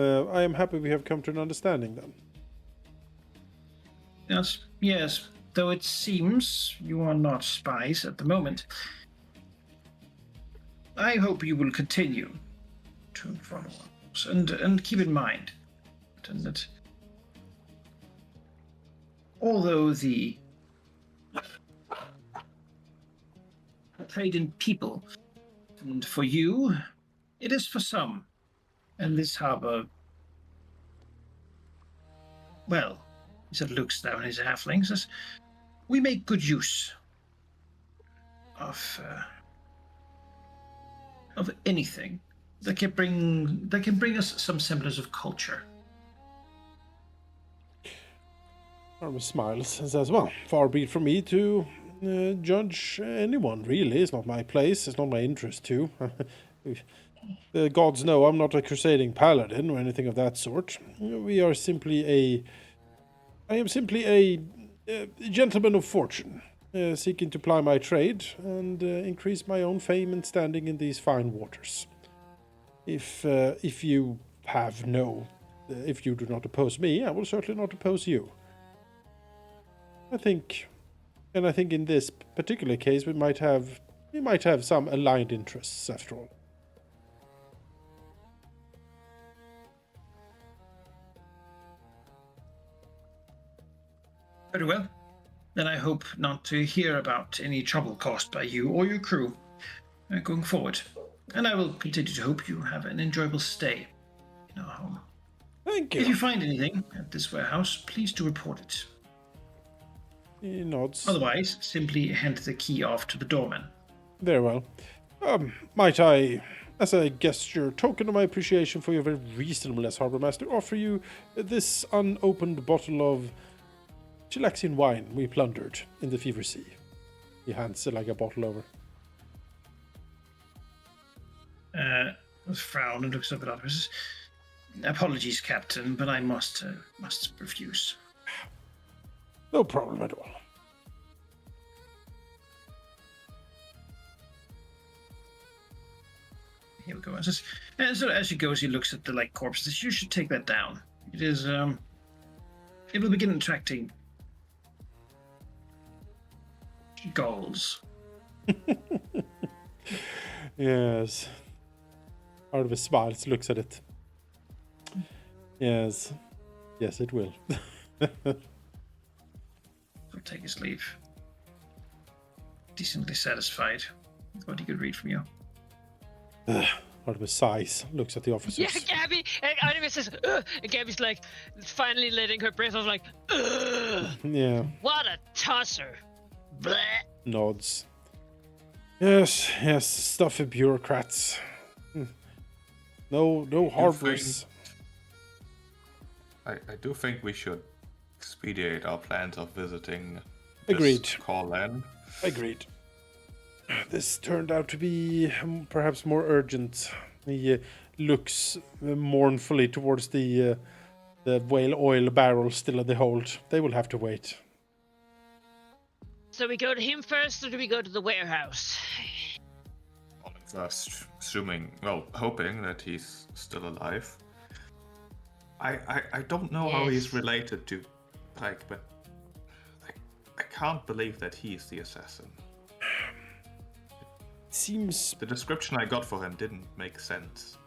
happy we have come to an understanding then." Yes. Though it seems you are not spies at the moment. I hope you will continue to follow us and keep in mind that although the trade in people, and for you, it is for some, and this harbor, well, he sort of looks down his halfling, says, we make good use of anything that can bring us some semblance of culture. Armus smiles and says, "Well, far be it from me to judge anyone, really. It's not my place, it's not my interest to. The gods know I'm not a crusading paladin or anything of that sort. I am simply a gentleman of fortune, seeking to ply my trade and increase my own fame and standing in these fine waters. If you do not oppose me, I will certainly not oppose you. I think in this particular case we might have some aligned interests after all." Very well. Then I hope not to hear about any trouble caused by you or your crew going forward. And I will continue to hope you have an enjoyable stay in our home. Thank If you. you find anything at this warehouse, please do report it. He nods. Otherwise, simply hand the key off to the doorman. Very well. Might I, as a gesture, token of my appreciation for your very reasonableness, Harbour Master, offer you this unopened bottle of Chilaxian wine we plundered in the Fever Sea. He hands like a bottle over. Frown and looks up at others. Apologies, Captain, but I must refuse. No problem at all. Here we go. And so as he goes, he looks at the corpses. You should take that down. It is it will begin attracting gulls. Yes. Artemis smiles, looks at it. Yes. Yes, it will. He'll take his leave. Decently satisfied with what he could read from you. Artemis sighs, looks at the officers. Yeah, Gabby. And Artemis says, ugh. And Gabby's like, finally letting her breath off, like, ugh. Yeah. What a tosser. Blech. Nods. Yes, stuff of bureaucrats. No harbors. I do think we should expedite our plans of visiting Agreed. this Corland. Agreed. This turned out to be perhaps more urgent. He looks mournfully towards the whale oil barrel still in the hold. They will have to wait. So we go to him first, or do we go to the warehouse? First, hoping that he's still alive. I don't know how he's Yes. related to Pike, but I can't believe that he's the assassin. Seems The description I got for him didn't make sense.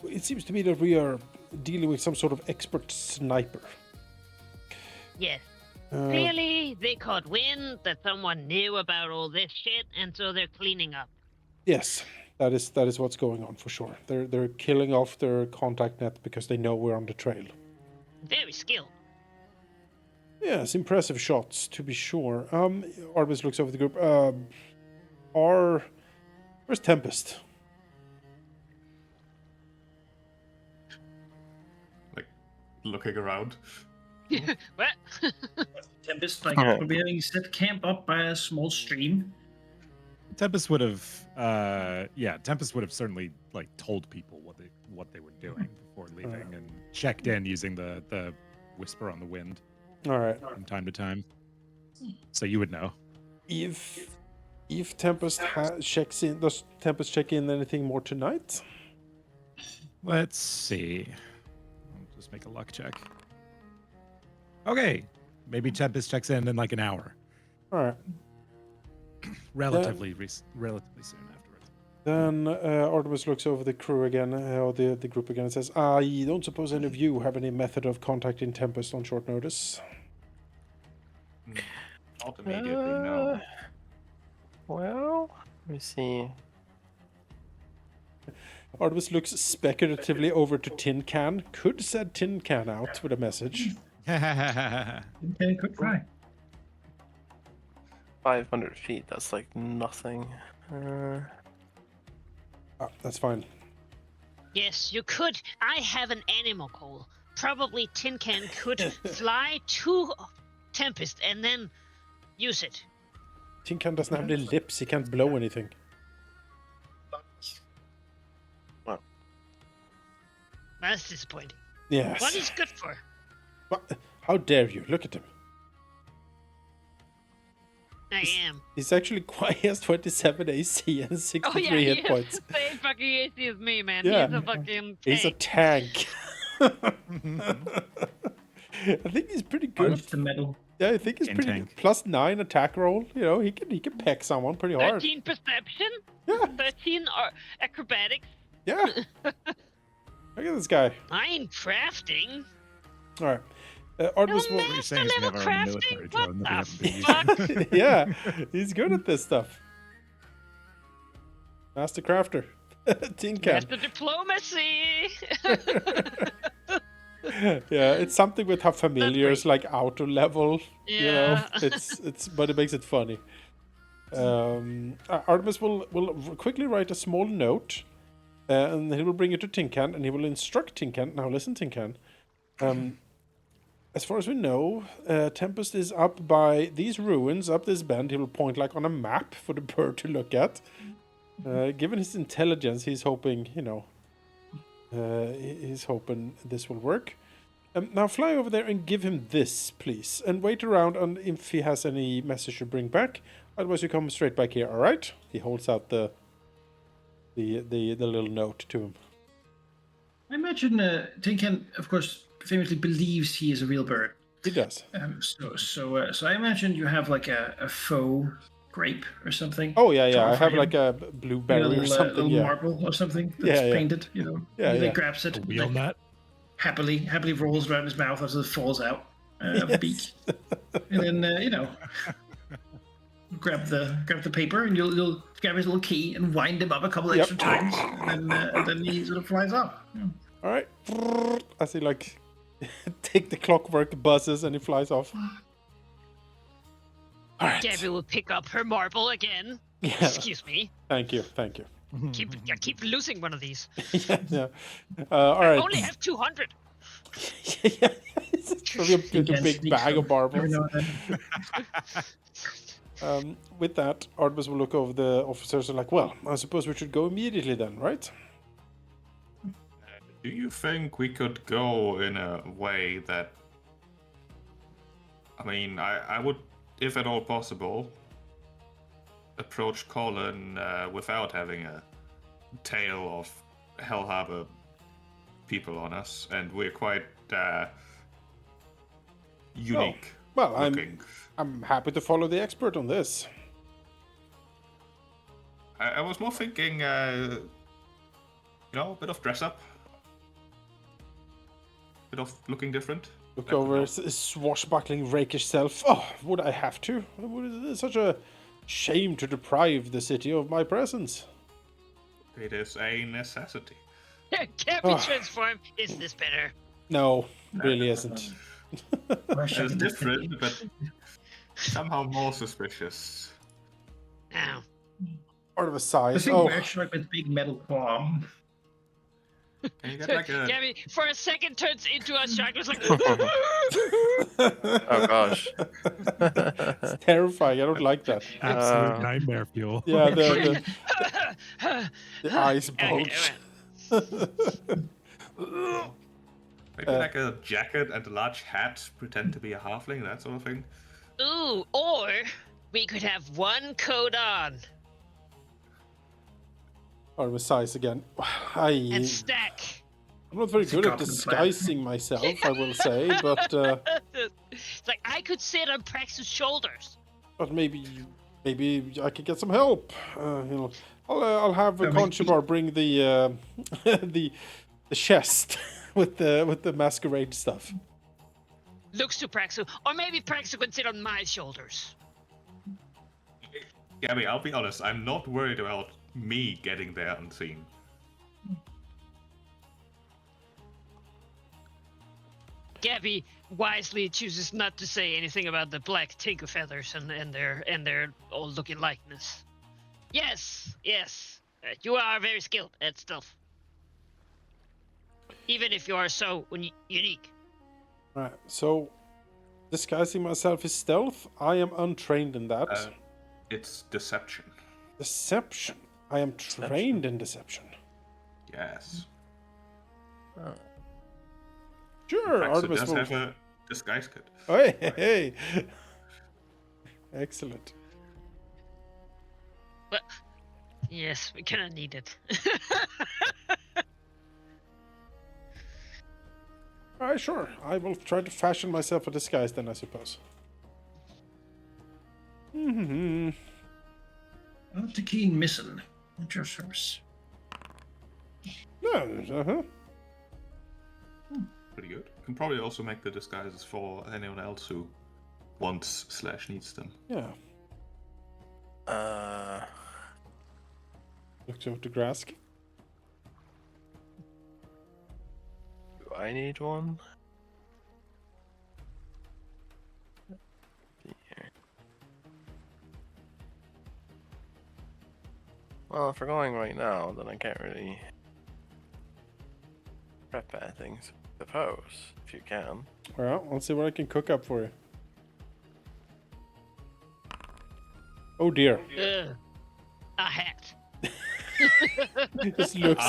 It seems to me that we are dealing with some sort of expert sniper. Yes. Uh, Clearly, they caught wind that someone knew about all this shit, and so they're cleaning up. yes, that is what's going on for sure. They're killing off their contact net because they know we're on the trail. Very skilled. Yes, impressive shots to be sure. Artemis looks over the group. Where's Tempest? Looking around. What? Tempest will be having set camp up by a small stream. Tempest would have, Tempest would have certainly told people what they were doing before leaving and checked in using the whisper on the wind All right. from time to time, so you would know. If Tempest checks in, does Tempest check in anything more tonight? Let's see. I'll just make a luck check. Okay, maybe Tempest checks in an hour. All right. Relatively soon afterwards. Then Artemis looks over the crew again, or the group again, and says, I don't suppose any of you have any method of contacting Tempest on short notice? Not immediately, no. Well, let me see. Artemis looks speculatively over to Tin Can. Could send Tin Can out with a message. Okay, good try. 500 feet, that's like nothing. That's fine. Yes, you could. I have an animal call. Probably Tin Can could fly to Tempest and then use it. Tin Can doesn't have any lips. He can't blow anything. That's disappointing. Yes. What is good for? What? How dare you? Look at him. I am. He's actually quite. He has 27 AC and 63 Oh yeah, hit points. Same fucking AC as me, man. Yeah. He's a fucking He's a tank. tank. I think he's pretty good. Punch the metal. Yeah, I think he's In pretty tank. good. +9 attack roll. You know, he can peck someone pretty hard. 13 perception. Yeah. 13 acrobatics. Yeah. Look at this guy. 9 crafting. All right. Artemis No, will. What you're saying is we have Level our own crafting? military drone that we What haven't the been using. Yeah, he's good at this stuff. Master crafter. Tin Can. Master diplomacy. Yeah, it's something with how familiar is great. like auto level. You know, Yeah. it's but it makes it funny. Artemis will quickly write a small note, and he will bring it to Tinkan, and he will instruct Tinkan. Now listen, Tinkan. As far as we know, Tempest is up by these ruins, up this bend. He will point like on a map for the bird to look at. Given his intelligence, he's hoping, he's hoping this will work. Now fly over there and give him this, please. And wait around and if he has any message to bring back. Otherwise you come straight back here, alright? He holds out the little note to him. I imagine Tinkan, of course, famously believes he is a real bird. He does. So I imagine you have like a faux grape or something. Oh yeah, to yeah. I offer have him. like a Like blueberry a little, or something. little Yeah. marble or something that's Yeah. painted. Yeah, he yeah. grabs it, Are we on that? happily rolls around his mouth as it falls out of the beak, and then grab the paper and you'll grab his little key and wind him up a couple extra times, and then he sort of flies off. Yeah. All right. As he like take the clockwork buzzes and he flies off. All right. Gabby will pick up her marble again. Yeah. Excuse me. Thank you. I keep losing one of these. Yeah. All right. I only have 200. Yeah. It's probably a big bag of marbles. With that, Artemis will look over the officers and like, well, I suppose we should go immediately then, right? Do you think we could go in a way that... I mean, I would, if at all possible, approach Colin without having a tail of Hell Harbor people on us, and we're quite unique. Well, looking. I'm happy to follow the expert on this. I was more thinking, a bit of dress up, bit of looking different. Look over his swashbuckling, rakish self. Oh, would I have to? It's such a shame to deprive the city of my presence. It is a necessity. Can't be transformed. Is this better? No, really isn't. It's different, but somehow more suspicious. Now. Part of a I size. think Oh, we're actually like with big metal claw. Can you get like a... Gabby, for a second, turns into a Shackles like. Oh gosh. it's terrifying. I don't like that. Absolute nightmare fuel. Yeah, the eyes Okay, bulge. Maybe like a jacket and a large hat, pretend to be a halfling, that sort of thing. Ooh, or we could have one coat on Part of a size again. and stack. I'm not very good at Goblin disguising myself, I will say, but It's like I could sit on Prax's shoulders. maybe I could get some help. I'll have Conchabar bring the the chest with the masquerade stuff. Looks to Praxu, or maybe Praxu could sit on my shoulders. Gabby, I'll be honest, I'm not worried about me getting there unseen. Gabby wisely chooses not to say anything about the black tinker feathers and their old looking likeness. Yes, you are very skilled at stealth. Even if you are so unique. Right, so disguising myself is stealth. I am untrained in that. It's deception. Deception. I am trained in deception. Yes. Sure, Praxu Artemis does will... have a disguise kit. Oh, hey. Excellent. But yes, we kinda need it. Alright, sure. I will try to fashion myself a disguise then, I suppose. Mm-hmm. Not a keen missing. At your service. Uh-huh. Pretty good. Can probably also make the disguises for anyone else who wants/needs them. Yeah. Looks over to Grask. Do I I need one. Well, if we're going right now, then I can't really prep anything. Suppose, if you can. Well, I'll see what I can cook up for you. Oh dear. A hat. This looks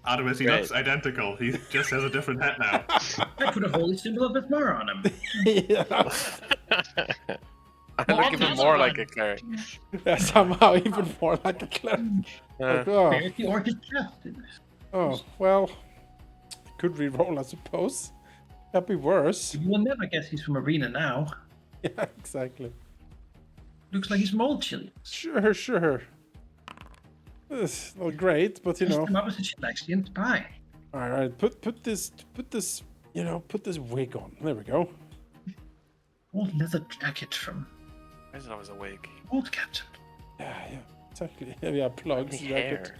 Artemis, he Great. looks identical. He just has a different hat now. I put a holy symbol of Bithmar on him. yeah. I Well, look even another more like one. a cleric. Yeah, somehow even more like a cleric. Like, oh, There's the orchid captain. oh, well, could re-roll, I suppose. That'd be worse. You will never guess he's from Arena now. Yeah, exactly. Looks like he's from Old Chile. Sure. It's not great, but you know. Come up with a Chilean pie. All right, put this, you know, put this wig on. There we go. Old leather jacket from Why is it always a wig? Old Captain. Yeah, exactly. Yeah, plugs. Hair.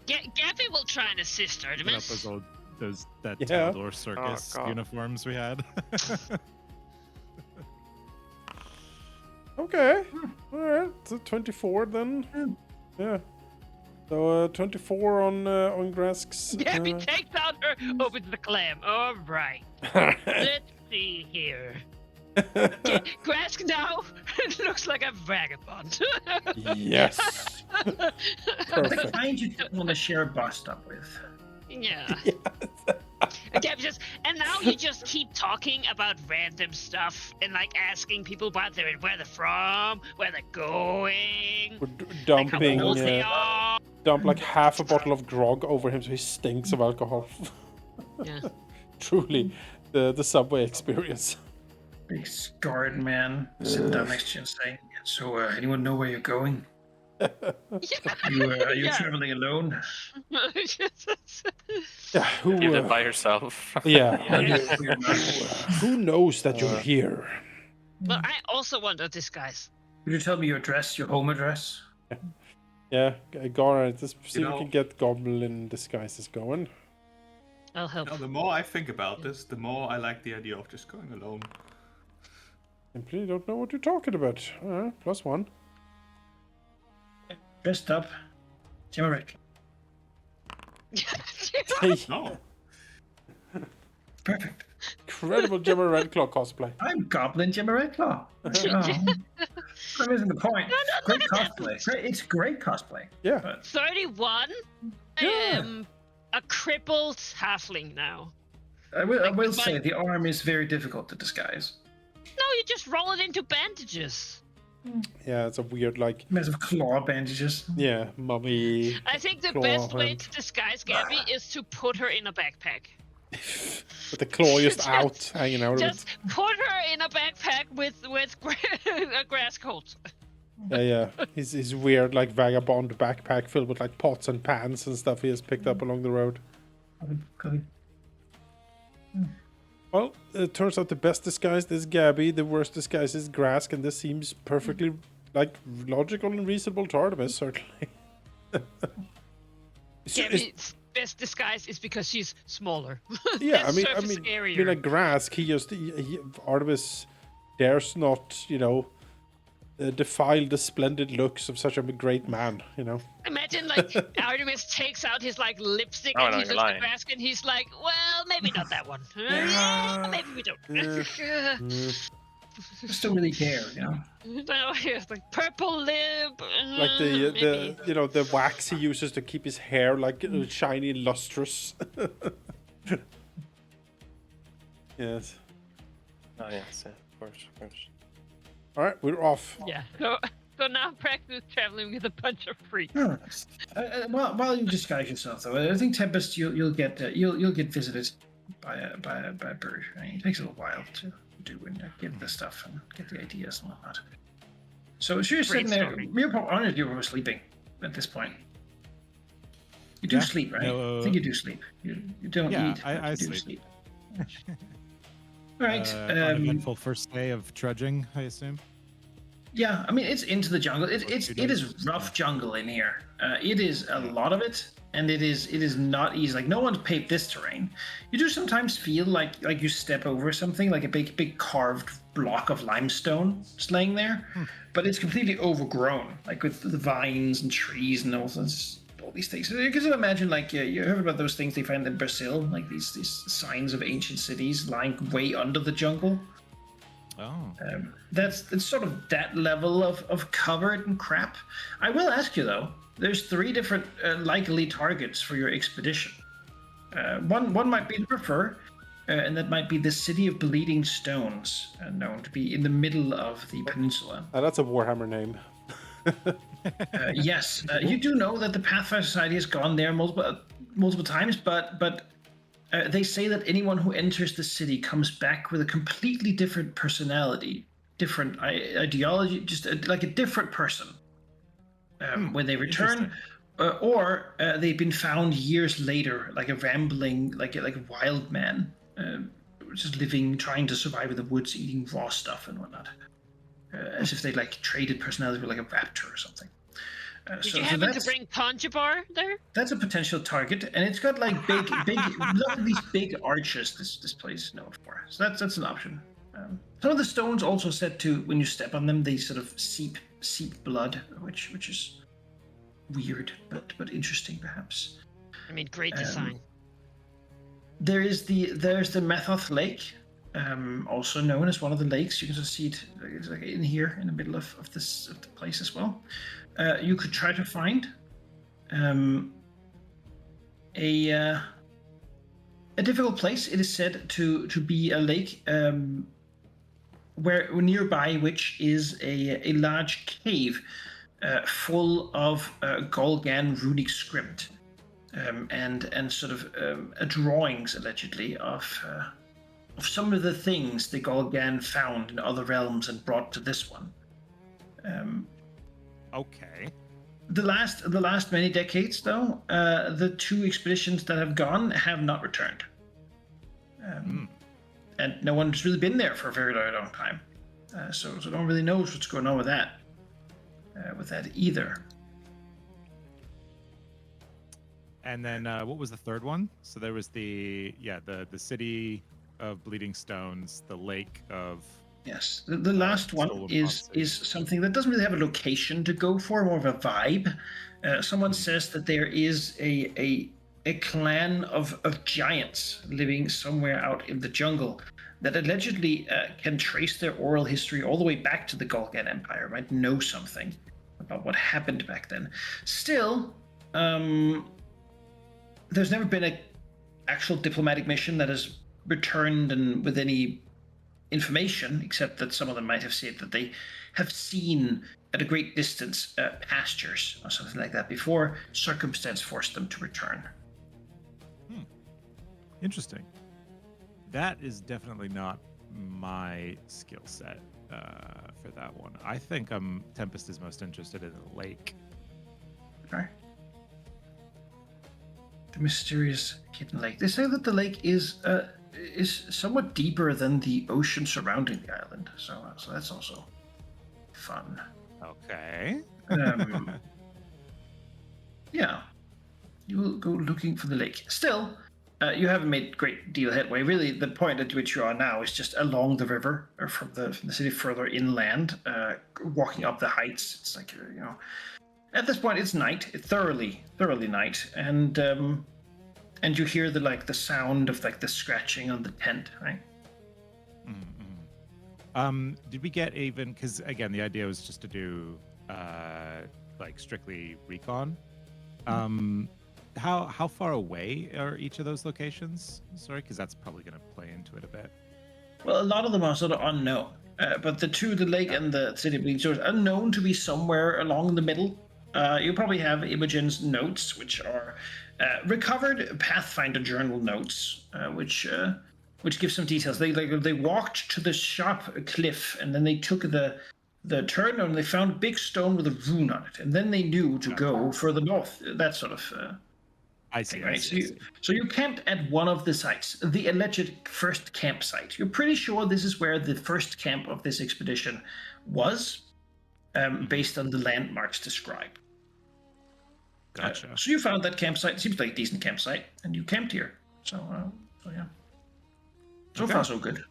Gabby will try and assist Put up Artemis. that Yeah. Taldor circus God. uniforms we had. Okay. All right. So 24 then. Yeah. So 24 on Grask's. Gabby takes out her opens the clam. All right. Let's see here. Grask now looks like a vagabond. Yes. The Perfect. kind you don't want to share a bus stop with. Yeah. And Gabby just, and now you just keep talking about random stuff and like asking people about where they're from, where they're going, We're like how dumping, old they are. dump like half a bottle of grog over him so he stinks of alcohol. Yeah. Truly, the subway experience. Big scarred man sitting down next to you and saying, "So, anyone know where you're going? Are you Yeah. traveling alone?" Yeah, who? You did by yourself. Yeah. Who knows that you're Uh, here? Well, I also want a disguise. Could you tell me your address, your home address? Yeah, Gara, let's see if we know- can get goblin disguises going. I'll help. The more I think about this, the more I like the idea of just going alone. Simply don't know what you're talking about. +1. Dressed up, Jimerick. No. Perfect. Incredible Gemma Redclaw cosplay. I'm Goblin Jimerick. That isn't the point. Great cosplay. It's great cosplay. Yeah. But 31. I Yeah. am a crippled halfling now. I will Like, say my- the arm is very difficult to disguise. No, you just roll it into bandages. Yeah, it's a weird, like, Massive claw bandages. yeah, mummy. I think the Claw best way hand. to disguise Gabby is to put her in a backpack. With the claw just out, hanging out of Just put her in a backpack with a grass coat. it. Yeah. His weird, like, vagabond backpack filled with, like, pots and pans and stuff he has picked up along the road. Well, it turns out the best disguise is Gabby, the worst disguise is Grask, and this seems perfectly, like, logical and reasonable to Artemis, certainly. Gabby's best disguise is because she's smaller. Yeah, That's I surface mean, scarier. like Grask, Artemis dares not, defile the splendid looks of such a great man, Imagine like Artemis takes out his like lipstick Oh, and no, he you're looks at lying. Grask and he's like, well, maybe not that one. Yeah, maybe we don't. Just don't really care, No, it's like purple lip. Like maybe. the wax he uses to keep his hair like shiny and lustrous. Yes. Oh yes, yeah, of course. All right, we're off. Yeah. So now practice traveling with a bunch of freaks. While you disguise yourself, though, I think Tempest, you'll get visited by a bird. I mean, it takes a little while to do and get the stuff and get the ideas and whatnot. So you're sitting there. You're probably sleeping at this point. You do Yeah, sleep, right? no, I think you do sleep. You don't yeah, eat. I but you do sleep. All right. Uneventful first day of trudging, I assume. Yeah, I mean it's into the jungle. It is rough jungle in here. It is a lot of it. and it is not easy. Like no one's paved this terrain. You do sometimes feel like you step over something, like a big carved block of limestone is laying there, but it's completely overgrown, like with the vines and trees and all these things. So you can imagine, like you heard about those things they find in Brazil, like these signs of ancient cities lying way under the jungle. Oh. It's sort of that level of covered and crap. I will ask you though. There's 3 different likely targets for your expedition. One might be the prefer, and that might be the city of Bleeding Stones, known to be in the middle of the peninsula. That's a Warhammer name. Yes, you do know that the Pathfinder Society has gone there multiple times, but they say that anyone who enters the city comes back with a completely different personality, different ideology, just like a different person. When they return, or they've been found years later, like a rambling, like a wild man, just living, trying to survive in the woods, eating raw stuff and whatnot, as if they like traded personality with like a raptor or something. Did you happen to bring Conjubar there? That's a potential target, and it's got like big, look at these big arches. This place is known for, so that's an option. Some of the stones also said to, when you step on them, they sort of seep blood, which is weird but interesting perhaps. I mean, great design. There's the Methoth Lake, also known as one of the lakes. You can just see it, it's like in here in the middle of the place as well. You could try to find a difficult place. It is said to be a lake where nearby which is a large cave full of Golgan runic script and sort of drawings allegedly of some of the things the Golgan found in other realms and brought to this one. Okay. The last many decades, though, the 2 expeditions that have gone have not returned. And no one's really been there for a very, very long time. So no one really knows what's going on with that either. And then what was the third one? So there was the city of Bleeding Stones, the lake of... Yes, the last one is something that doesn't really have a location to go for, more of a vibe. Someone says that there is a clan of giants living somewhere out in the jungle that allegedly can trace their oral history all the way back to the Golgan Empire, might know something about what happened back then. Still, there's never been an actual diplomatic mission that has returned and with any information, except that some of them might have said that they have seen at a great distance pastures or something like that before circumstance forced them to return. Interesting. That is definitely not my skill set for that one. I think Tempest is most interested in the lake. Okay. The mysterious hidden lake. They say that the lake is somewhat deeper than the ocean surrounding the island, so that's also fun. Okay. Yeah, you will go looking for the lake. Still, you haven't made great deal headway. Really, the point at which you are now is just along the river, or from the city further inland, walking up the heights. It's like at this point it's night. It's thoroughly night, and you hear the sound of like the scratching on the tent, right? Did we get even? Because again, the idea was just to do strictly recon. How far away are each of those locations? Sorry, because that's probably going to play into it a bit. Well, a lot of them are sort of unknown, but the lake and the city of Bleeding Stones are known to be somewhere along the middle. You probably have Imogen's notes, which are recovered Pathfinder journal notes, which give some details. They walked to the sharp cliff, and then they took the turn, and they found a big stone with a rune on it, and then they knew to go further north. That sort of I see. thing, right? I see. So you camped at one of the sites, the alleged first campsite. You're pretty sure this is where the first camp of this expedition was, based on the landmarks described. Gotcha. So you found that campsite. Seems like a decent campsite, and you camped here. So yeah. So Okay. far, so good.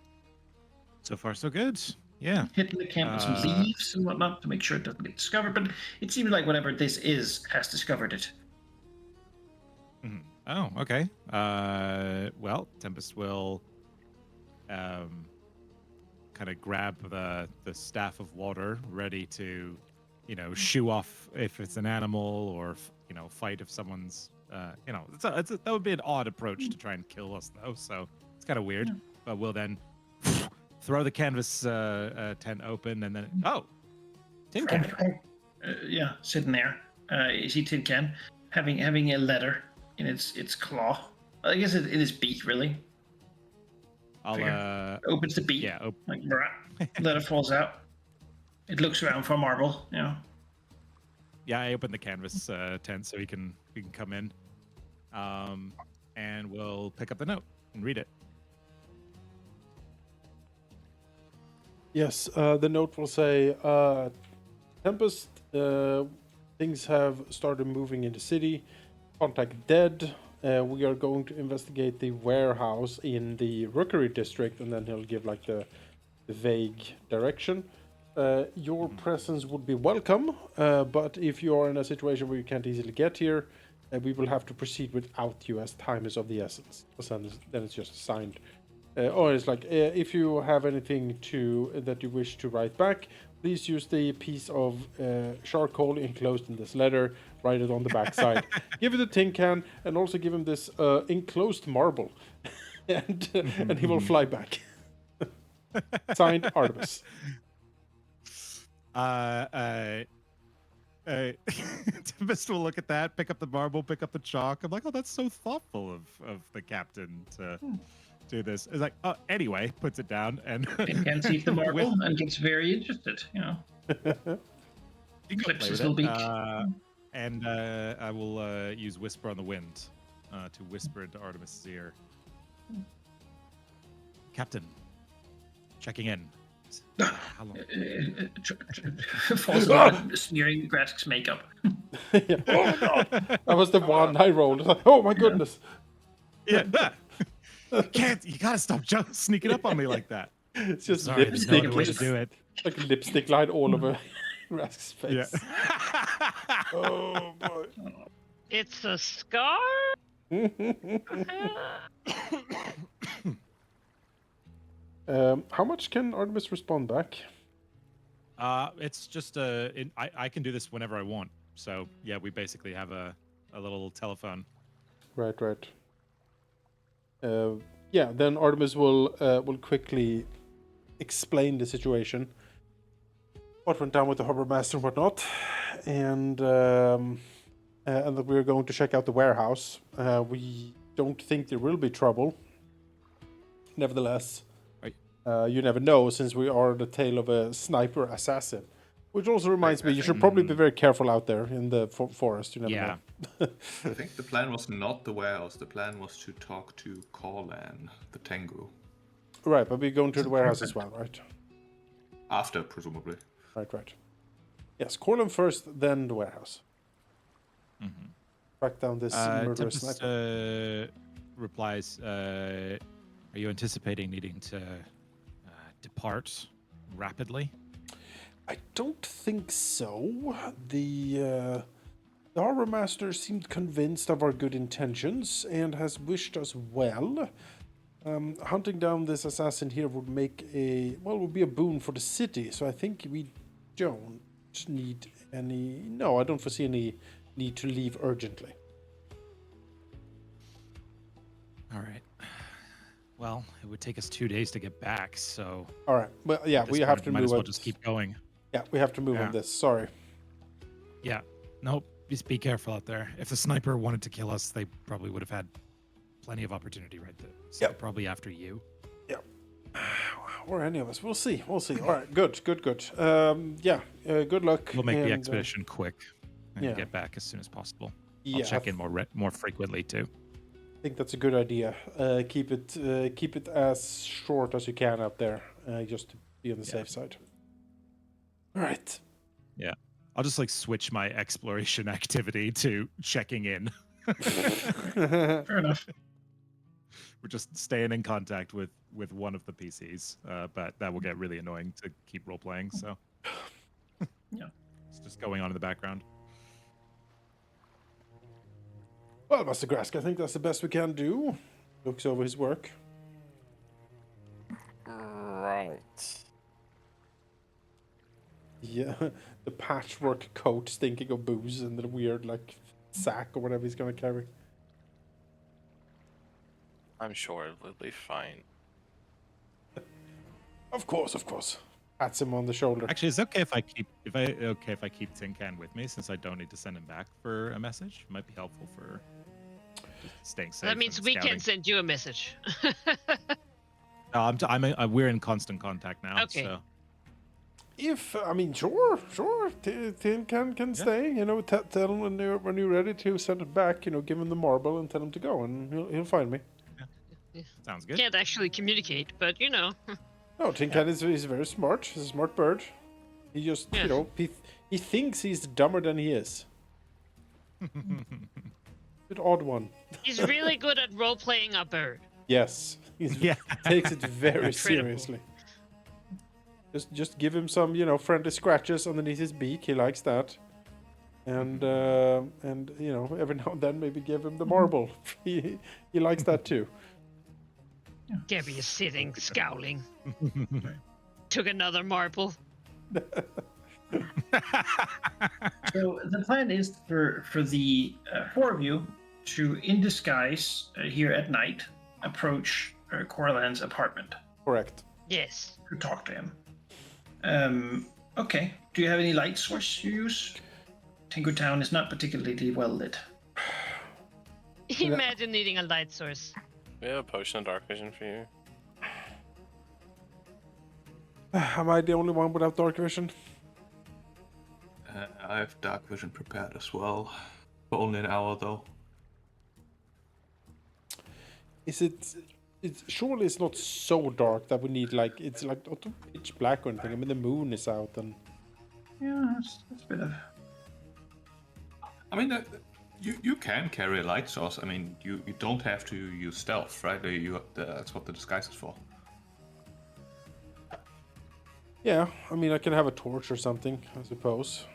So far, so good. Yeah. Hitting the camp with some leaves and whatnot to make sure it doesn't get discovered. But it seems like whatever this is has discovered it. Mhm. Oh, okay. Well, Tempest will kind of grab the staff of water, ready to, shoo off if it's an animal, or fight if someone's, that would be an odd approach to try and kill us though. So it's kind of weird. But we'll then throw the canvas tent open, and then tin can. Yeah, sitting there. You see Tin Can having a letter in its claw. I guess in its beak, really. I'll Opens the beak. yeah. Like letter falls out. It looks around for a marble. Yeah, I opened the canvas tent so we can come in, and we'll pick up the note and read it. Yes, the note will say, Tempest, things have started moving in the city. Contact dead. We are going to investigate the warehouse in the Rookery district, and then he'll give like the vague direction. Your presence would be welcome, but if you are in a situation where you can't easily get here, we will have to proceed without you as time is of the essence. Then it's just signed. Or it's like, if you have anything that you wish to write back, please use the piece of charcoal enclosed in this letter. Write it on the back side. Give it a tin can, and also give him this enclosed marble, and he will fly back. Signed, Artemis. Tempest will look at that, pick up the marble, pick up the chalk. I'm like, oh, that's so thoughtful of the captain to do this. It's like, oh, anyway, puts it down and Tin Can sees the marble and gets very interested. You can Clips play his with little it. beak. And I will use Whisper on the Wind to whisper into Artemis's ear. Captain, checking in. How long? Falls over, smearing Grask's makeup. Yeah. Oh god, that was the one I rolled. It's like, oh my goodness. Yeah. You gotta stop sneaking up on me like that. It's just Sorry, there's no lipstick. other way to do it. Like a lipstick line all over Rask's face. Yeah. Oh boy. It's a scar? How much can Artemis respond back? It's just I can do this whenever I want. So yeah, we basically have a little telephone. Right. Yeah, then Artemis will quickly explain the situation, what went down with the harbor master and whatnot, and that we're going to check out the warehouse. We don't think there will be trouble. Nevertheless, you never know, since we are the tale of a sniper assassin. Which also reminds me, you should probably be very careful out there in the forest. You never know. I think the plan was not the warehouse. The plan was to talk to Corlan, the Tengu. Right, but we're going to the warehouse as well, right? After, presumably. Right. Yes, Corlan first, then the warehouse. Mm-hmm. Track down this murderous Tempest sniper. replies, are you anticipating needing to depart rapidly? I don't think so. The harbor master seemed convinced of our good intentions and has wished us well. Hunting down this assassin here would would be a boon for the city. So I think we don't need any. No, I don't foresee any need to leave urgently. All right. Well, it would take us 2 days to get back, so. All right. Well, yeah, we have to might move. as well just keep going. Yeah, we have to move on this. Sorry. Yeah. Nope. Just be careful out there. If the sniper wanted to kill us, they probably would have had plenty of opportunity right there. So probably after you. Yeah. Or any of us. We'll see. All right. Good. Good luck. We'll make the expedition quick and yeah. get back as soon as possible. Yeah, I'll check in more frequently too. I think that's a good idea. Keep it as short as you can out there, just to be on the safe side. All right. Yeah. I'll just like switch my exploration activity to checking in. Fair enough. We're just staying in contact with one of the PCs, but that will get really annoying to keep role playing. So Yeah. it's just going on in the background. Well, Master Grask, I think that's the best we can do. Looks over his work. Right. Yeah, the patchwork coat stinking of booze and the weird like sack or whatever he's gonna carry. I'm sure it will be fine. Of course, of course. Pats him on the shoulder. Actually, it's okay if I keep Tin Can with me, since I don't need to send him back for a message. It might be helpful for just staying safe. That means and we scouting. can send you a message. No, we're in constant contact now. Okay. So If I mean, sure. Tin can stay. You know, tell him when you're ready to send it back. You know, give him the marble and tell him to go, and he'll find me. sounds good. Can't actually communicate, but you know. No, Tin Can is very smart. He's a smart bird. He just Yeah. you know he thinks he's dumber than he is. Bit odd one. He's really good at role playing a bird. Yes, he Yeah. takes it very Incredible. seriously. Just give him some, you know, friendly scratches underneath his beak. He likes that. And you know, every now and then maybe give him the marble. he likes that too. Gabby is sitting, scowling. Took another marble. So the plan is for the four of you to, in disguise, here at night, approach Corland's apartment Correct. Yes. to talk to him. Okay. Do you have any light source you use? Tinkertown is not particularly well lit. Imagine needing a light source. We have a potion of dark vision for you. Am I the only one without dark vision? I have dark vision prepared as well. For only an hour though. Is it? It's surely it's not so dark that we need like it's like not pitch black or anything. I mean the moon is out and Yeah, that's a bit of. I mean, you can carry a light source. I mean, you don't have to use stealth, right? That's what the disguise is for. yeah. I mean I can have a torch or something. I suppose.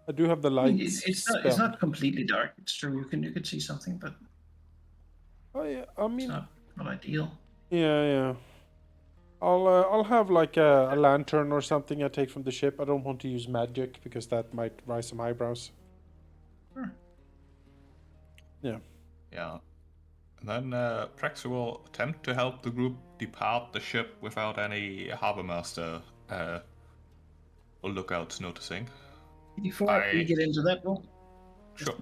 I do have the I light. mean, it's not completely dark. It's true. You can see something, but I it's mean, not ideal. yeah. I'll have like a lantern or something I take from the ship. I don't want to use magic because that might raise some eyebrows. Sure. Yeah. Yeah. And then Prex will attempt to help the group depart the ship without any harbor master or lookouts noticing. Before we get into that, well, Sure.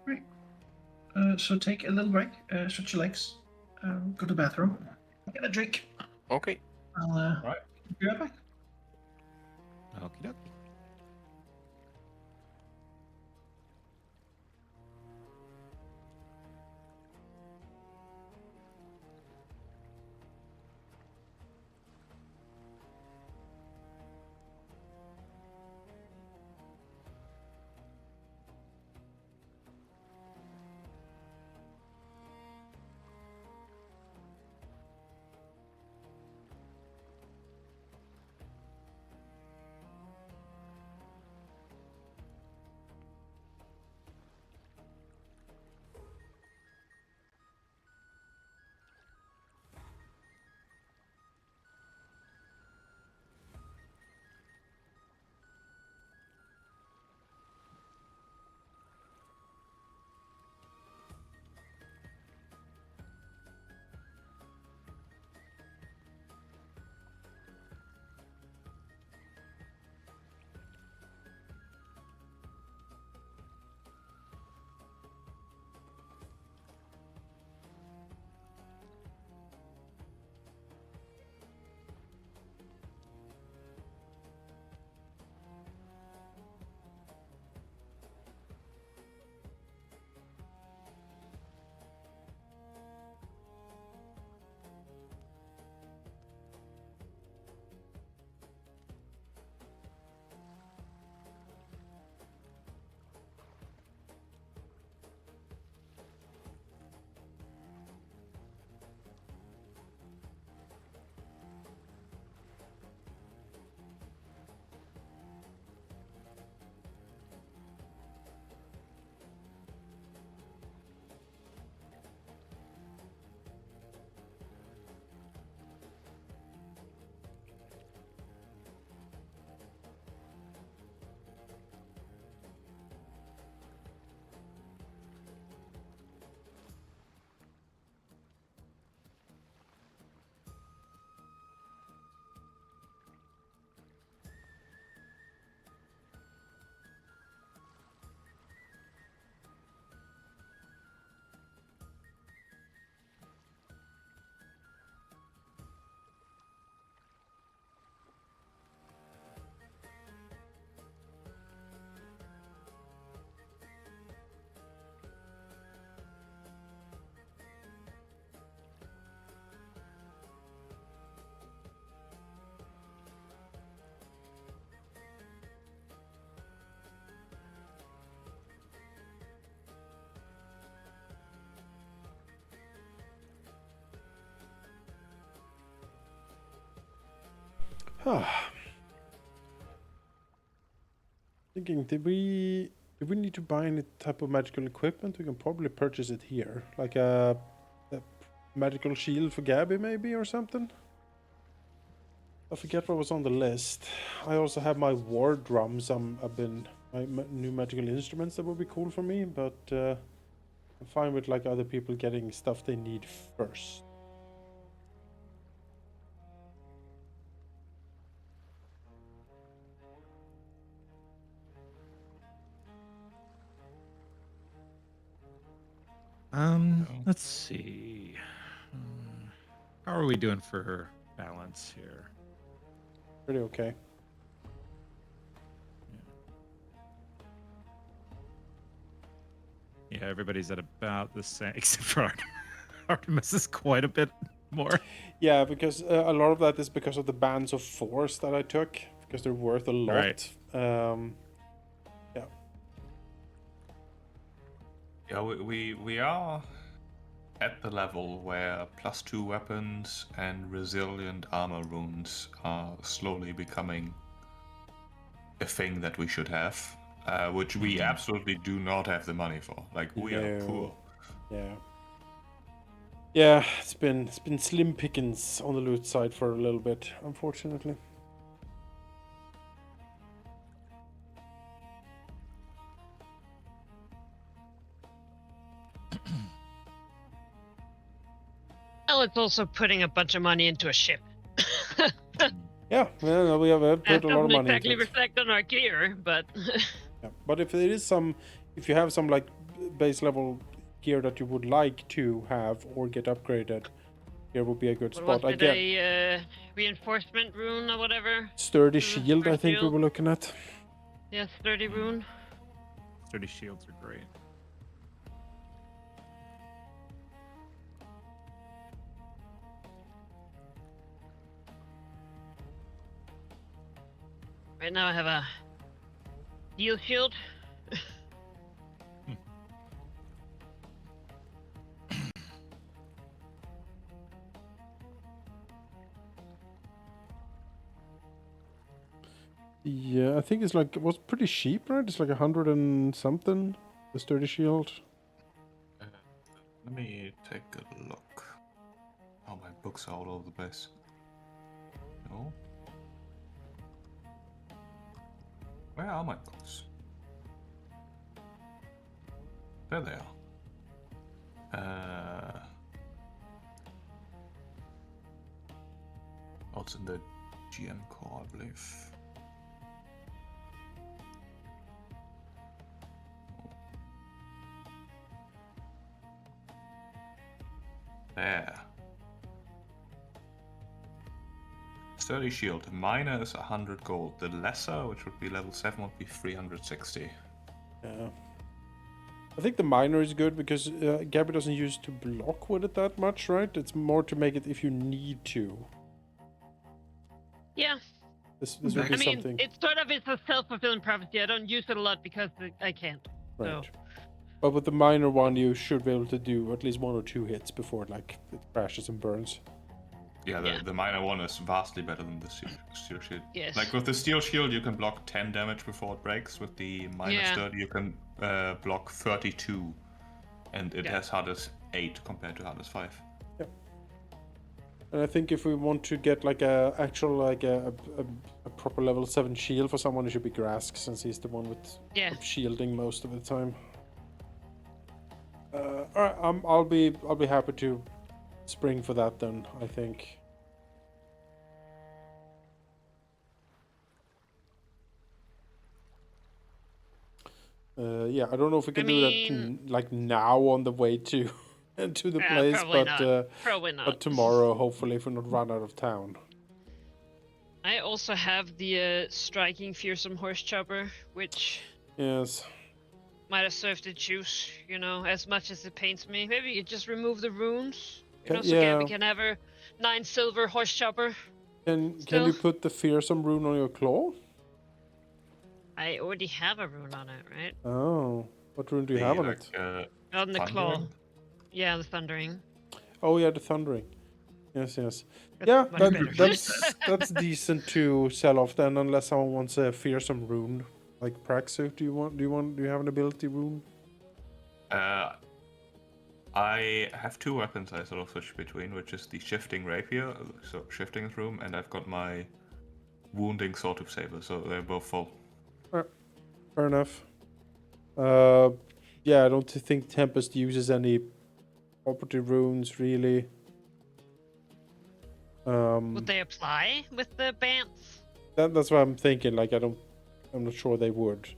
right. So take a little break, stretch your legs, go to the bathroom, get a drink. Okay. I'll Right. be right back. Okie dokie. Thinking, did we need to buy any type of magical equipment? We can probably purchase it here, like a magical shield for Gabby, maybe, or something. I forget what was on the list. I also have my war drums. My new magical instruments that would be cool for me, but I'm fine with like other people getting stuff they need first. Let's see. How are we doing for balance here? Pretty okay. Yeah, everybody's at about the same, except for Artemis is quite a bit more. Yeah, because a lot of that is because of the bands of force that I took, because they're worth a lot. Right. Yeah. Yeah, we are at the level where +2 weapons and resilient armor runes are slowly becoming a thing that we should have, which we absolutely do not have the money for. Like, we are poor. Yeah. Yeah, it's been slim pickings on the loot side for a little bit, unfortunately. Well, it's also putting a bunch of money into a ship. Yeah, well, we have put a lot of Doesn't money exactly into it. reflect on our gear, but Yeah. But if you have some like base level gear that you would like to have or get upgraded, here would be a good what spot. was it? A reinforcement rune or whatever? Sturdy shield, I first think we shield? were looking at. Yeah, sturdy rune. Sturdy shields are great. Right now I have a steel shield. Yeah, I think it's like, it was pretty cheap, right? It's like 100 and something, the sturdy shield. Let me take a look. Oh, my books are all over the place. No. Where are my books? There they are. Oh, it's in the GM core, I believe. There. Sturdy shield. Minor is 100 gold. The lesser, which would be level 7, would be 360. Yeah. I think the minor is good because Gabby doesn't use to block with it that much, right? It's more to make it if you need to. Yeah. This would be I mean, something. it's a self-fulfilling prophecy. I don't use it a lot because I can't. Right. So. But with the minor one, you should be able to do at least 1 or 2 hits before it crashes and burns. Yeah, the minor one is vastly better than the steel shield. Yes. Like with the steel shield, you can block 10 damage before it breaks. With the minor sturdy, you can block 32, and it has hardest 8 compared to hardest 5. Yep. And I think if we want to get like a proper level 7 shield for someone, it should be Grask, since he's the one with shielding most of the time. All right, I'll be happy to spring for that then, I think. Yeah, I don't know if we can do that like now on the way to to the place, but probably not. But tomorrow, hopefully, if we're not run out of town. I also have the striking fearsome horse chopper, which might have served its use, as much as it pains me. Maybe you just remove the runes, so Gabby can have her 9 silver horse chopper. Can you put the fearsome rune on your claw? I already have a rune on it, right? Oh, what rune do you have on it? On the claw. Yeah, the thundering. Oh yeah, the thundering. Yes. That's Yeah, much better. that's decent to sell off then, unless someone wants a fearsome rune like Praxu. Do you have an ability rune? I have two weapons I sort of switch between, which is the shifting rapier, so shifting is room, and I've got my wounding sword of saber, so they're both full. Fair enough. Yeah, I don't think Tempest uses any property runes really. Would they apply with the bands? That's what I'm thinking. Like, I'm not sure they would.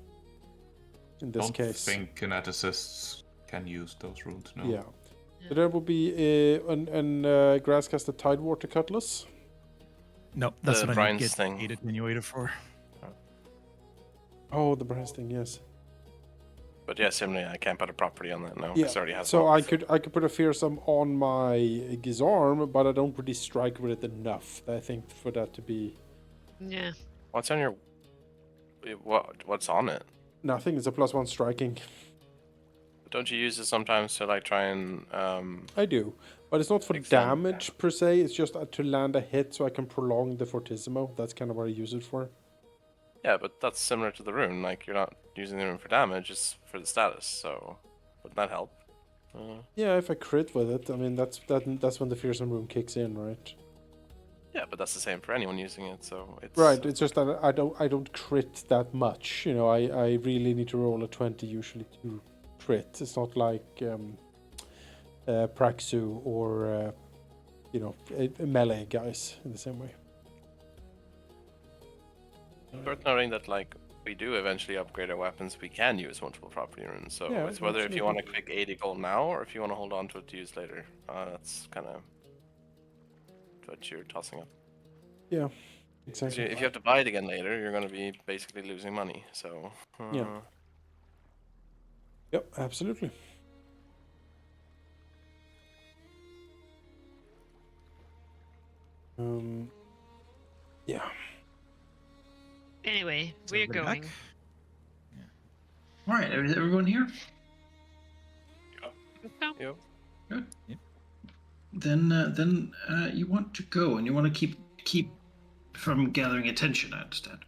In this Don't case, think kineticists can use those runes. No. yeah. So there will be an grass cast a Tidewater Cutlass. No, that's The what I need Brian's to thing. get attenuator for. Oh, the brass thing, yes. But yeah, similarly, I can't put a property on that now Yeah. because it already has So one. I could put a fearsome on my Gizarm, but I don't really strike with it enough. I think for that to be Yeah. What's on your? What's on it? nothing. It's a +1 striking. Don't you use it sometimes to like try and I do, but it's not for Extend. damage per se. It's just to land a hit so I can prolong the Fortissimo. That's kind of what I use it for. Yeah, but that's similar to the rune. Like you're not using the rune for damage; it's for the status. So, wouldn't that help? Yeah, if I crit with it, I mean that's when the fearsome rune kicks in, right? Yeah, but that's the same for anyone using it. So it's Right. It's just that I don't crit that much. You know, I really need to roll a 20 usually to crit. It's not like Praxu or a melee guys in the same way. worth noting that like we do eventually upgrade our weapons. We can use multiple property runes. So Yeah, it's whether if you want to absolutely. click 80 gold now or if you want to hold on to it to use later. That's kind of what you're tossing up. Yeah, 'Cause exactly. if you have to buy it again later, you're going to be basically losing money. So Yeah. Yep, absolutely. Yeah. Anyway, Is we're everybody going. back? All right, everyone here? No. Yep. Good. Yep. Then you want to go, and you want to keep from gathering attention. I understand.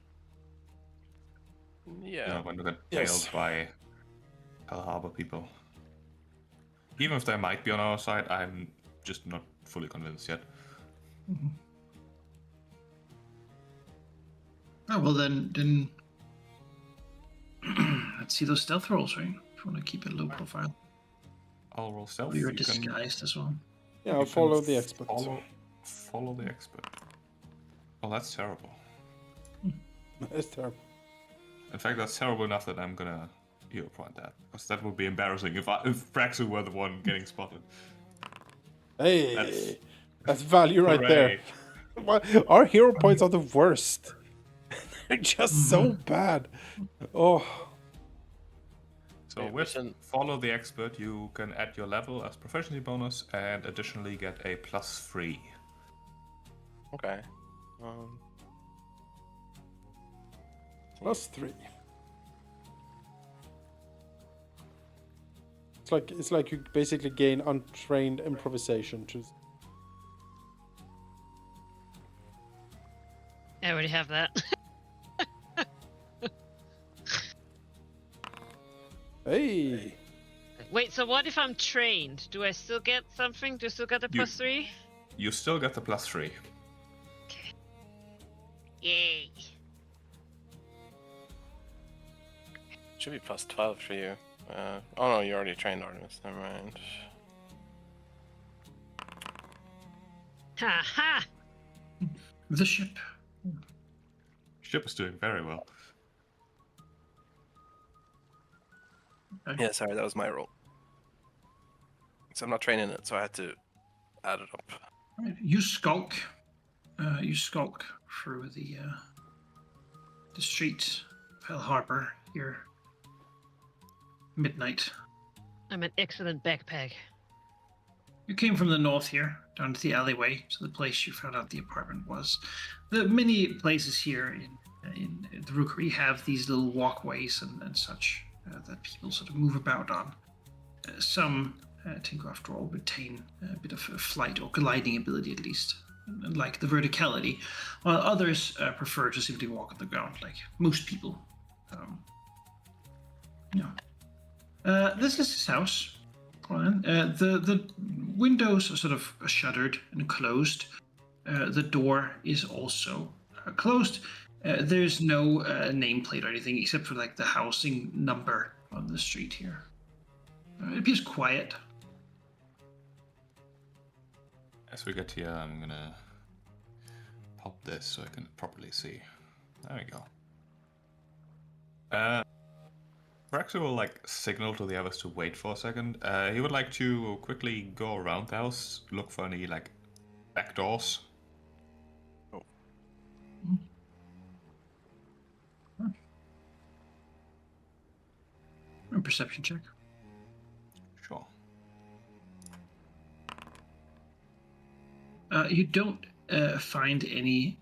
Yeah. When we get Yes. tailed by Pearl Harbor people. Even if they might be on our side, I'm just not fully convinced yet. Mm-hmm. Oh well, then let's see those stealth rolls, right? If you want to keep it low profile. I'll roll stealth. Or you're You can- disguised as well. Yeah, you I'll can follow the expert. Follow the expert. Oh, that's terrible. That's terrible. In fact, that's terrible enough that I'm gonna hero point that, because that would be embarrassing if Praxu were the one getting spotted. Hey, that's value right there. Hooray. Our hero points are the worst. They're just so bad. Oh, So Wait, with listen. follow the expert, you can add your level as proficiency bonus and additionally get a +3. Okay. +3. It's like you basically gain untrained improvisation to. I already have that. Hey, Wait, so what if I'm trained? Do I still get something? Do I still get a You- +3? You still get the +3. Yay. Should be +12 for you. Oh no, you already trained Artemis. Never mind. Ha ha! The ship. Ship is doing very well. Yeah, sorry, that was my roll. So I'm not training it, so I had to add it up. Right. You skulk. You skulk through the streets of Pearl Harbor here. Midnight. I'm an excellent backpack. You came from the north here, down to the alleyway, so the place you found out the apartment was. The many places here in the Rookery have these little walkways and such that people sort of move about on. Some Tinker, after all, retain a bit of flight or gliding ability at least, and like the verticality, while others prefer to simply walk on the ground, like most people. This is his house. The windows are sort of shuttered and closed. The door is also closed. There's no nameplate or anything except for like the housing number on the street here. It appears quiet. As we get here, I'm gonna pop this so I can properly see. There we go. Braxo will like signal to the others to wait for a second. He would like to quickly go around the house, look for any like back doors. A perception check. Sure. You don't find any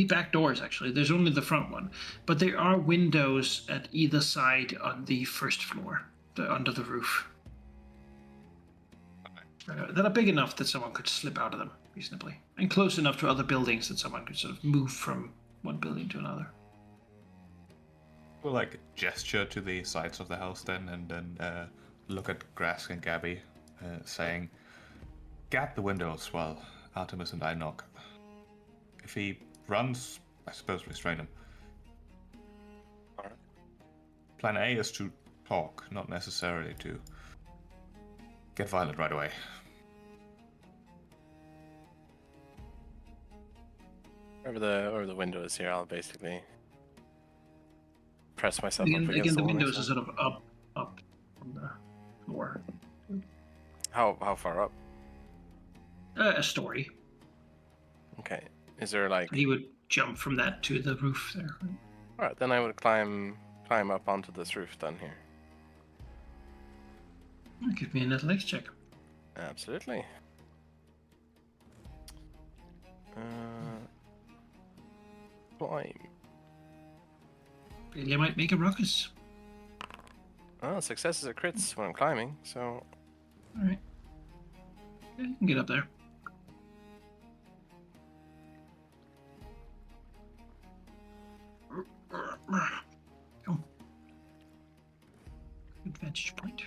back doors, actually. There's only the front one, but there are windows at either side on the first floor, under the roof, that are big enough that someone could slip out of them reasonably, and close enough to other buildings that someone could sort of move from one building to another. We'll like gesture to the sides of the house then, and then look at Grask and Gabby, saying, "Guard the windows while Artemis and I knock. If he runs, I suppose restrain him." Alright. Plan A is to talk, not necessarily to get violent right away. Over the window is here, I'll basically press myself Again, up against the wall windows next are to sort of up from the floor. it. How far up? A story. Okay. Is there like? He would jump from that to the roof there. All right, then I would climb up onto this roof then here. Give me an athletics check. Absolutely. Climb. Failure might make a ruckus. Well, success is a crits when I'm climbing, so. All right. Yeah, you can get up there. Go. Advantage point.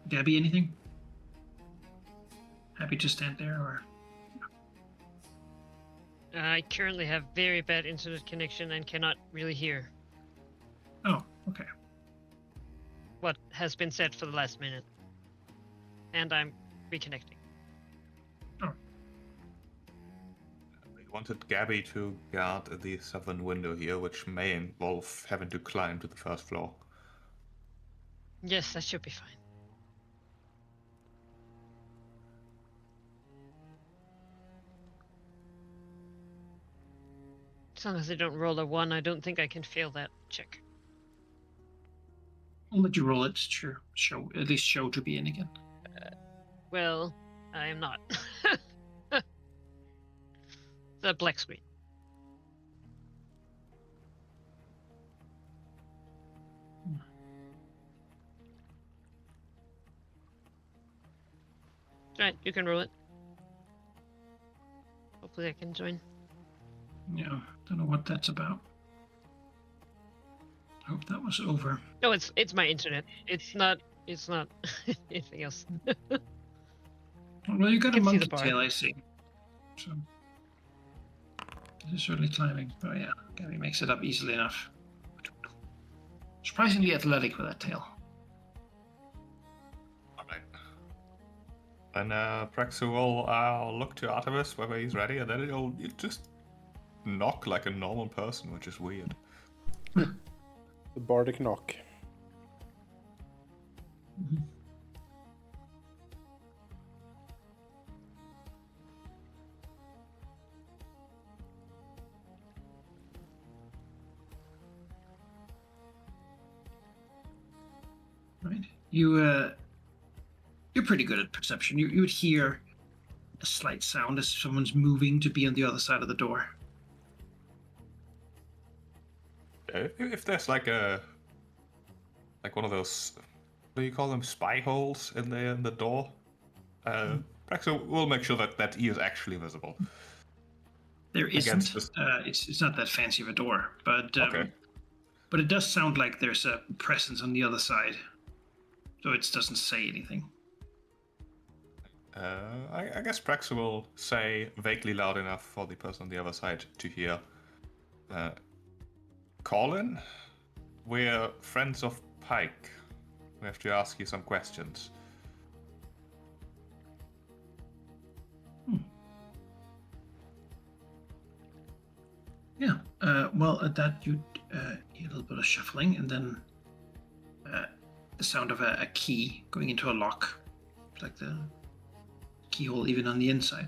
Gabby, anything? Happy to stand there, or? I currently have very bad internet connection and cannot really hear Oh, okay. what has been said for the last minute. And I'm reconnecting. We wanted Gabby to guard the southern window here, which may involve having to climb to the first floor. Yes, that should be fine. As long as I don't roll a 1, I don't think I can fail that check. I'll let you roll it. Sure. At least show to be in again. Well, I am not. The black screen. Right, you can roll it. Hopefully I can join. Yeah, don't know what that's about. Hope that was over. No, it's my internet. It's not anything else. Well, you got a can see the monkey bar. tail, I see. So this is certainly climbing. Oh yeah, Gabby makes it up easily enough. Surprisingly athletic with that tail. Alright. And Praxu will look to Artemis whether he's ready, and then he'll just knock like a normal person, which is weird. The bardic knock. Mm-hmm. Right. You're pretty good at perception. You would hear a slight sound as someone's moving to be on the other side of the door. If there's like one of those, what do you call them, spy holes in the door, Praxo will make sure that he is actually visible. There Against isn't. this. It's not that fancy of a door, but Okay. but it does sound like there's a presence on the other side. So it doesn't say anything. I guess Praxo will say vaguely loud enough for the person on the other side to hear. Colin, we're friends of Pike. We have to ask you some questions. Yeah. Well, at that you hear a little bit of shuffling, and then the sound of a key going into a lock, like the keyhole even on the inside.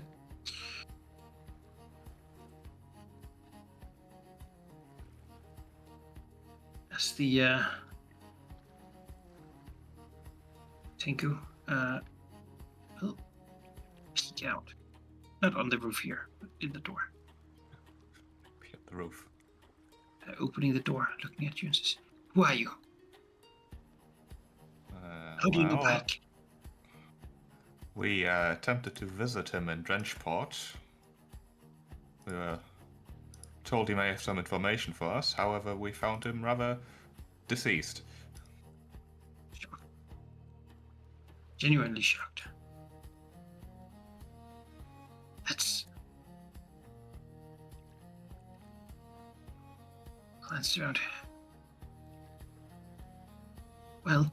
As the Tinku will peek out, not on the roof here, but in the door. Hit the roof. Opening the door, looking at you, and says, "Who are you? How do you know Pike?" We attempted to visit him in Drenchport. We were told he may have some information for us. However, we found him rather deceased. Shocked. Genuinely shocked. That's... Glanced around. Well,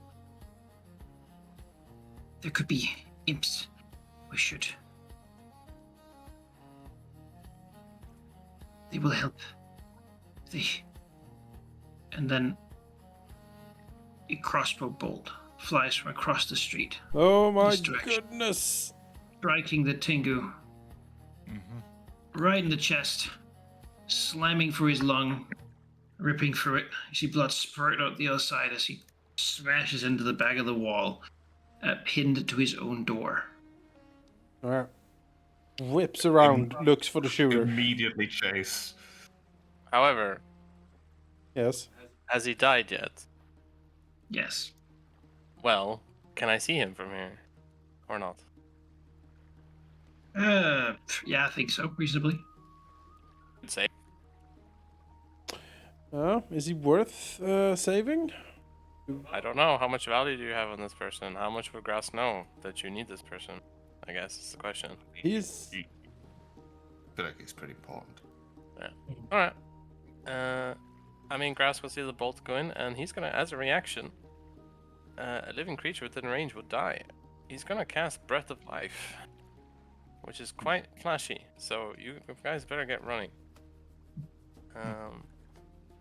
there could be imps. We should. They will help. And then a crossbow bolt flies from across the street, Oh my This direction. goodness! striking the Tengu right in the chest, slamming through his lung, ripping through it. You see blood spurt out the other side as he smashes into the back of the wall, pinned to his own door. Alright. Whips around, looks for the shooter. Immediately chase. However, Yes. has he died yet? Yes. Well, can I see him from here? Or not? Yeah, I think so, reasonably. I'd say. Is he worth saving? I don't know. How much value do you have on this person? How much would Grass know that you need this person? I guess is the question. He's... I feel like he's pretty important. Alright. I mean, Grass will see the bolt go in, and he's gonna, as a reaction, a living creature within range would die. He's gonna cast Breath of Life, which is quite flashy, so you guys better get running.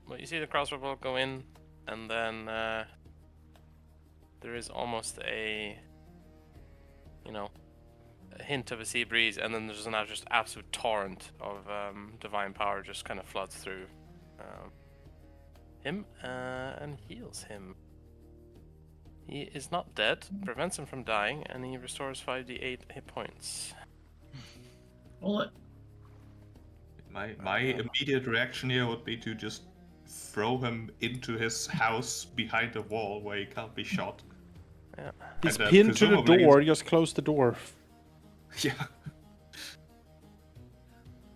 But you see the crossbow bolt go in, and then there is almost a, a hint of a sea breeze, and then there's now just absolute torrent of divine power just kind of floods through him and heals him. He is not dead, prevents him from dying, and he restores 5d8 hit points. Roll it. My immediate reaction here would be to just throw him into his house behind a wall where he can't be shot. Yeah. He's And then pinned to the presumably- door, just close the door. Yeah.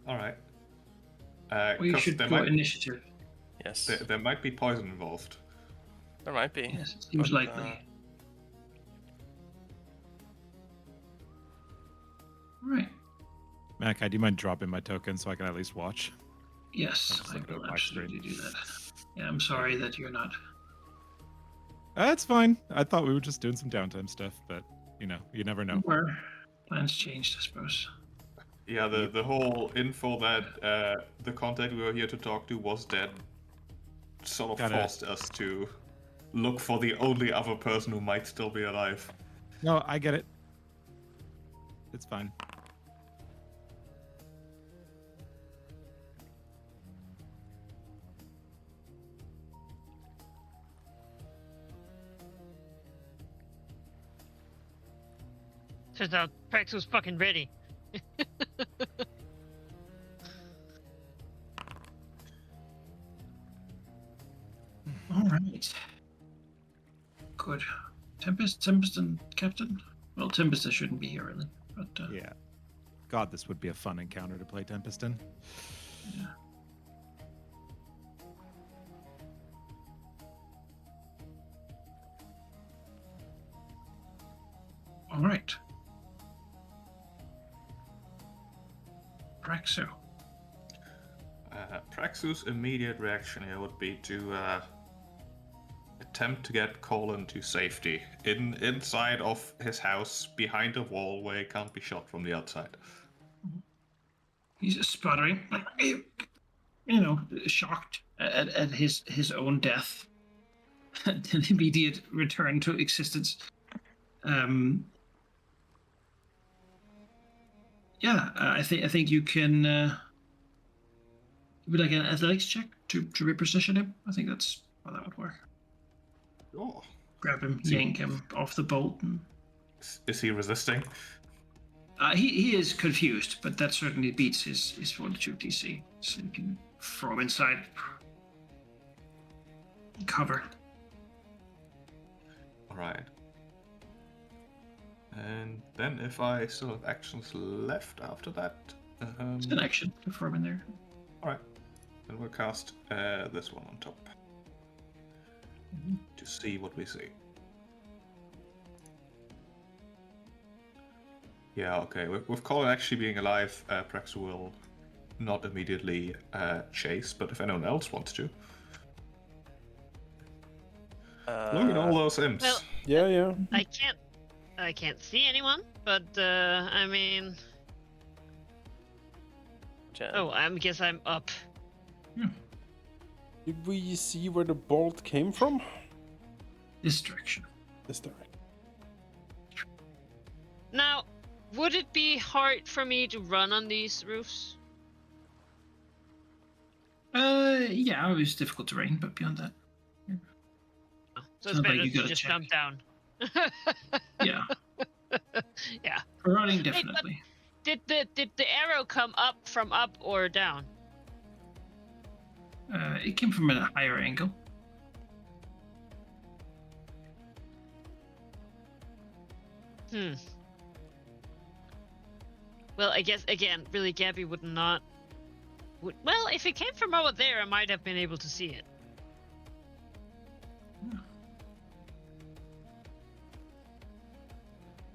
All right. Well, you 'Cause should there go might, initiative. Yes, there might be poison involved. there might be. Yes, it seems But, likely. Right. Mac, do you mind dropping my token so I can at least watch? Yes, just I looking will at my screen. absolutely do that. Yeah, I'm sorry that you're not. That's fine. I thought we were just doing some downtime stuff, but you never know. Or plans changed, I suppose. Yeah, the whole info that the contact we were here to talk to was dead sort of Gotta- forced us to look for the only other person who might still be alive. No, I get it. It's fine. Turns out Prax was fucking ready. right. Good. Tempest, and Captain. Well, Tempest shouldn't be here really, but Yeah. God, this would be a fun encounter to play Tempest in. yeah. All right. Praxo. Praxus' immediate reaction here would be to attempt to get Colin to safety inside of his house behind a wall where he can't be shot from the outside. He's sputtering, like, shocked at his own death, an immediate return to existence. I think you can be like an athletics check to reposition him. I think that's how that would work. Oh. Grab him, yank him off the boat. And... Is he resisting? He is confused, but that certainly beats his fortitude DC. So you can throw him inside. Cover. Alright. And then if I still have actions left after that... It's an action to throw him in there. Alright. Then we'll cast this one on top. To see what we see. Yeah, okay. With Colin actually being alive, Prax will not immediately chase, but if anyone else wants to. Look at all those imps. Well, Yeah. I can't see anyone, but I mean. Jen. Oh, I guess I'm up. Did we see where the bolt came from? This direction. This direction. Now, would it be hard for me to run on these roofs? Yeah, it was difficult terrain, but beyond that, Oh, so it's Sounds like better you to gotta just check. jump down. yeah, Yeah. running definitely. Did the arrow come up from up or down? It came from a higher angle. Well, I guess again, really, Gabby would not. Well, if it came from over there, I might have been able to see it.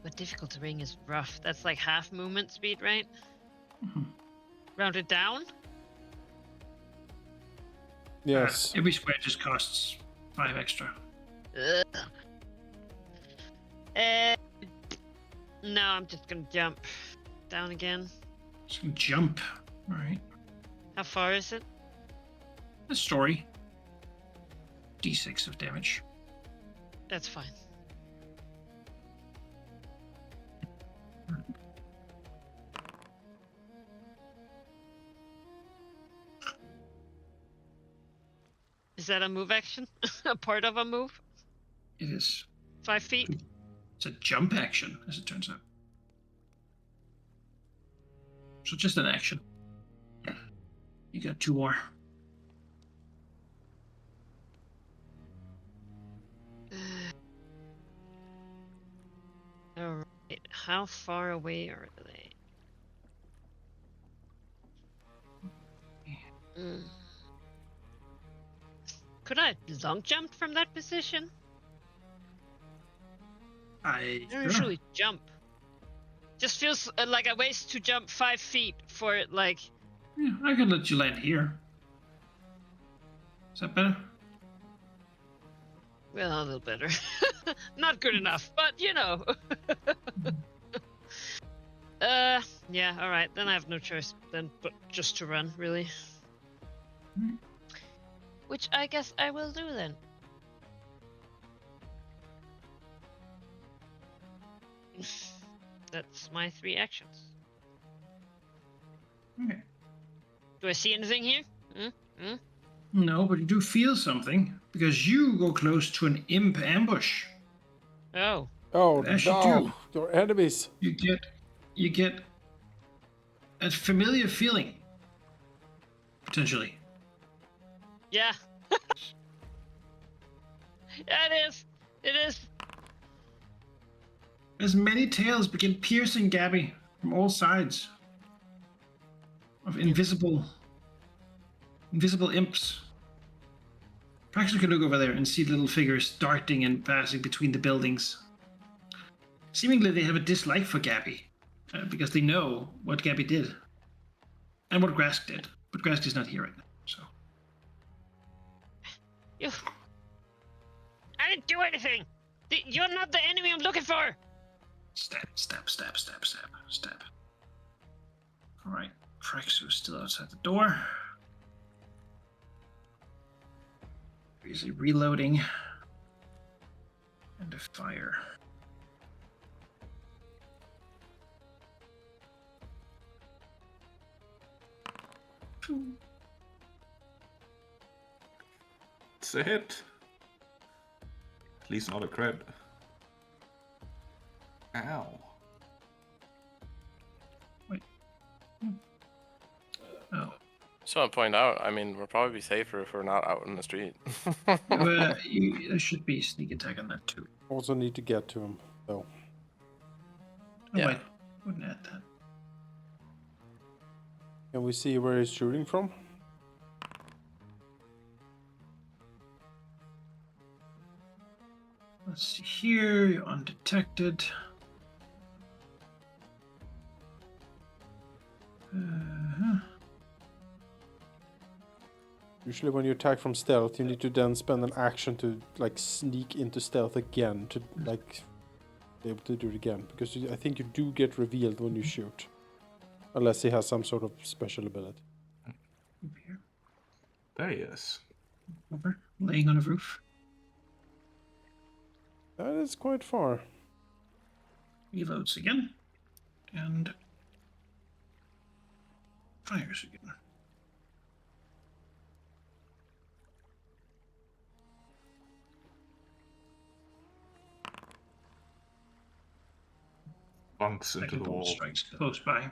But difficult terrain is rough. That's like half movement speed, right? Rounded down. Yes. Every square just costs 5 extra. Ugh. No, I'm just gonna jump down again. Just gonna jump. All right. How far is it? The story. D6 of damage. That's fine. Is that a move action? A part of a move? It is. 5 feet? It's a jump action, as it turns out. So just an action. You got 2 more. Alright, how far away are they? Could I long jump from that position? I don't usually jump. Just feels like a waste to jump 5 feet for it, like. Yeah, I can let you land here. Is that better? Well, a little better. Not good enough, but you know. Yeah, alright, then I have no choice then but just to run, really. Which I guess I will do then. That's my 3 actions. Okay. Do I see anything here? No, but you do feel something because you go close to an imp ambush. Oh. Oh As you no! do. Your enemies. You get a familiar feeling. Potentially. Yeah. Yeah, it is. It is. As many tails begin piercing Gabby from all sides of invisible imps. Perhaps we could look over there and see little figures darting and passing between the buildings. Seemingly, they have a dislike for Gabby because they know what Gabby did and what Grask did. But Grask is not here right now, so. You. I didn't do anything. You're not the enemy I'm looking for. Stab. All right, Frexu is still outside the door. Busy reloading. And a fire. It's a hit. At least not a crit. Ow. Wait. Oh. Just want to point out, I mean, we'll probably be safer if we're not out in the street. There should be a sneak attack on that too. Also need to get to him, though. Oh, Yeah. wait. Wouldn't add that. Can we see where he's shooting from? Let's see here. You're undetected. Usually when you attack from stealth, you need to then spend an action to like sneak into stealth again to like be able to do it again. Because I think you do get revealed when you shoot. Unless he has some sort of special ability. Over here. There he is. Over. Laying on a roof. That is quite far. Reloads again. And fires again. Bunks into Second the bolt wall. strikes close by.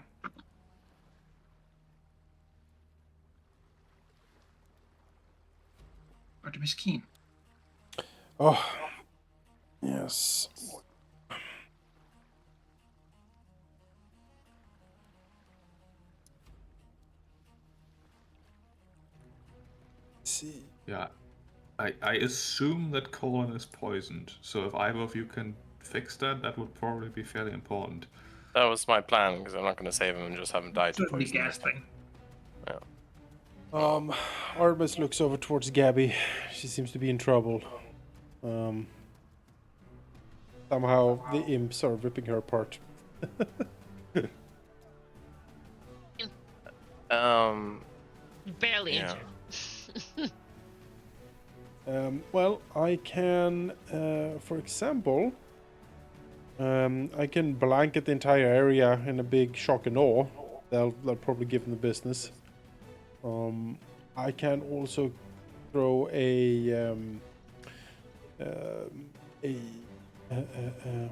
Artemis Keen. Oh. Yes. See. Yeah. I assume that Colin is poisoned, so if either of you can fix that, that would probably be fairly important. That was my plan, because I'm not going to save him and just have him die to Certainly poison. gas thing. Artemis looks over towards Gabby. She seems to be in trouble. Somehow the imps are ripping her apart. Barely Yeah. injured. Well, I can, for example, I can blanket the entire area in a big shock and awe. That'll probably give them the business. I can also throw a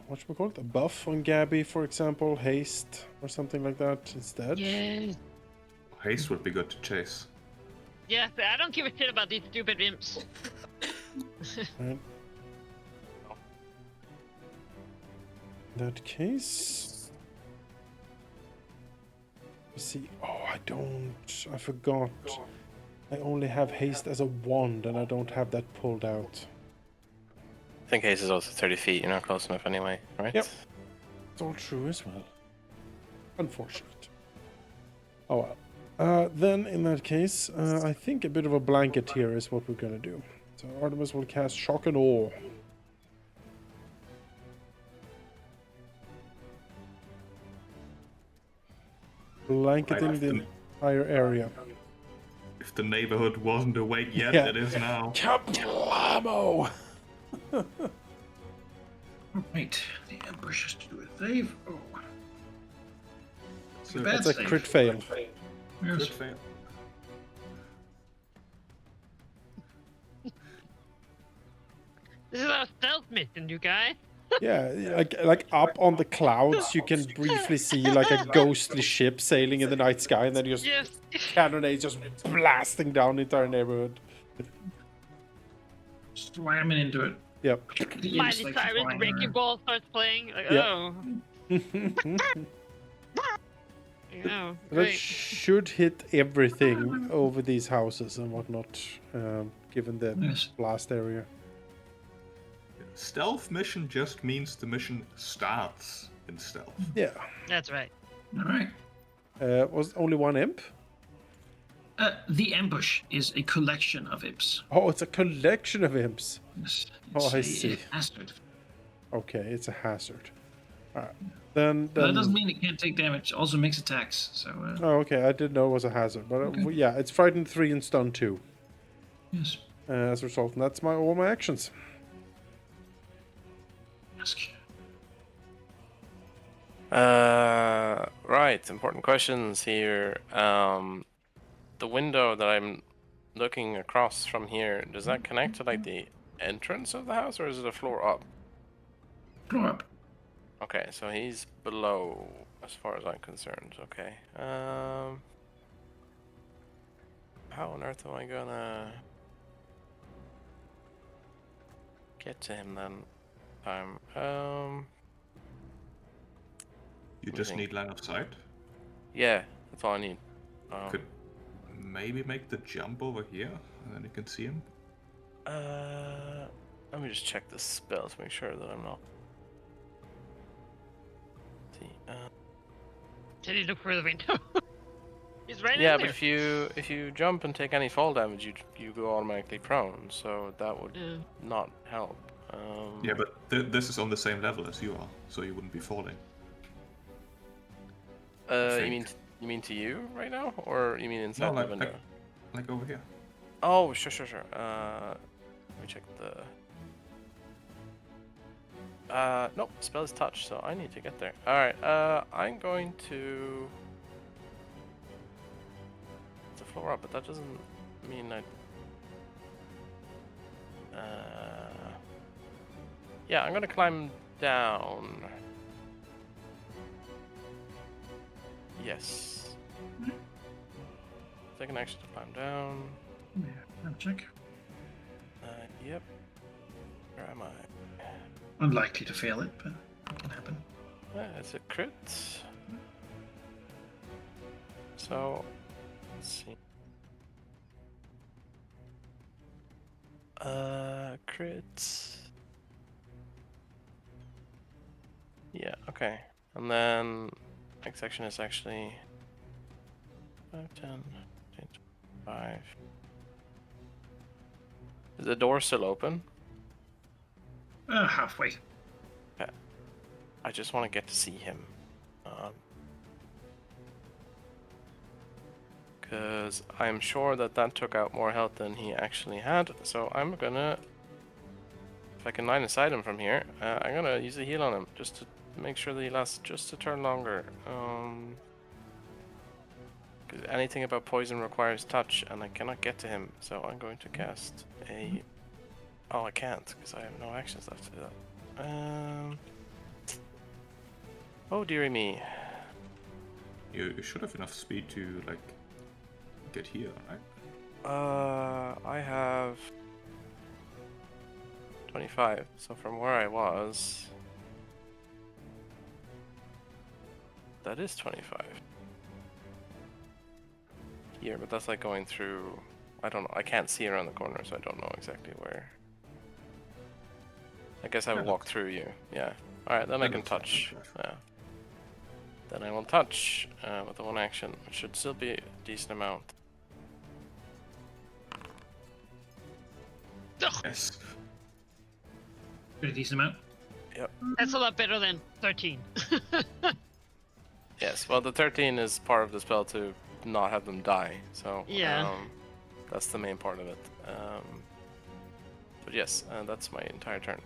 whatchamacallit? A buff on Gabby, for example, haste or something like that instead. Yeah. Haste would be good to chase. Yeah, but I don't give a shit about these stupid imps. Right. In that case, let's see. Oh, I forgot. I only have haste as a wand, and I don't have that pulled out. I think Haze is also 30 feet. You're not close enough anyway, right? Yep. It's all true as well. Unfortunate. Oh well. Then in that case, I think a bit of a blanket here is what we're gonna do. So Artemis will cast Shock and Awe. Blanketing the entire area. If the neighborhood wasn't awake yet, Yeah. it is now. Kablamo! Right. The Empress has to do a save. Oh. So Bad That's a save. crit fail. Yes. Crit fail. This is our stealth mission, you guys. Yeah, like up on the clouds, you can briefly see like a ghostly ship sailing in the night sky, and then just Yes. cannonades just blasting down the entire neighborhood. slamming into it. Yep. The imps, Miley like, Cyrus flying Wrecking around. Ball starts playing. Like, Yep. oh, yeah, That great. should hit everything over these houses and whatnot, given the Yes. blast area. Stealth mission just means the mission starts in stealth. Yeah. That's right. All right. Was only one imp? The ambush is a collection of imps. Oh, it's a collection of imps. Yes, Oh, it's I a see. hazard. Okay, it's a hazard. Alright. Then But that doesn't mean it can't take damage. It also makes attacks. So Oh, okay. I didn't know it was a hazard, but Okay. yeah, it's frightened 3 and stun 2 yes. as a result, and that's all my actions. Ask. Right. Important questions here. The window that I'm looking across from here, does that connect to like the entrance of the house, or is it a floor up? Floor up. Okay, so he's below, as far as I'm concerned. Okay. How on earth am I gonna get to him then? You just think. need line of sight. Yeah, that's all I need. Could maybe make the jump over here, and then you can see him. Let me just check the spell to make sure that I'm not. See, Did he look through the window? He's right yeah, in but there. if you jump and take any fall damage, you go automatically prone, so that would Yeah. not help. Yeah, but this is on the same level as you are, so you wouldn't be falling. You mean to you right now, or you mean inside No, the window? Like over here. Oh, sure. Let me check the. Nope, spell is touch, so I need to get there. Alright, I'm going to. It's a floor up, but that doesn't mean I. Yeah, I'm gonna climb down. Yes. Take an action to climb down. Yeah. I'll check. Yep. Where am I? Unlikely to fail it, but it can happen. It's a crit. So, let's see. Crit. Yeah, okay. And then next section is actually 5, 10, 15, 25. Is the door still open? Halfway. I just want to get to see him. Because I'm sure that took out more health than he actually had. So I'm gonna, if I can line of sight him from here, I'm gonna use a heal on him just to make sure that he lasts just a turn longer. 'Cause anything about poison requires touch, and I cannot get to him. So I'm going to cast a. Oh, I can't because I have no actions left to do that. Oh dearie me. You should have enough speed to like get here, right? I have 25. So from where I was, that is 25. Here, but that's like going through. I don't know. I can't see around the corner, so I don't know exactly where. I guess I would walk through you. Yeah. All right, then I can touch. Yeah. Then I will touch with the one action, which should still be a decent amount. Ugh, Yes. Pretty decent amount. that's a lot better than 13. Yes. Well, the 13 is part of the spell to not have them die. So Yeah. that's the main part of it. But yes, that's my entire turn.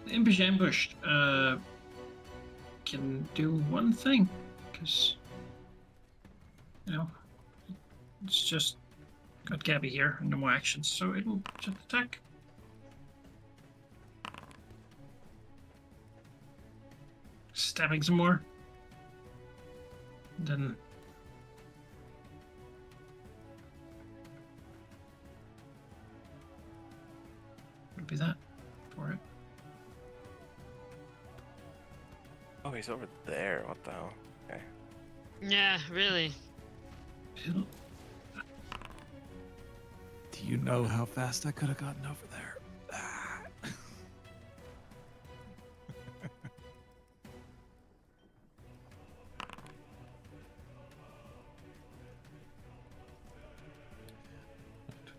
The impish ambush can do one thing, because it's just got Gabby here and no more actions, so it will just attack. Stabbing some more. And then Oh, he's over there. What the hell? Okay. Yeah, really. Do you know how fast I could have gotten over there?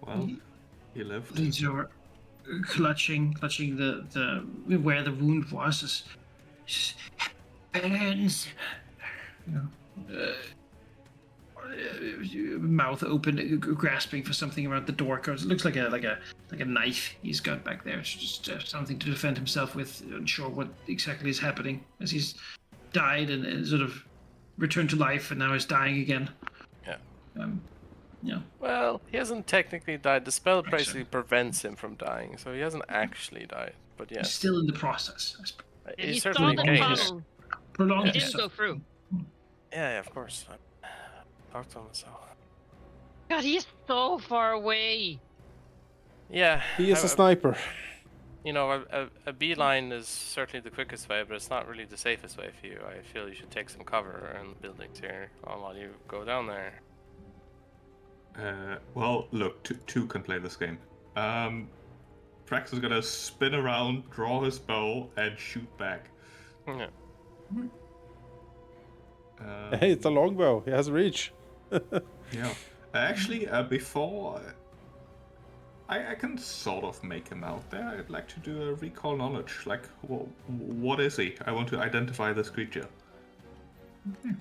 Well, he lived. Leans over, clutching the where the wound was. Burns. Mouth open, grasping for something around the door. Cause it looks like a knife he's got back there. It's just something to defend himself with. Unsure what exactly is happening as he's died and sort of returned to life and now is dying again. Yeah. Yeah. Well, he hasn't technically died. The spell Actually. basically prevents him from dying, so he hasn't actually died. But He's yes, still in the process. And he he's saw certainly the changed. tunnel. Prolonged He his didn't go through. Yeah, of course. Talk to him, so. God, he's so far away. Yeah. He is a sniper. You know, a beeline is certainly the quickest way, but it's not really the safest way for you. I feel you should take some cover in the buildings here while you go down there. Well, look, two can play this game. Prax is gonna spin around, draw his bow, and shoot back. Yeah. Hey, it's a longbow. He has reach. Yeah. Actually, before I can sort of make him out there, I'd like to do a recall knowledge. Like, what is he? I want to identify this creature. Okay.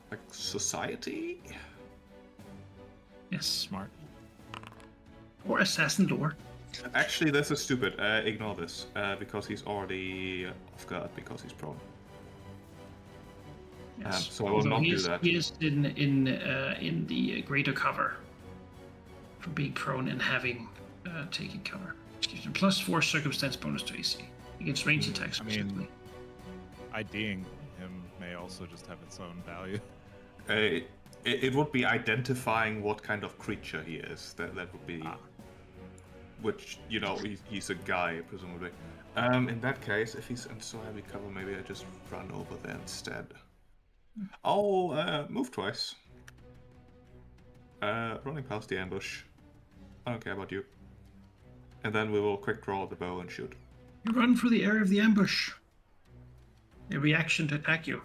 Like society? Yes. Smart. Or assassin lore. Actually, this is stupid. Ignore this, because he's already off guard because he's prone. Yes. So I will Although not he do is, that. He is in the greater cover for being prone and having taken cover. Which gives him +4 circumstance bonus to AC against ranged attacks. I mean, specifically. IDing him may also just have its own value. It would be identifying what kind of creature he is. That would be, which he's a guy presumably. In that case, if he's in so heavy cover, maybe I just run over there instead. I'll move twice. Running past the ambush. I don't care about you. And then we will quick draw the bow and shoot. You run for the area of the ambush. A reaction to attack you.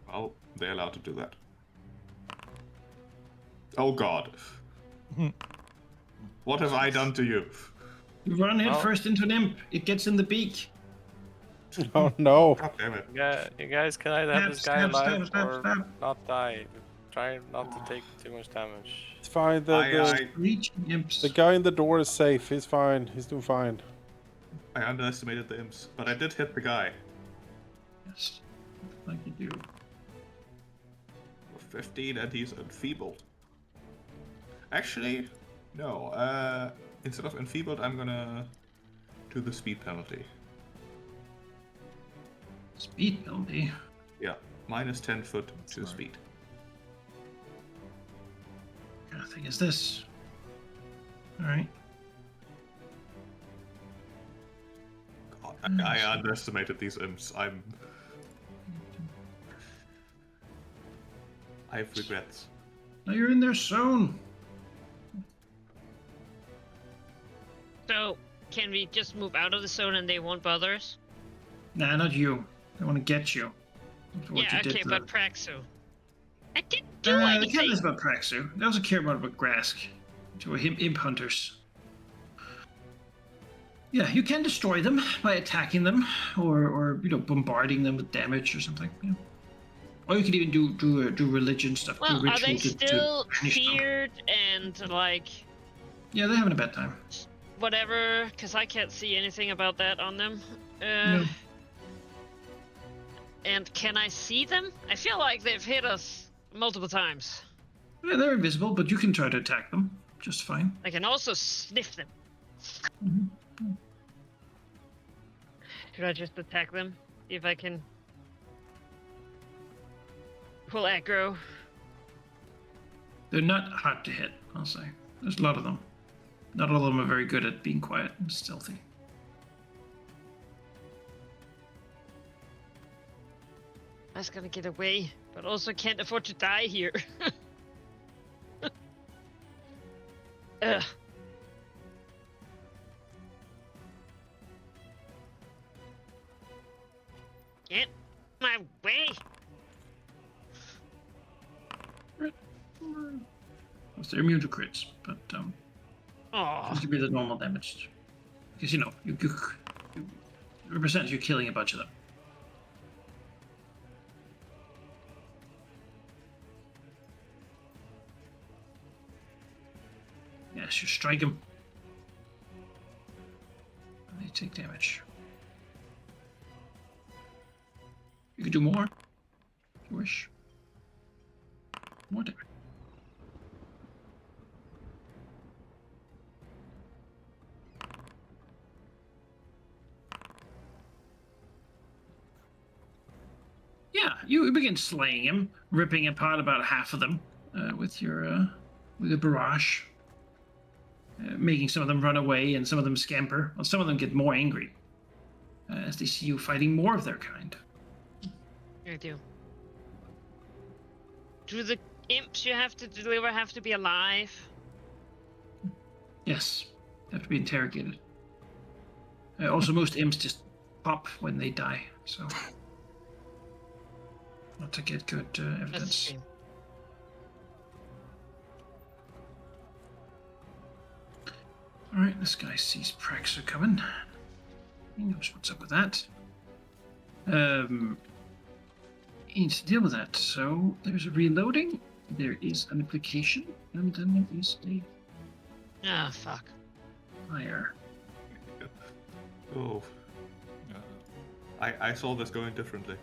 Well, they're allowed to do that. Oh god. What have I done to you? You run head Well- first into an imp. It gets in the beak. Oh no. God damn it. Yeah, you guys can either have this guy Stab, alive stab, or stab. not die. Try not to take too much damage. It's fine. Reaching imps. The guy in the door is safe. He's fine. He's doing fine. I underestimated the imps, but I did hit the guy. Yes. Like you do. 15 and he's enfeebled. Actually, no. Instead of enfeebled, I'm gonna do the speed penalty. Speed penalty. Yeah, minus 10 foot to Smart. speed. What kind of thing is this? Alright. God, I underestimated these imps. I have regrets. Now you're in their zone. So, can we just move out of the zone and they won't bother us? Nah, not you. They want to get you. After what Yeah, you did okay, to but them. Praxu. I didn't do They care anything. less about Praxu. They also care about Grask. To him, imp hunters. Yeah, you can destroy them by attacking them, or bombarding them with damage or something. Yeah. Or you could even do religion stuff. do Well, are ritual they to still banish them. feared and like Yeah, they're having a bad time. whatever? Because I can't see anything about that on them. No. And can I see them? I feel like they've hit us multiple times. Yeah, they're invisible, but you can try to attack them just fine. I can also sniff them. Mhm. Should I just attack them? See if I can pull aggro. They're not hard to hit, I'll say. There's a lot of them. Not all of them are very good at being quiet and stealthy. was gonna get away, but also can't afford to die here. Ugh. Get my way. They're immune to crits, but Oh, this could be the normal damage. Because you represents you killing a bunch of them. Yes, you strike them. And they take damage. You could do more, if you wish. More damage. Yeah, you begin slaying him, ripping apart about half of them with your barrage, making some of them run away and some of them scamper. Well, some of them get more angry as they see you fighting more of their kind. I do. Do the imps you have to deliver have to be alive? Yes, they have to be interrogated. Also, most imps just pop when they die, so not to get good That's a evidence. shame. All right, this guy sees Praxer coming. He knows what's up with that. He needs to deal with that. So there's a reloading, there is an application, and then there is a Ah, fuck. fire. Oh, I saw this going differently.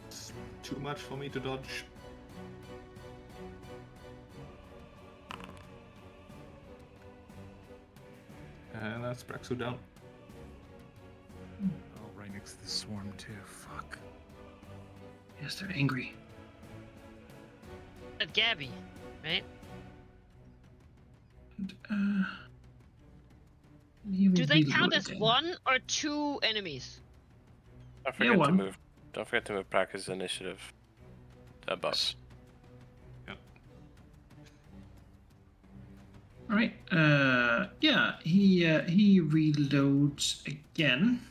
It's too much for me to dodge. And that's Praxu down. Oh, right next to the swarm too. Fuck. Yes, they're angry. At Gabby, right? And, he will Do they reload count as again. 1 or 2 enemies? Don't forget to one. move. Don't forget to move Praxis initiative above. Yes. Yep. All right. Yeah, he reloads again.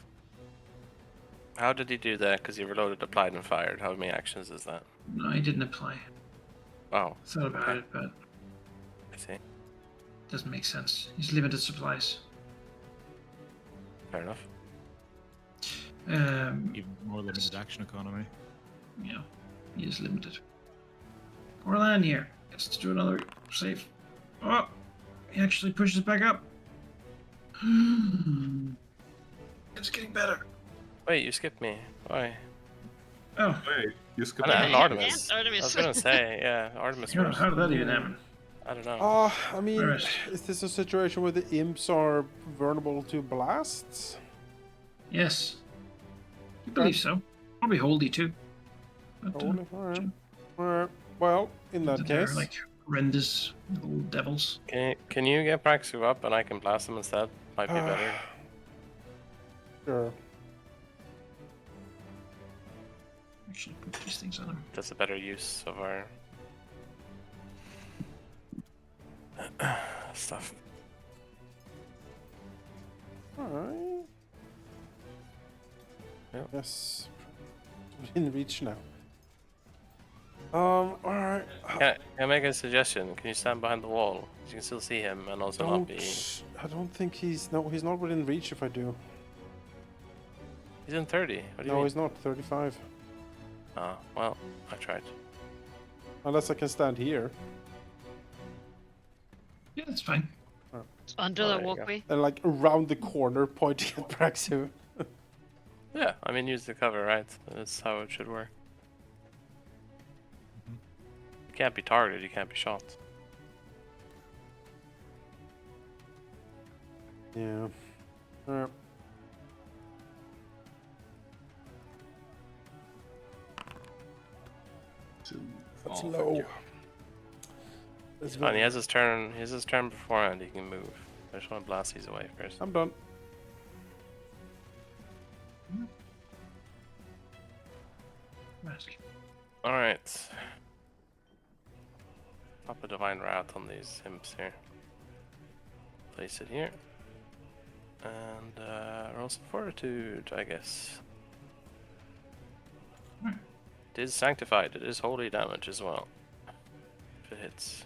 How did he do that? Because he reloaded, applied, and fired. How many actions is that? No, he didn't apply. Oh, Thought about Okay. it, but I see. doesn't make sense. He's limited supplies. Fair enough. Even more limited action economy. You know, he is limited. Orlan here gets to do another save. Oh, he actually pushes it back up. It's getting better. Wait, you skipped me. Why? Oh, Wait, you skipped And, that. and Yeah, Artemis. and Artemis. I was gonna say, yeah, Artemis first. how did that even happen? I don't know. I mean, Alright. is this a situation where the imps are vulnerable to blasts? Yes. I believe so. Probably Holdy too. But, Holy, alright. Well, in that they're case, like horrendous little devils. Can you get Praxu up and I can blast him instead? Might be better. sure. Actually, put these things on him. That's a better use of our stuff. Alright. Yep. Yes. Within reach now. Alright. Can I make a suggestion? Can you stand behind the wall? You can still see him and also not be. I don't think he's not within reach if I do. He's in 30. What do you No, mean? he's not 35. Ah, well, I tried. Unless I can stand here. Yeah, that's fine. Under Oh, the there you go. walkway. And like around the corner pointing at Praxu. Yeah, I mean, use the cover, right? That's how it should work. You can't be targeted, you can't be shot. Yeah. Alright. That's Oh, low. thank Let's Fine, go. he has his turn. He has his turn beforehand. He can move. I just want to blast these away first. I'm done. Mask. All right. Pop a divine wrath on these imps here. Place it here. And roll some fortitude, I guess. It is sanctified. It is holy damage as well. If it hits.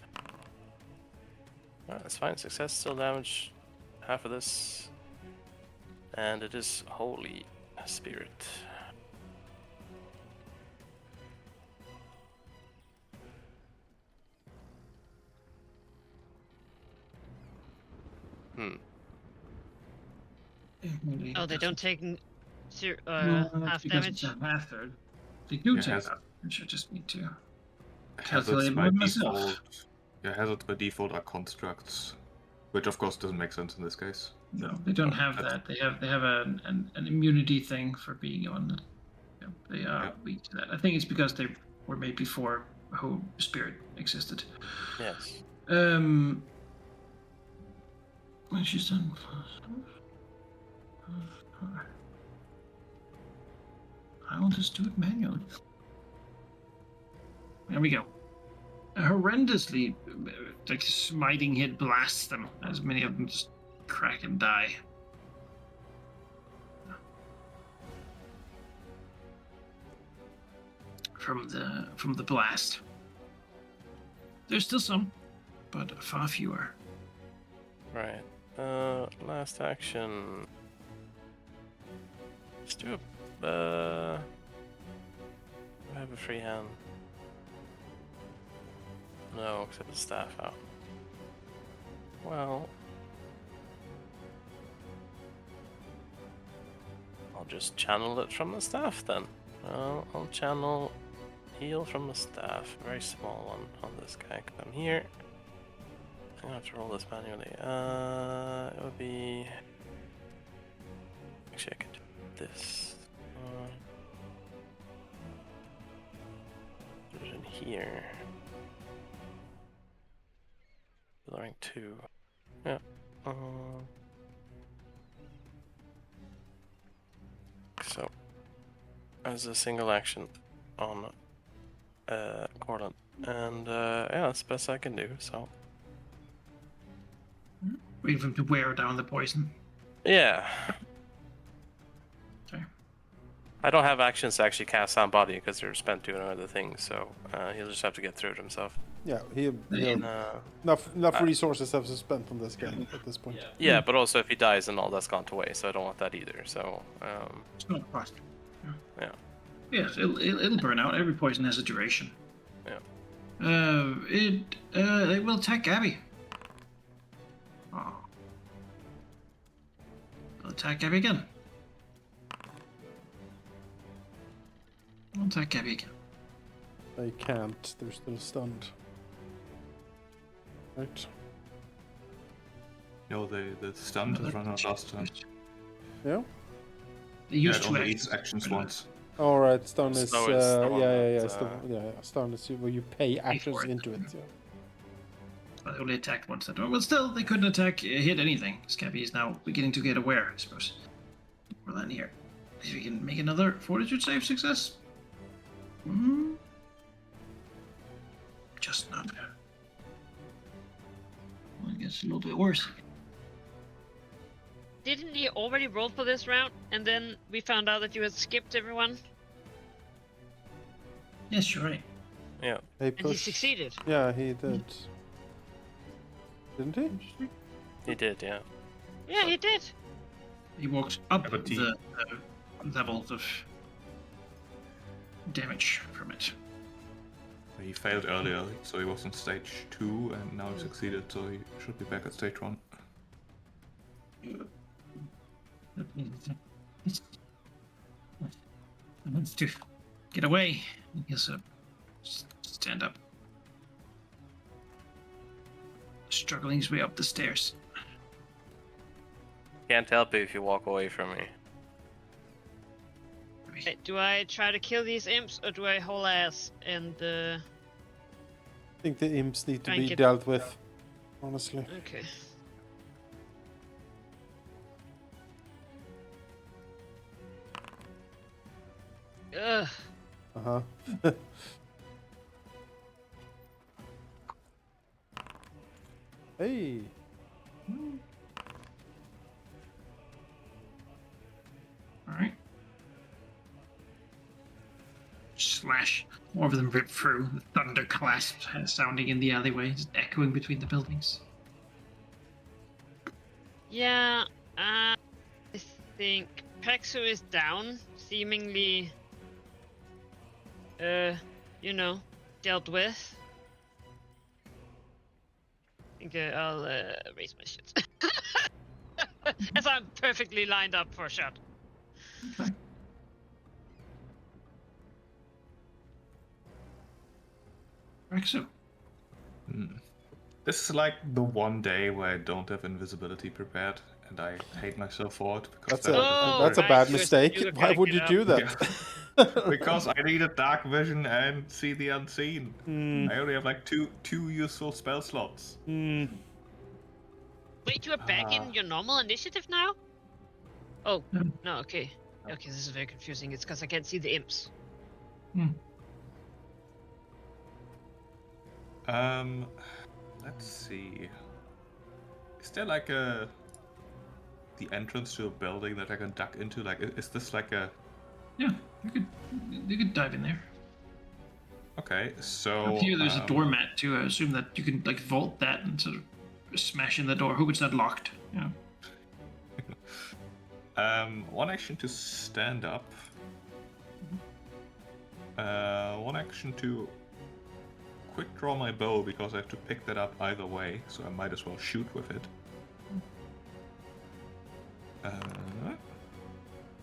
Alright, that's fine. Success, still damage. Half of this. And it is holy spirit. Oh, they don't take No, half because it's damage. a hazard. They do Yeah, take has- that. I should just need to Hazards calculate by it myself. default. Yeah, hazards by default are constructs, which of course doesn't make sense in this case. No, they don't But have that's- that. They have an immunity thing for being on. They are weak to that. I think it's because they were made before Holy Spirit existed. Yes. When she's done. I will just do it manually. There we go. A horrendously like smiting hit blasts them, as many of them just crack and die. From the blast. There's still some, but far fewer. Right. Last action. Let's do a. I have a free hand. No, except the staff out. Well, I'll just channel it from the staff then. I'll channel heal from the staff. Very small one on this guy. Come here. I'm gonna have to roll this manually. It would be. Actually, I can do this. Put it in here. Rank 2. Yeah. So, as a single action on Cortland. And yeah, that's the best I can do, so. Wait for him to wear down the poison. Yeah. Okay. I don't have actions to actually cast Sound Body because they're spent doing other things, so he'll just have to get through it himself. Yeah, he'll enough resources have to spend on this guy at this point. Yeah, but also if he dies and all that's gone to waste, so I don't want that either, so. It's not a cost. Yeah. Yes, it'll burn out. Every poison has a duration. Yeah. It will attack Abby. Oh. It'll attack Abby again. It'll attack Abby again. They can't. They're still stunned. Right. No, the stun has run out last turn. Yeah. They use it two only eats actions. actions once. All right. Stun is. Snow is the one Stun is where you pay actions for it. into it. Yeah. They only attacked once that time. But still, they couldn't hit anything. Scabby is now beginning to get aware, I suppose. We'll land here. Maybe we can make another fortitude save success. Just not. Well, I guess a little bit worse. Didn't he already roll for this round, and then we found out that you had skipped everyone, Yes, you're right. Yeah. He and he pushed. succeeded? Yeah, he did. Didn't he? He did, yeah. Yeah, he did. He walks up Yeah, but the levels of damage from it. He failed earlier, so he was on stage 2, and now he succeeded, so he should be back at stage 1. He wants to get away. He has to stand up. Struggling his way up the stairs. Can't help it if you walk away from me. Wait, do I try to kill these imps, or do I haul ass and think the imps need to Thank be you. dealt with, honestly. Okay. Ugh. Uh-huh. Hey. All right. Slash. More of them rip through. The thunder clasp sounding in the alleyway, just echoing between the buildings. Yeah, I think Paxo is down, seemingly, dealt with. I think I'll raise my shit. As I'm perfectly lined up for a shot. Okay. Rexo. This is like the one day where I don't have invisibility prepared, and I hate myself for it because That's that a would have Oh, that's a been right, bad you're- mistake. you're Why gonna would get you up. do that? because I needed dark vision and see the unseen. Hmm. I only have like two useful spell slots. Hmm. Wait, you are back in your normal initiative now? Oh, No. no, okay. Okay, this is very confusing. It's because I can't see the imps. Let's see. Is there like the entrance to a building that I can duck into? Like, is this like a? Yeah, you could dive in there. Okay, so Up here, there's a doormat too. I assume that you can like vault that and sort of smash in the door. Hope it's not locked. Yeah. One action to stand up. One action to quick draw my bow because I have to pick that up either way, so I might as well shoot with it.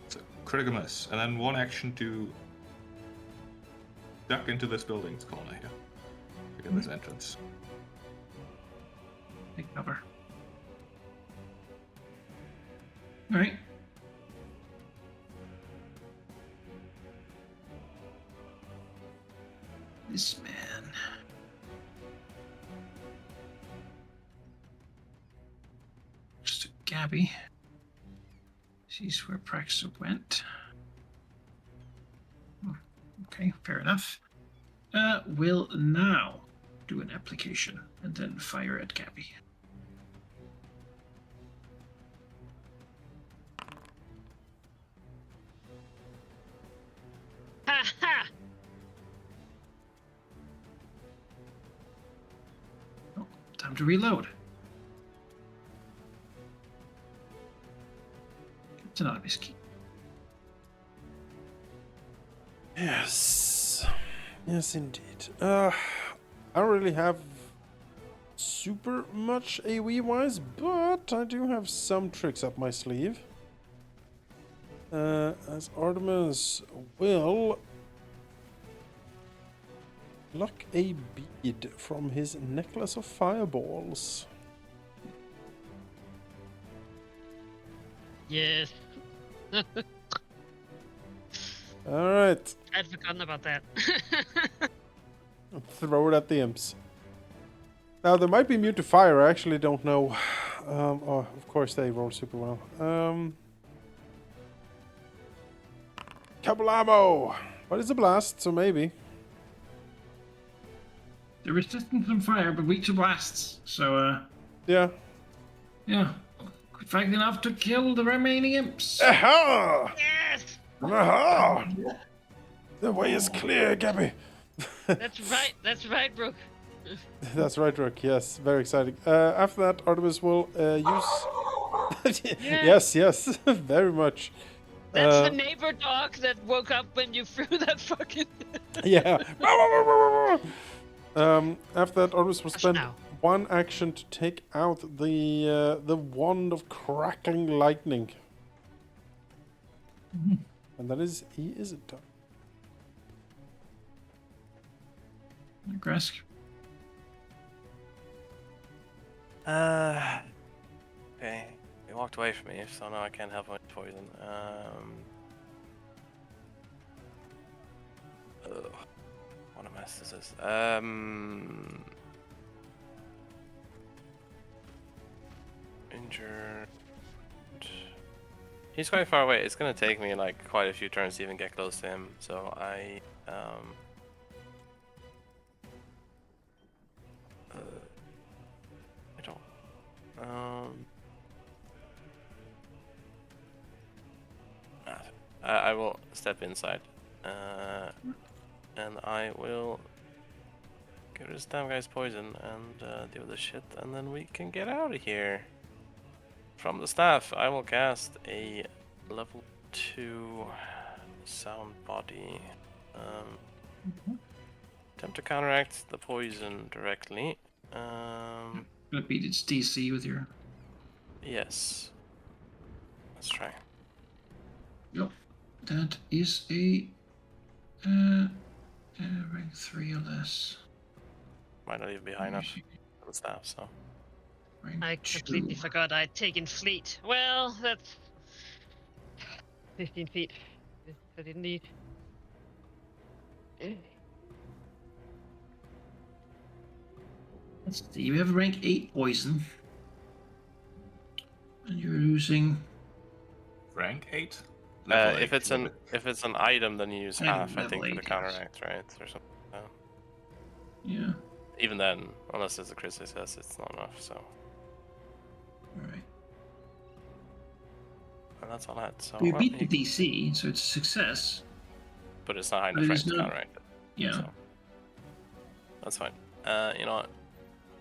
So critical miss, and then one action to duck into this building's corner here, in this entrance. Take cover. All right. This man. Just to Gabby. Sees where Praxa went. Okay, fair enough. Will now do an application and then fire at Gabby. Ha ha! Oh, time to reload. It's an obvious key. Yes. Yes, indeed. I don't really have super much AoE-wise, but I do have some tricks up my sleeve. As Artemis will pluck a bead from his necklace of fireballs. Yes. Alright. I'd forgotten about that. Throw it at the imps. Now, they might be immune to fire, I actually don't know. Oh, of course they roll super well. Kablamo! But it's a blast, so maybe. They're resistant to fire, but weak to blasts. So, Yeah. yeah. Fact enough to kill the remaining imps. Aha! Yes! Aha! The way is clear, Gabby. That's right, Brooke. That's right, Rook. Yes, very exciting. After that, Artemis will use... yes, very much. That's the neighbor dog that woke up when you threw that fucking... Yeah. After that, Artemis will spend now. one action to take out the wand of crackling lightning. And that is... he is done. Gresk. Okay. He walked away from me, so now I can't have much poison. What a mess this is. danger. He's quite far away. It's gonna take me like quite a few turns to even get close to him. So I don't. I will step inside, and I will get rid of this damn guy's poison and deal with this shit, and then we can get out of here. From the staff, I will cast a level 2 sound body. Attempt to counteract the poison directly. Gonna beat its DC with your. Yes. Let's try. Yep. That is a rank 3 or less. Might not even be high enough for the staff, so. Rank I 2. completely forgot I'd taken fleet. Well, that's 15 feet. I didn't need. Let's see. You have rank 8 poison. And you're losing. Rank 8? If it's an item, then you use half, I level think, for 8, the yes. counteract, right, or something. Yeah. Even then, unless it's a crit success, it's not enough. So, Alright. and that's all I had. So, You well, beat the DC, so it's a success. but it's not high but enough it rank is to not- counteract it. Yeah. So, that's fine. You know what?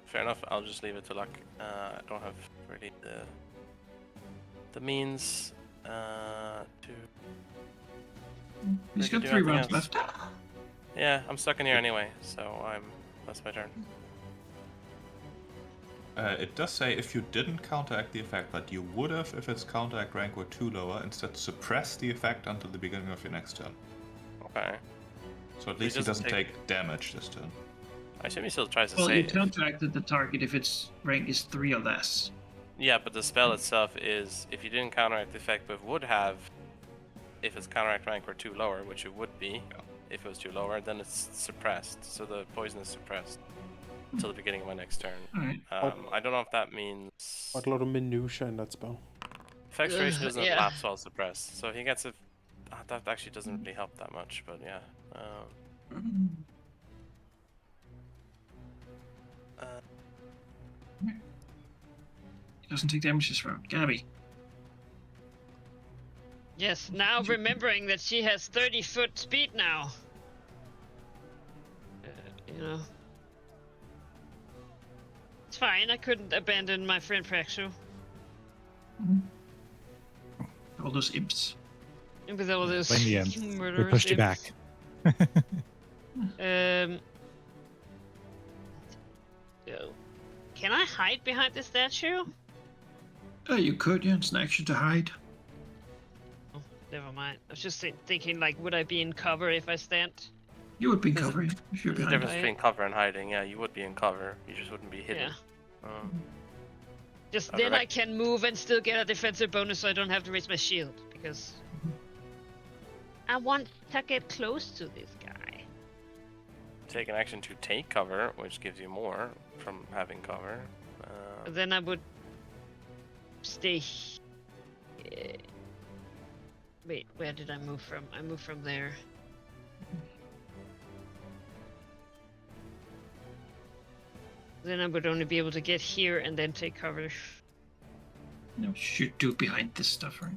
Fair enough. I'll just leave it to luck. I don't have really the means to. He's Maybe got do 3 anything rounds else. left. Yeah, I'm stuck in here anyway, so that's my turn. It does say if you didn't counteract the effect, but you would have if its counteract rank were 2 lower, instead suppress the effect until the beginning of your next turn. Okay. So at least he doesn't take damage this turn. I assume he still tries to Well, you save. counteracted the target if its rank is 3 or less. Yeah, but the spell itself is if you didn't counteract the effect, but would have if its counteract rank were 2 lower, which it would be if it was 2 lower, then it's suppressed. So the poison is suppressed until the beginning of my next turn. Alright. I don't know if that means Quite a lot of minutiae in that spell. effects duration doesn't yeah. lapse while suppressed. So if he gets a that actually doesn't really help that much, but yeah. He doesn't take damage this round. Gabby. Yes, now remembering that she has 30-foot speed now. You know. It's fine, I couldn't abandon my friend Praxu. All those imps. With all those Blame the imps. They murderous pushed you back. imps. So, can I hide behind the statue? You could, yeah. It's an action to hide. Oh, never mind. I was just thinking, like, would I be in cover if I stand? You would be There's a- covering if you're There's a behind. difference between cover and hiding. Yeah, you would be in cover. You just wouldn't be hidden. Yeah. Um, Just I'll then be I back. can move and still get a defensive bonus, so I don't have to raise my shield because I want to get close to this guy. take an action to take cover, which gives you more from having cover. Then I would stay. Wait, where did I move from? I moved from there. Then I would only be able to get here and then take cover. No, should do behind this stuff, right?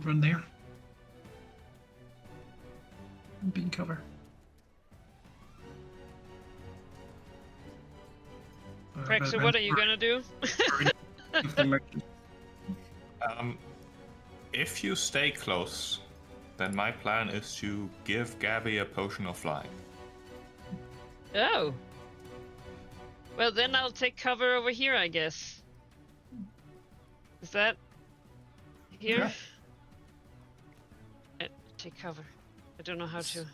Run there. Be in cover. Craig, so what are you gonna do? If you stay close, then my plan is to give Gabby a potion of flying. Oh. Well, then I'll take cover over here, I guess. Is that here? Take cover. I don't know how to.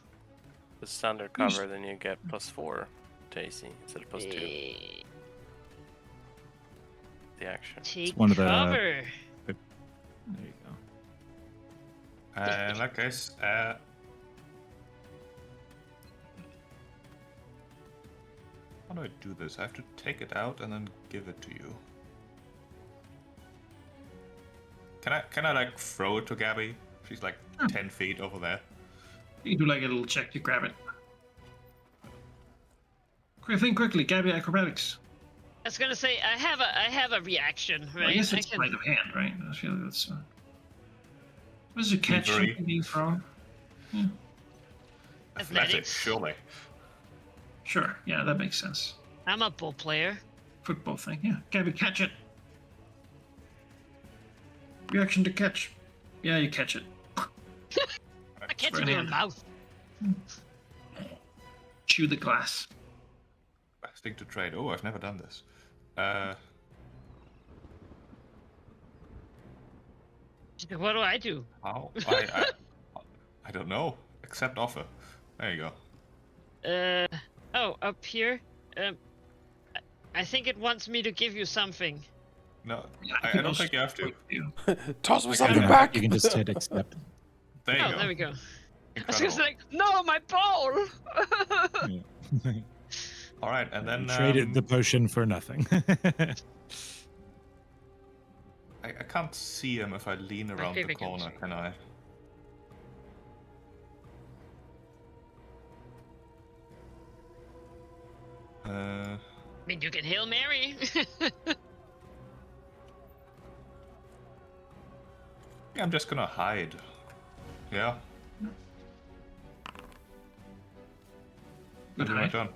The standard cover, then you get +4 to AC instead of +2. The action. Take one of the- cover. There you go. In that case, How do I do this? I have to take it out and then give it to you. Can I like throw it to Gabby? She's like 10 feet over there. You do like a little check to grab it. Think quickly, Gabby acrobatics. I was gonna say I have a reaction, right? Well, I guess it's sleight of hand, right? I feel like that's. What is a catch Thievery. being thrown? Yeah. Athletics. Surely. Sure, yeah, that makes sense. I'm a ball player. Football thing, yeah. Gabby, catch it. Reaction to catch. Yeah, you catch it. I catch it in my mouth. Chew the glass. Best thing to trade. Oh, I've never done this. What do I do? How? I don't know. Accept offer. There you go. Oh, up here. I think it wants me to give you something. No, Yeah, I don't think you have to. Toss me I something can- back. You can just hit accept. There you Oh, go. there we go. I was Incredible. just like, no, my ball. All right, and then Traded the potion for nothing. I can't see him if I lean around the favorite corner, games. can I? I mean, you can Hail Mary. I'm just gonna hide. Yeah. Good That's my hide. turn.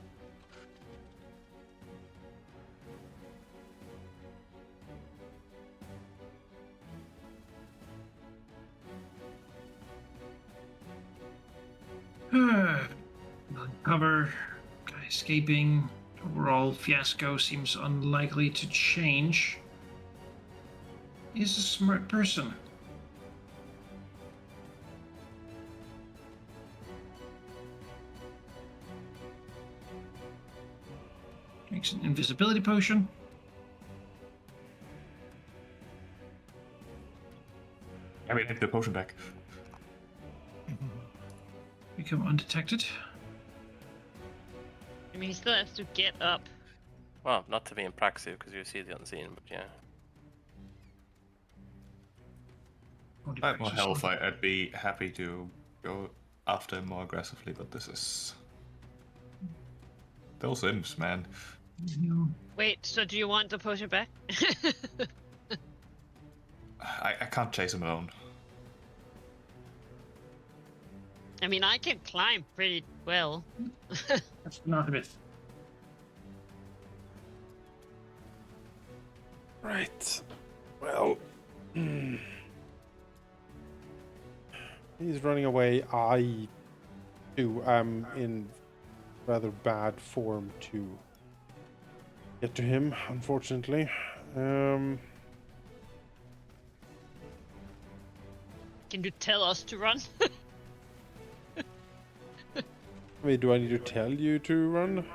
Cover. Guy escaping. Overall fiasco seems unlikely to change. He's a smart person. Makes an invisibility potion. I mean, take the potion back. Become undetected. I mean, he still has to get up. Well, not to be impractical because you see the unseen, but yeah. If I had more health, I'd be happy to go after him more aggressively, but this is... Those imps, man. Wait, so do you want the potion back? I can't chase him alone. I mean, I can climb pretty well. That's not a bit. Right. Well. He's running away. I, too, am in rather bad form to get to him, unfortunately. Can you tell us to run? I mean, do I need to tell you to run?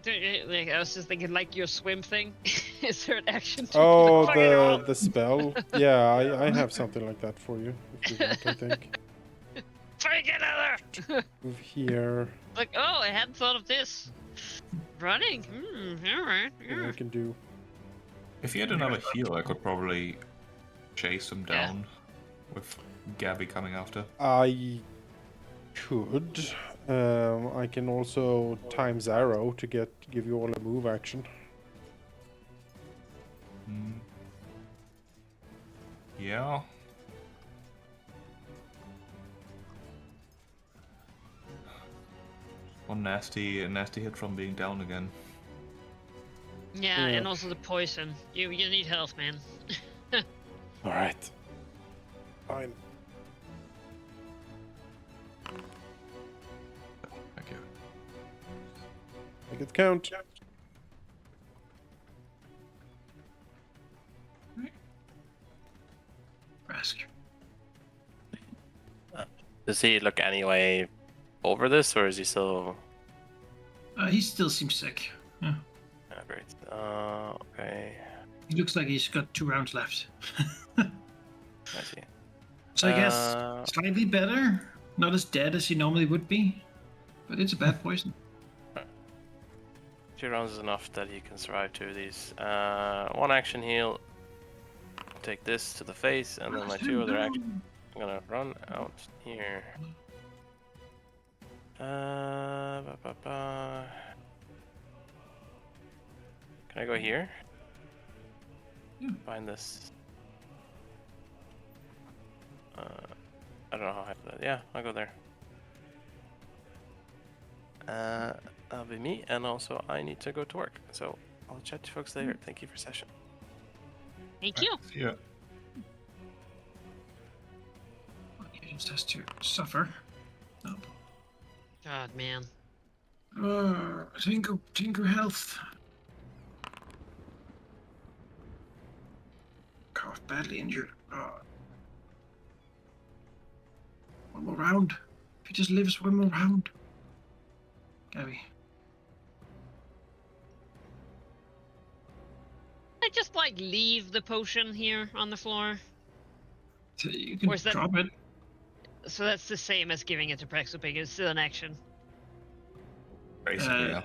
Like, I was just thinking, like your swim thing. Is there an action? To Oh, fucking roll? the spell. Yeah, I have something like that for you. If you want, I think. Try get out there! Move here. Like, oh, I hadn't thought of this. Running? Alright. What I can do. If he had another heal, I could probably chase him down with Gabby coming after. I could. I can also times arrow to give you all a move action. Yeah. One nasty hit from being down again. Yeah, and also the poison. You need health, man. All right. Fine. Thank you. Make it count. Rask. Does he look anyway over this, or is he still? He still seems sick. Yeah. Yeah, great. Okay. He looks like he's got 2 rounds left. I see. So I guess slightly better. Not as dead as he normally would be. But it's a bad poison. 2 rounds is enough that he can survive 2 of these. 1 action heal. Take this to the face, and then my 2 other actions. I'm gonna run out here. Can I go here? Yeah. Find this. I don't know how high that. Yeah, I'll go there. That'll be me, and also I need to go to work. So I'll chat to folks later. Thank you for session. Thank you. Yeah. He just has to suffer. Oh. God, man. Tinker health. Cough, badly injured. One more round. If he just lives one more round. Gabby. I just like leave the potion here on the floor. So you can Or is that- drop it. So that's the same as giving it to Prexopig. It's still an action. Basically, yeah.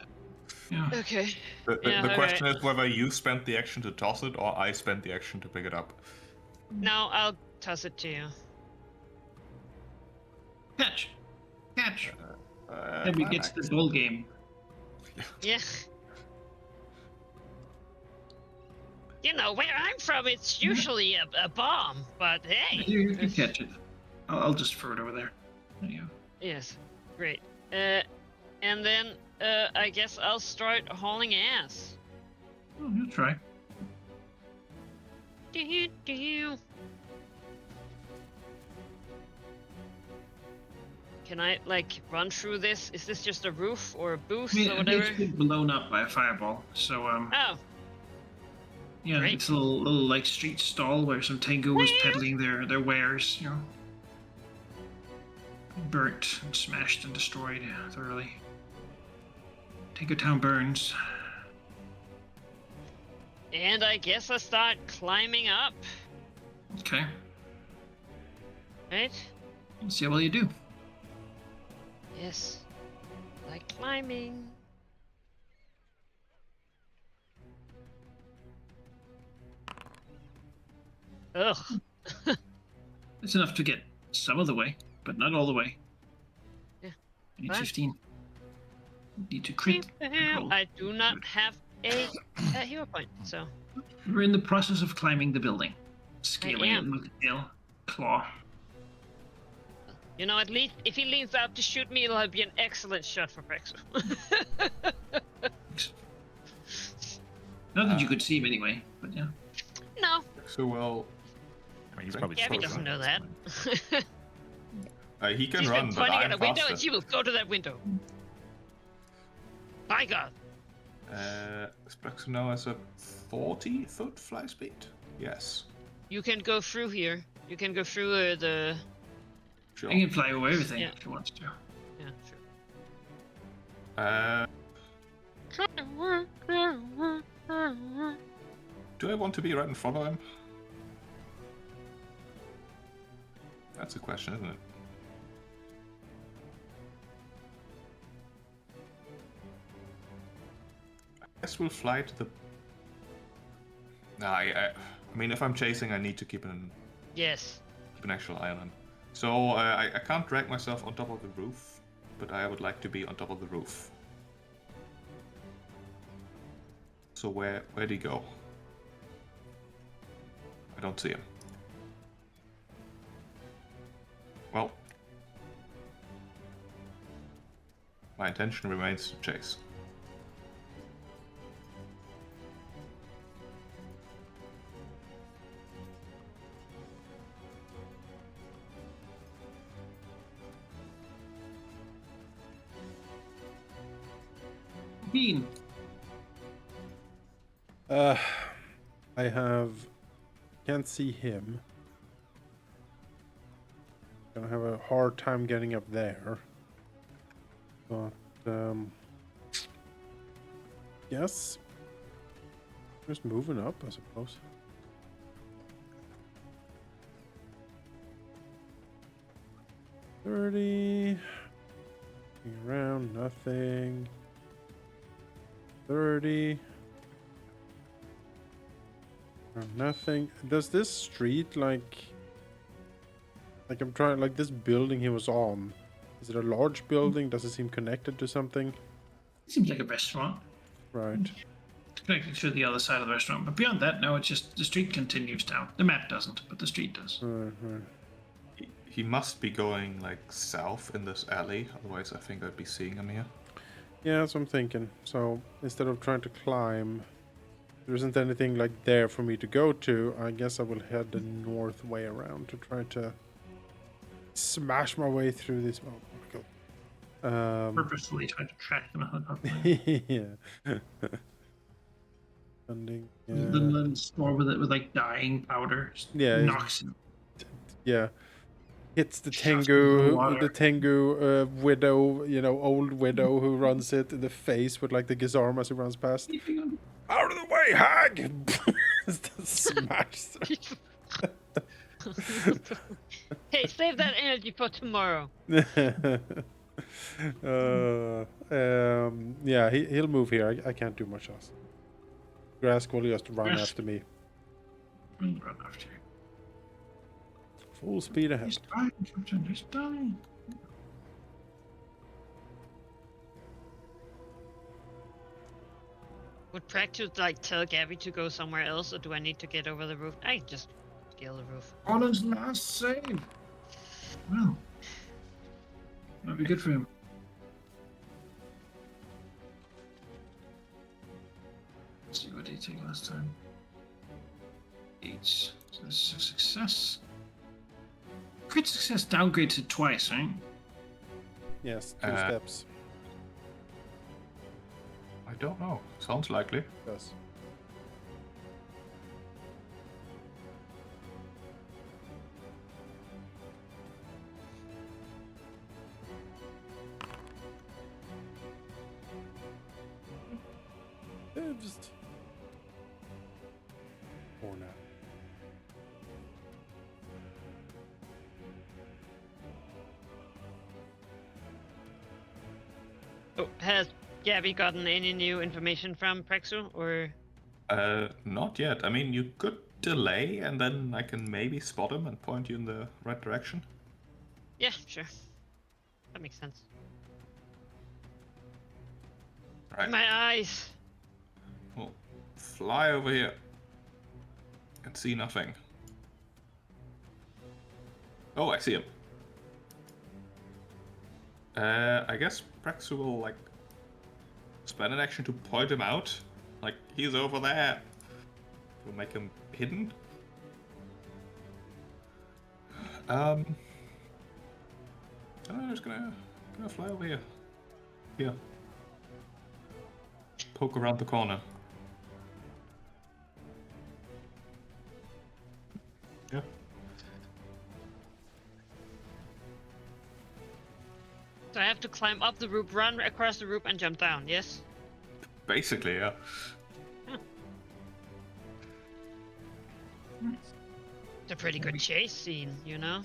Yeah. Okay. The Yeah, question is whether you spent the action to toss it or I spent the action to pick it up. No, I'll toss it to you. Catch. Catch. Uh, Gabby fine, gets I- the ball game. Yeah. You know, where I'm from, it's usually a bomb, but hey. You can catch it. I'll just throw it over there. There you go. Yes, great. And then I guess I'll start hauling ass. Oh, you'll try. Do-do-do. Can I like run through this? Is this just a roof or a booth I mean, or it's whatever? been blown up by a fireball, so Oh, yeah, Great. it's a little like street stall where some Tengu was peddling their wares, you know. Burnt and smashed and destroyed thoroughly. Tengu Town burns. and I guess I start climbing up, Okay, right? let's see how well you do. Yes, like climbing. Ugh. It's enough to get some of the way, but not all the way. Yeah, I need fine. 15. Need to crit. roll. I do not have a hero point, so We're in the process of climbing the building. Scaling it am. with the tail claw. you know, at least if he leans out to shoot me, it'll be an excellent shot for Prexo. Not that you could see him anyway, but yeah. No, So, well, I mean, he's probably Gabby just doesn't running know at that. this point. he can She's run, been but pointing I'm at a window, faster. and she will go to that window. My God. Spraxo now has a 40-foot fly speed? Yes. You can go through here. You can go through the. Sure. He can fly over everything Yeah. if he wants to. Yeah, sure. Do I want to be right in front of him? That's a question, isn't it? I guess we'll fly to the... Nah, I mean, if I'm chasing, I need to keep an Yes. actual eye on him. So, I can't drag myself on top of the roof, but I would like to be on top of the roof. So where'd he go? I don't see him. Well, my intention remains to chase. Bean. I can't see him. Gonna have a hard time getting up there. But yes. Just moving up, I suppose. $30. Around nothing. 30. Nothing. Does this street like I'm trying like this building he was on? Is it a large building? Does it seem connected to something? It seems like a restaurant. Right. It's connected to the other side of the restaurant. But beyond that, no, it's just the street continues down. The map doesn't, but the street does. He must be going like south in this alley, otherwise I think I'd be seeing him here. Yeah, that's what I'm thinking. So instead of trying to climb, there isn't anything like there for me to go to. I guess I will head the north way around to try to smash my way through this. Oh my god. Purposefully trying to track them out. Yeah. Funding. Then store with it with like dying powder. Yeah, Knocks him. Yeah. Hits the Shoves him in the water. Tengu widow, old widow who runs it in the face with like the Gizarm as he runs past. Out of the way, hag! Smash. Hey, save that energy for tomorrow. Yeah, he'll move here. I can't do much else. Grask will just run after me. Run after you. Full speed ahead. He's dying, Captain. He's dying. Would practice like tell Gabby to go somewhere else, or do I need to get over the roof? I can just scale the roof. Ronan's last save. Well, that'd be good for him. Let's see what did he take last time. 8. So this is a success. Crit success downgrades it twice, right? Yes, 2 steps. I don't know. Sounds likely. Yes. Just 4 now. Oh, has Gabby gotten any new information from Prexu, or? Not yet. I mean, you could delay, and then I can maybe spot him and point you in the right direction. Yeah, sure. That makes sense. Right. My eyes. Well, fly over here. And see nothing. Oh, I see him. I guess Prexu will, like, spend an action to point him out. Like, he's over there. We'll make him hidden. I'm just gonna fly over here. Here. Poke around the corner. Yeah. So I have to climb up the roof, run across the roof, and jump down, yes? Basically, yeah. It's a pretty good chase scene, you know?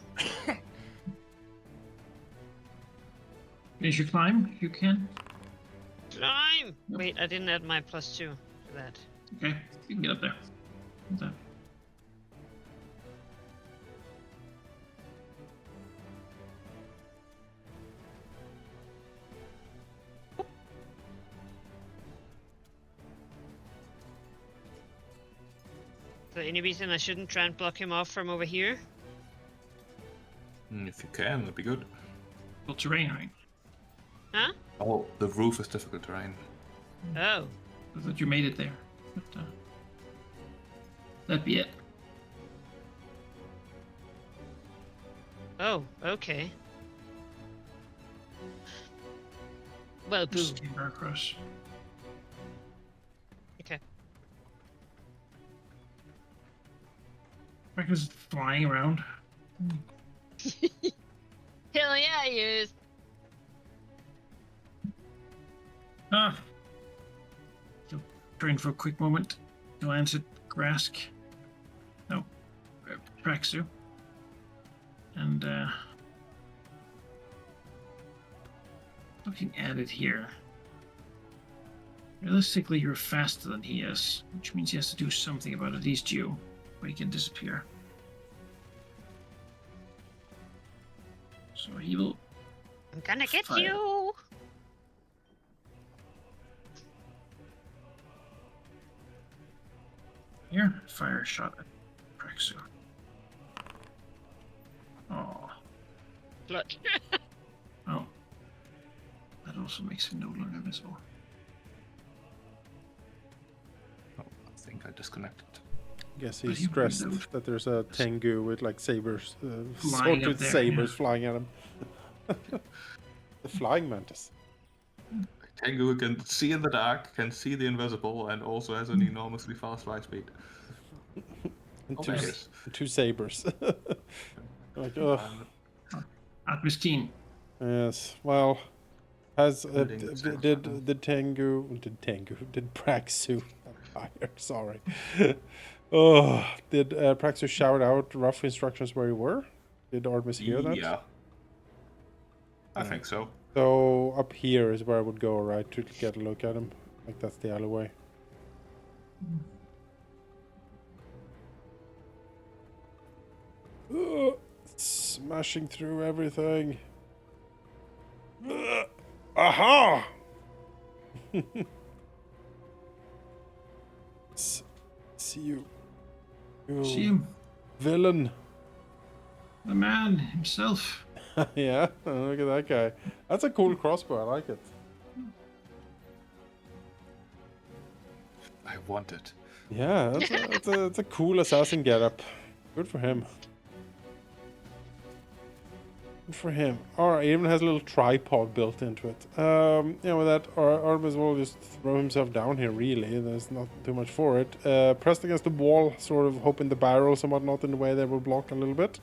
Finish your climb if you can. Climb! Wait, I didn't add my +2 to that. Okay, you can get up there. What's that? So any reason I shouldn't try and block him off from over here? If you can, that'd be good. Well, terrain, right? Huh? Oh, the roof is difficult terrain. Oh. I thought you made it there. But, that'd be it. Oh, okay. Well, boo. Just came back across. Okay. Reckons flying around. Hell yeah, he is. Ah. So, turn for a quick moment. Glance at Grask. No. Praxu. And, looking at it here. Realistically, you're faster than he is, which means he has to do something about at least you, or he can disappear. So he will. I'm gonna get Fire. you. Here, fire a shot at Praxu. Oh, Look. oh. That also makes him no longer visible. Oh, I think I disconnected. Guess But he's he stressed wouldn't have- that there's a Tengu with like sabers, Flying sword up with there, sabers yeah. flying at him. The flying mantis. Tengu can see in the dark, can see the invisible, and also has an enormously fast flight speed. And Oh, two, there it is. two sabers. Like, ugh. At Miskeen. Yes. Well, has Building itself. did Praxu fire? Sorry. Oh, did Praxu shout out rough instructions where you were? Did Artemis hear that? Yeah. I think so. So up here is where I would go, right, to get a look at him. Like that's the alleyway. Smashing through everything. Aha! See you. You See him? villain. The man himself. Yeah, look at that guy. That's a cool crossbow. I like it. I want it. Yeah, that's a cool assassin getup. Good for him. Good for him. Alright, he even has a little tripod built into it. Yeah, with that, Artemis will just throw himself down here, really. There's not too much for it. Pressed against the wall, sort of hoping the barrels and whatnot in the way they will block a little bit.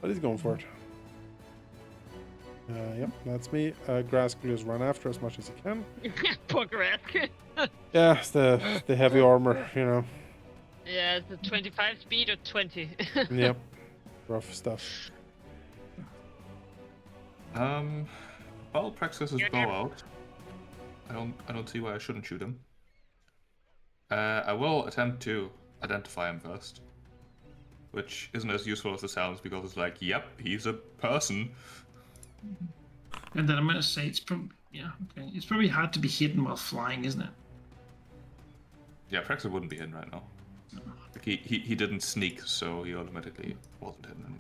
But he's going for it. Yep, that's me. Grask will just run after as much as he can. Poor Grask. Yeah, it's the heavy armor, you know. Yeah, it's a 25 speed or 20. Yep. Rough stuff. Well, Praxis is bow out. I don't see why I shouldn't shoot him. I will attempt to identify him first. Which isn't as useful as it sounds because it's like, yep, he's a person. And then I'm gonna say it's probably It's probably hard to be hidden while flying, isn't it? Yeah, Praxis wouldn't be hidden right now. Like he didn't sneak, so he automatically wasn't hidden anymore.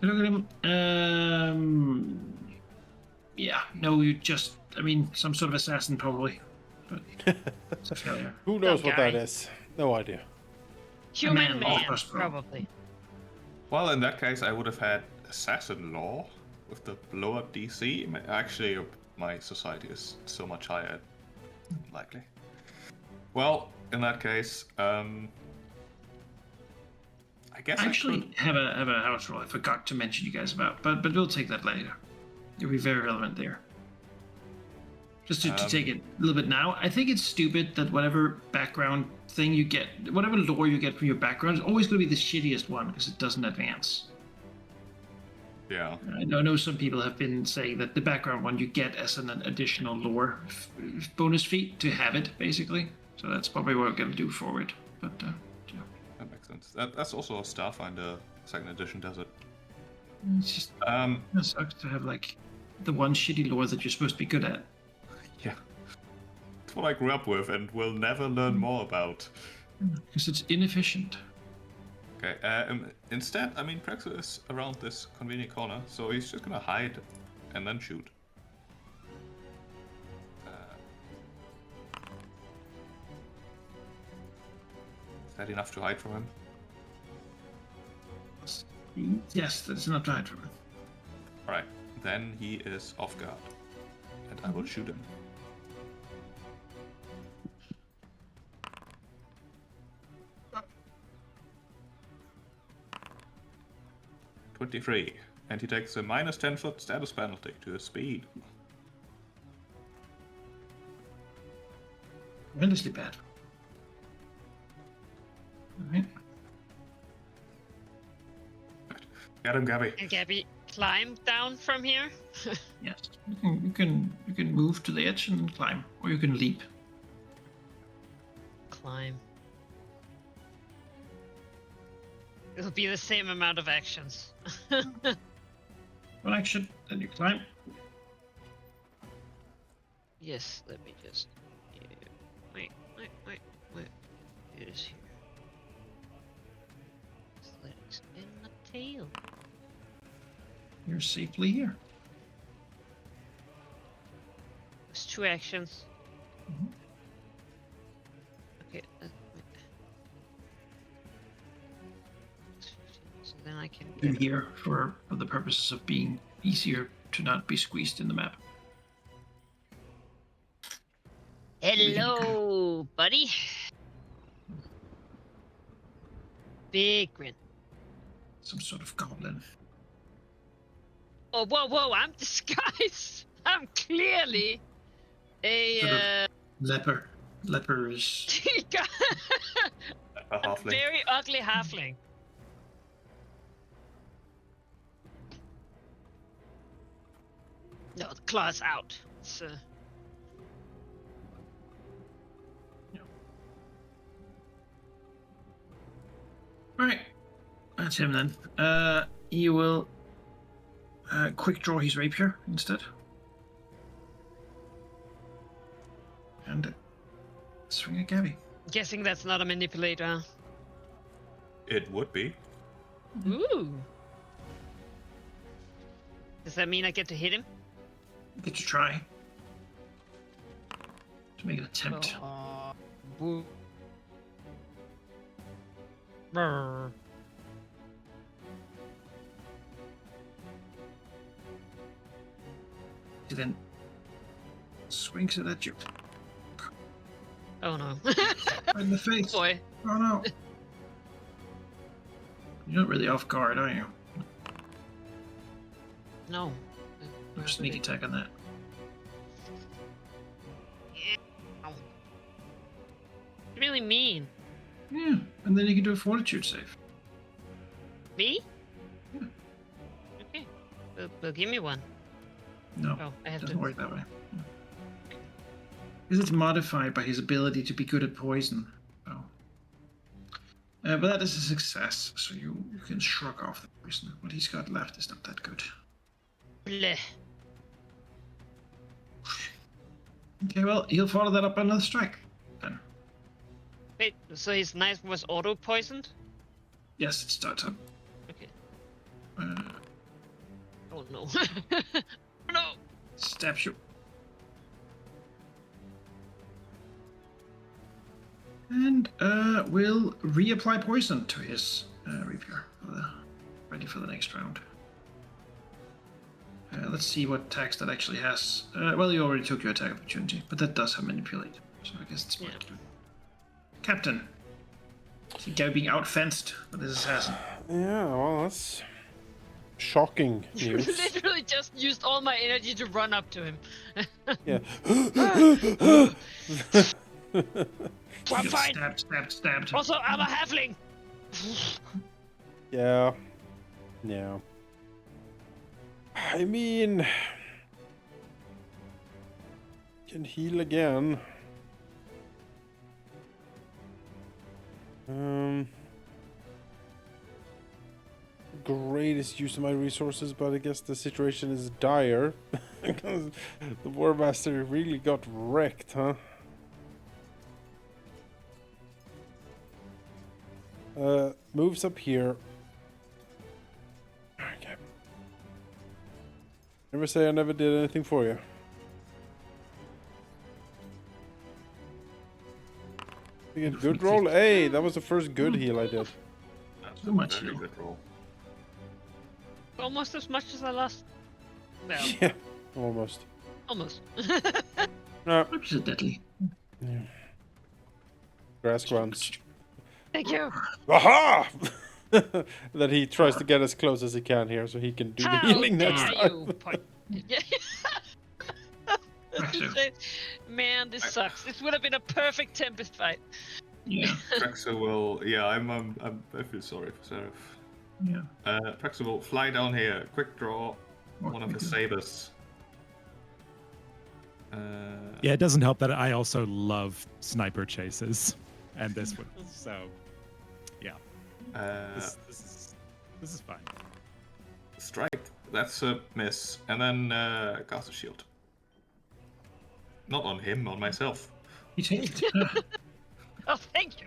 Look at him. Yeah, no, some sort of assassin probably. But it's a failure. Who knows Some what guy. that is? No idea. Human man, man, crossbow. probably. Well, in that case, I would have had Assassin Law with the lower DC. Actually, my society is so much higher. Likely. Well, in that case, I guess I actually I have a house rule I forgot to mention you guys about, but we'll take that later. It'll be very relevant there. Just to take it a little bit now, I think it's stupid that whatever background thing you get, whatever lore you get from your background is always going to be the shittiest one because it doesn't advance. Yeah. I know some people have been saying that the background one you get as an additional lore bonus feat to have it, basically. So that's probably what we're going to do forward. But yeah. That makes sense. That's also a Starfinder second edition does it. It's just it sucks to have like the one shitty lore that you're supposed to be good at. Yeah. It's what I grew up with and will never learn more about. Because it's inefficient. Okay, instead, I mean, Praxis is around this convenient corner, so he's just gonna hide and then shoot. Is that enough to hide from him? Yes, that's enough to hide from him. Alright, then he is off guard. And I will shoot him. "23, and he takes a minus 10-foot status penalty to his speed. Tremendously bad. Alright. Get him, Gabby. And Gabby. climb down from here? Yes, you can move to the edge and climb, or you can leap. Climb. It'll be the same amount of actions. One action, then you climb. Yes, let me just... Wait. It is here. Just let it spin my tail. You're safely here. It's 2 actions. Mhm. Okay, wait. So then I can In get... here for the purposes of being easier to not be squeezed in the map. Hello, buddy. Big grin. Some sort of goblin. Oh, whoa, I'm disguised. I'm clearly Sort a of leper. Leperish. A halfling. very ugly halfling. No, the claw's out. It's, Alright. That's him then. He will quick draw his rapier instead. And swing at Gabby. guessing that's not a manipulator. It would be. Ooh. Does that mean I get to hit him? Get to try. To make an attempt. Boo. Brr. He then swings it at you. Oh no. Right in the face. Boy. Oh no. You're not really off guard, are you? No. No sneak attack on that. Ow. Really mean. Yeah, and then you can do a fortitude save. Me? Yeah. Okay. Well, give me one. No, Oh, I have doesn't to. work that way. Because it's modified by his ability to be good at poison. So. But that is a success, so you can shrug off the poison. What he's got left is not that good. Bleh. Okay, well, he'll follow that up by another strike. Then. Wait, so his knife was auto poisoned? Yes, it starts up. Okay. Uh, Oh no. No! stabs you. And will reapply poison to his rapier. Ready for the next round. Let's see what attacks that actually has. Well, you already took your attack opportunity, but that does have manipulate. So I guess it's smart to do. Captain. See Gary being outfenced with his assassin. Yeah, well, that's shocking You news. literally just used all my energy to run up to him. Yeah. I'm Gets fine! Stabbed. Also, I'm a halfling! Yeah. Yeah. I mean, can heal again. Greatest use of my resources, but I guess the situation is dire because the War Master really got wrecked, huh? Moves up here. Okay. Never say I never did anything for you. Good roll. Hey, that was the first good heal I did. That's Too a much very heal. good roll. Almost as much as I lost. Well, Yeah, almost. almost. No, Which is deadly. grass grunts. Thank you. Aha! That he tries to get as close as he can here, so he can do the How healing dare next time. you point... Yeah. Rexo. Man, this sucks. This would have been a perfect Tempest fight. Yeah. Rexo will. Yeah, I feel sorry for Seraph. Yeah. Praxis will fly down here. Quick draw What one can of we his do? sabers. Yeah, it doesn't help that I also love sniper chases, and this one. So, yeah, this is fine. Strike. That's a miss. And then cast a shield. Not on him, on myself. You take it. Oh, thank you.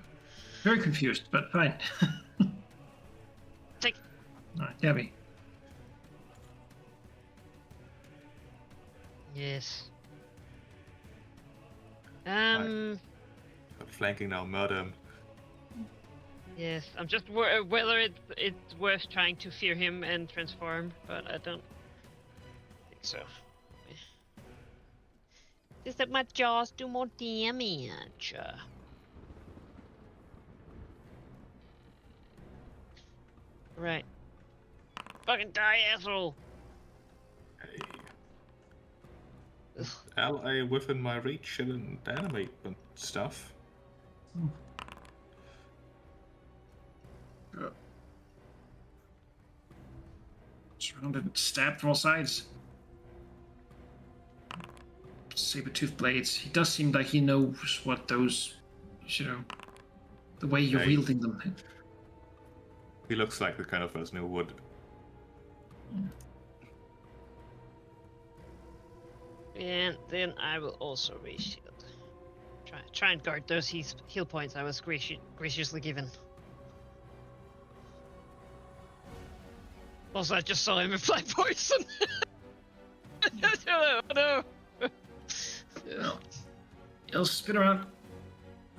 Very confused, but fine. Take. All right, Debbie. Yes. But flanking now, murder him. Yes. I'm just whether it's worth trying to fear him and transform, but I don't think so. Just that my jaws do more damage. Right. Fucking die, asshole! Hey. Ally within my reach shouldn't animate and stuff. Surrounded, stabbed from all sides. Saber-toothed blades. He does seem like he knows what those, the way you're Hey. wielding them. He looks like the kind of person who would. And then I will also raise shield. Try and guard those heal points I was graciously given. Also, I just saw him apply poison. Oh no! Well, he'll spin around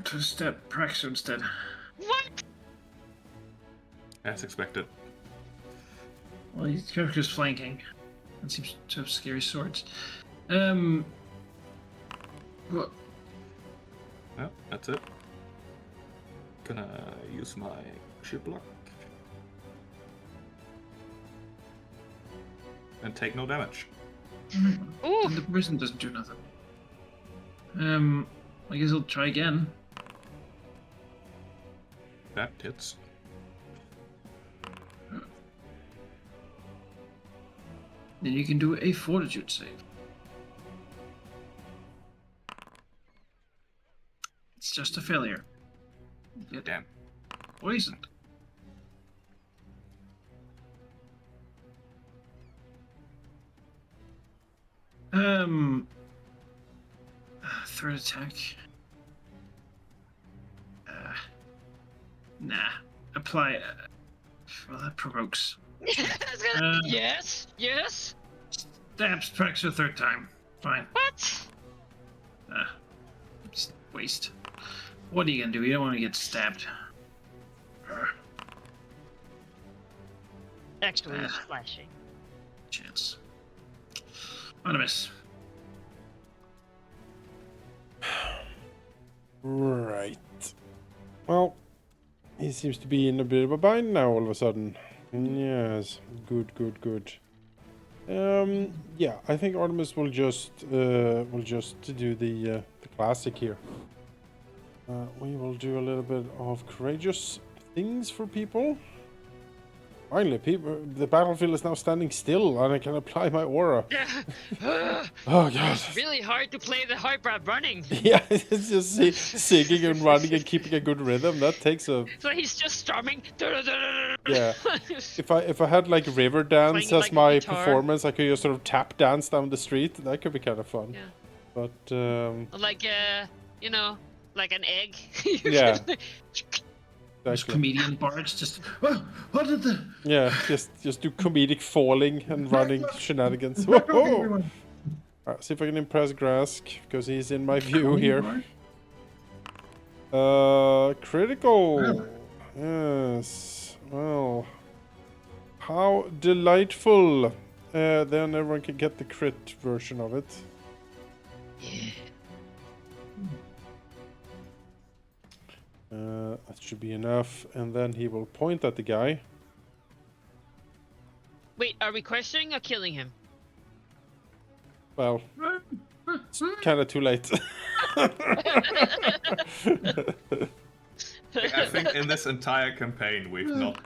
to stab Praxo instead. What? As expected. Well, he's just flanking. And seems to have scary swords. What? Yeah, that's it. Gonna use my shield block. And take no damage. Ooh! And the poison doesn't do nothing. I guess I'll try again. That hits. Then you can do a fortitude save. It's just a failure. Get Damn. poisoned. Third attack. Nah. Apply. Well, that provokes. Yes. Yes. Stabs Praxo third time. Fine. What? Just waste. What are you gonna do? You don't want to get stabbed. Actually, it's flashing. Chance. On a miss. Right. Well, he seems to be in a bit of a bind now all of a sudden. Yes. Good, good, good. Yeah, I think Artemis will just do the classic here. We will do a little bit of courageous things for people. Finally, the battlefield is now standing still, and I can apply my aura. Oh god! It's really hard to play the harp while running. Yeah, it's just singing and running and keeping a good rhythm. That takes a. So he's just strumming. Yeah. If I had like river dance Playing as like a my guitar. performance, I could just sort of tap dance down the street. That could be kind of fun. Yeah. But Like like an egg. Yeah. Those exactly. comedian bards just. Oh, what did the? Yeah, just do comedic falling and running shenanigans. Whoa! Alright, see if I can impress Grask because he's in my view here. Critical. Yes. Well, how delightful. Then everyone can get the crit version of it. Yeah. That should be enough, and then he will point at the guy. Wait, are we questioning or killing him? Well, it's kind of too late. I think in this entire campaign we've not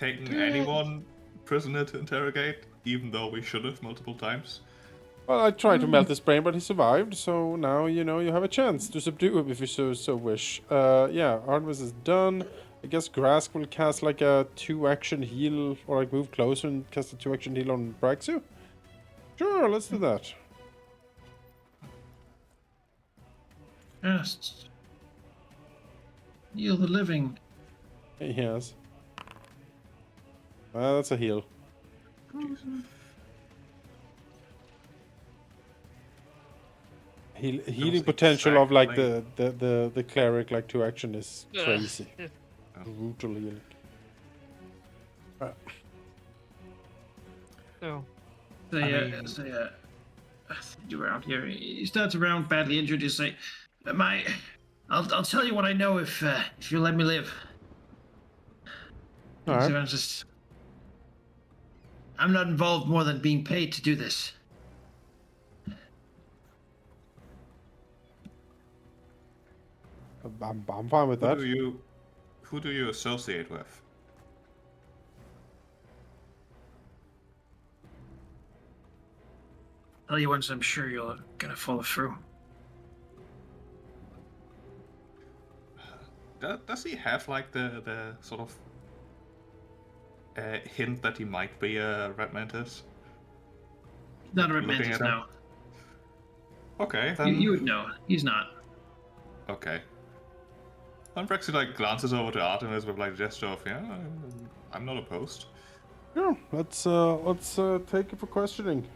taken anyone prisoner to interrogate, even though we should have multiple times. Well, I tried to melt his brain, but he survived. So now you know you have a chance to subdue him if you so wish. Yeah, Artemis is done. I guess Grask will cast like a 2-action heal, or like move closer and cast a 2-action heal on Braxu. Sure, let's do that. Just heal the living. Yes. That's a heal. Healing potential of like the cleric like 2-action is crazy. Brutal healing. So, You around here. He starts around badly injured. You say, I'll tell you what I know if you let me live." All right. So I'm not involved more than being paid to do this. I'm fine with that. Who do you associate with? Tell you once I'm sure you're gonna follow through. Does he have like the sort of hint that he might be a red mantis? Not a red Looking mantis at him? now. Okay, then. You would know. He's not. Okay. And Brexit like glances over to Artemis with like a gesture of I'm not opposed. Yeah, let's take it for questioning.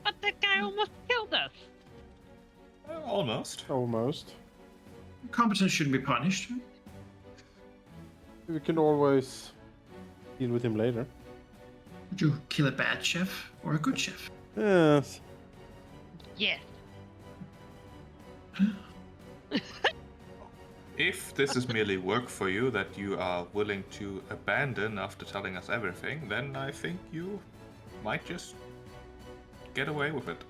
but that guy almost killed us. Almost. Almost. Competence shouldn't be punished. We can always deal with him later. Would you kill a bad chef or a good chef? Yes. Yes. If this is merely work for you that you are willing to abandon after telling us everything, then I think you might just get away with it.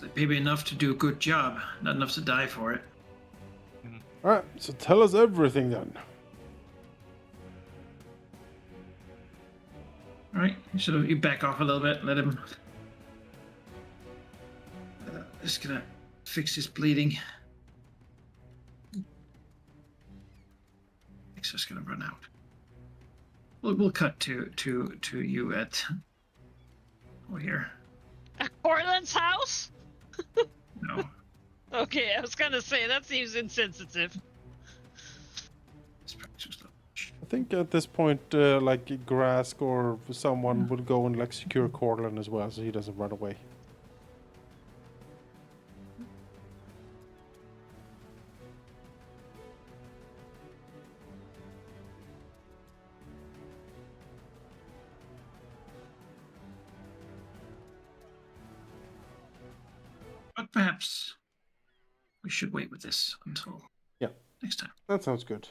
They pay me enough to do a good job, not enough to die for it. Alright, so tell us everything then. All right, you back off a little bit, let him. Just gonna fix his bleeding. It's just gonna run out. We'll cut to you at over here. At Cortland's house? No, Okay, I was gonna say, that seems insensitive. it's just I think at this point, like Grask or someone would go and like secure Cortland as well, so he doesn't run away. But perhaps we should wait with this until next time. That sounds good.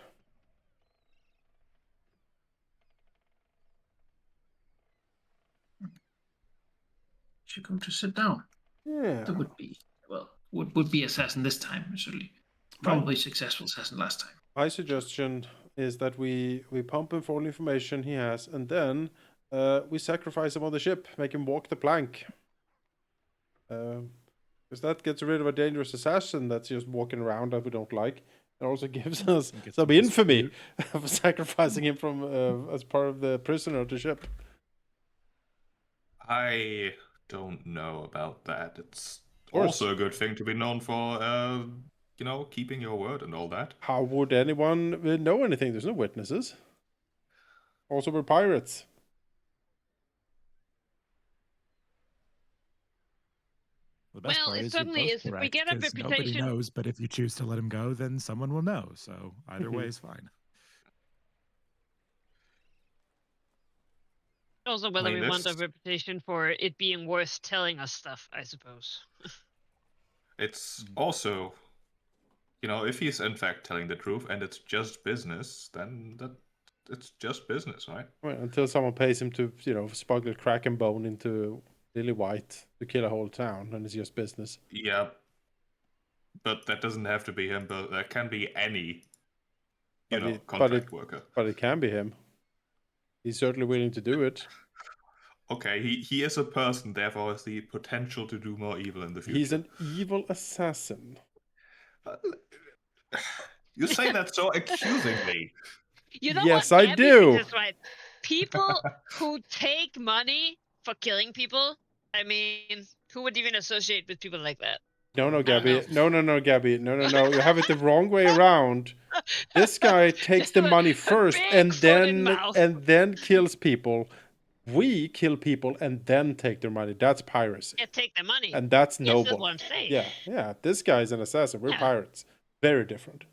Should go to sit down. Yeah. The would be assassin this time, certainly. Probably successful assassin last time. My suggestion is that we pump him for all the information he has, and then we sacrifice him on the ship, make him walk the plank. Because that gets rid of a dangerous assassin that's just walking around that we don't like. It also gives us some infamy of sacrificing him from as part of the prisoner of the ship. I don't know about that. It's also a good thing to be known for, keeping your word and all that. How would anyone know anything? There's no witnesses. Also, we're pirates. The best Well, part it is certainly you're both is. If we correct, get a 'cause nobody reputation- knows, but if you choose to let him go, then someone will know. So either way is fine. Also, whether mean, we want a this- reputation for it being worth telling us stuff, I suppose. It's also, if he's in fact telling the truth and it's just business, then it's just business, right? Well, until someone pays him to, smuggle Kraken bone into Lily White to kill a whole town, and it's just business. Yeah. But that doesn't have to be him, but that can be any you But know, it- but contract it- worker. But it can be him. He's certainly willing to do it. Okay, he is a person, therefore has the potential to do more evil in the future. He's an evil assassin. You say that so accusingly. You know Yes, what? I Gabby do. thinks is right. People who take money for killing people, I mean, who would even associate with people like that? No, know. Gabby. No, Gabby. No. You have it the wrong way around. This guy takes the money first Big foot in mouth. and then kills people. We kill people and then take their money. That's piracy. Yeah, take the money. And that's Yes, noble. that's what I'm saying. Yeah. This guy's an assassin. We're Yeah. pirates. Very different.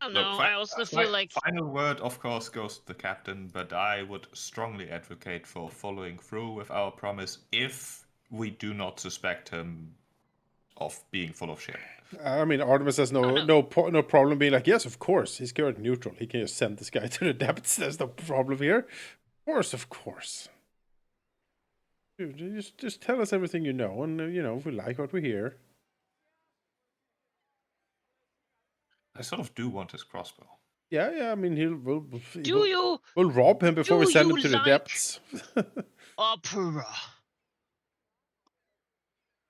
I don't Look, know. I also feel like final word, of course, goes to the captain, but I would strongly advocate for following through with our promise if we do not suspect him of being full of shit. I mean, Artemis has no problem being like, yes, of course, he's current neutral. He can just send this guy to the depths. There's no problem here. Of course. Dude, just tell us everything you know, and if we like what we hear. I sort of do want his crossbow. Yeah. I mean, we'll rob him before we send him to the like depths. opera.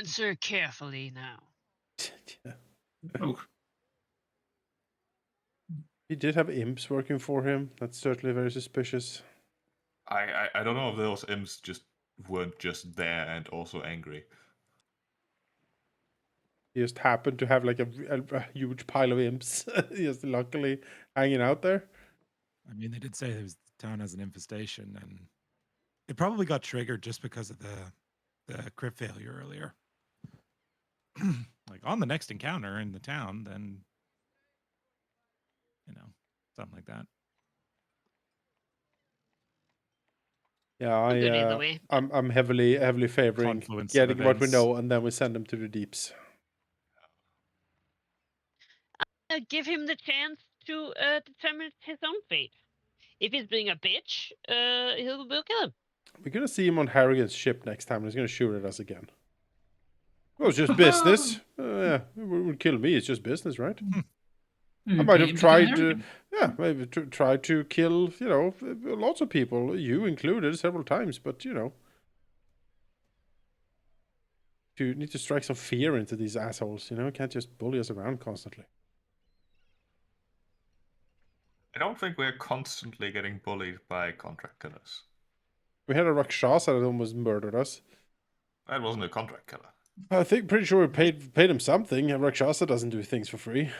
Answer carefully now. Oh, He did have imps working for him. That's certainly very suspicious. I don't know if those imps just weren't just there and also angry. He just happened to have like a huge pile of imps just luckily hanging out there. I mean, they did say the town has an infestation, and it probably got triggered just because of the crit failure earlier. Like on the next encounter in the town, then something like that. Yeah, Good either way. I'm heavily favoring Confluence of getting what we events. know, and then we send him to the deeps. Give him the chance to determine his own fate. If he's being a bitch, we'll kill him. We're gonna see him on Harrigan's ship next time, and he's gonna shoot at us again. Well, it's just business. Yeah, it would kill me. It's just business, right? I might have tried to, maybe try to kill, lots of people, you included, several times. But you need to strike some fear into these assholes. Can't just bully us around constantly. I don't think we're constantly getting bullied by contract killers. We had a Rakshasa that almost murdered us. That wasn't a contract killer. I think pretty sure we paid him something. A Rakshasa doesn't do things for free.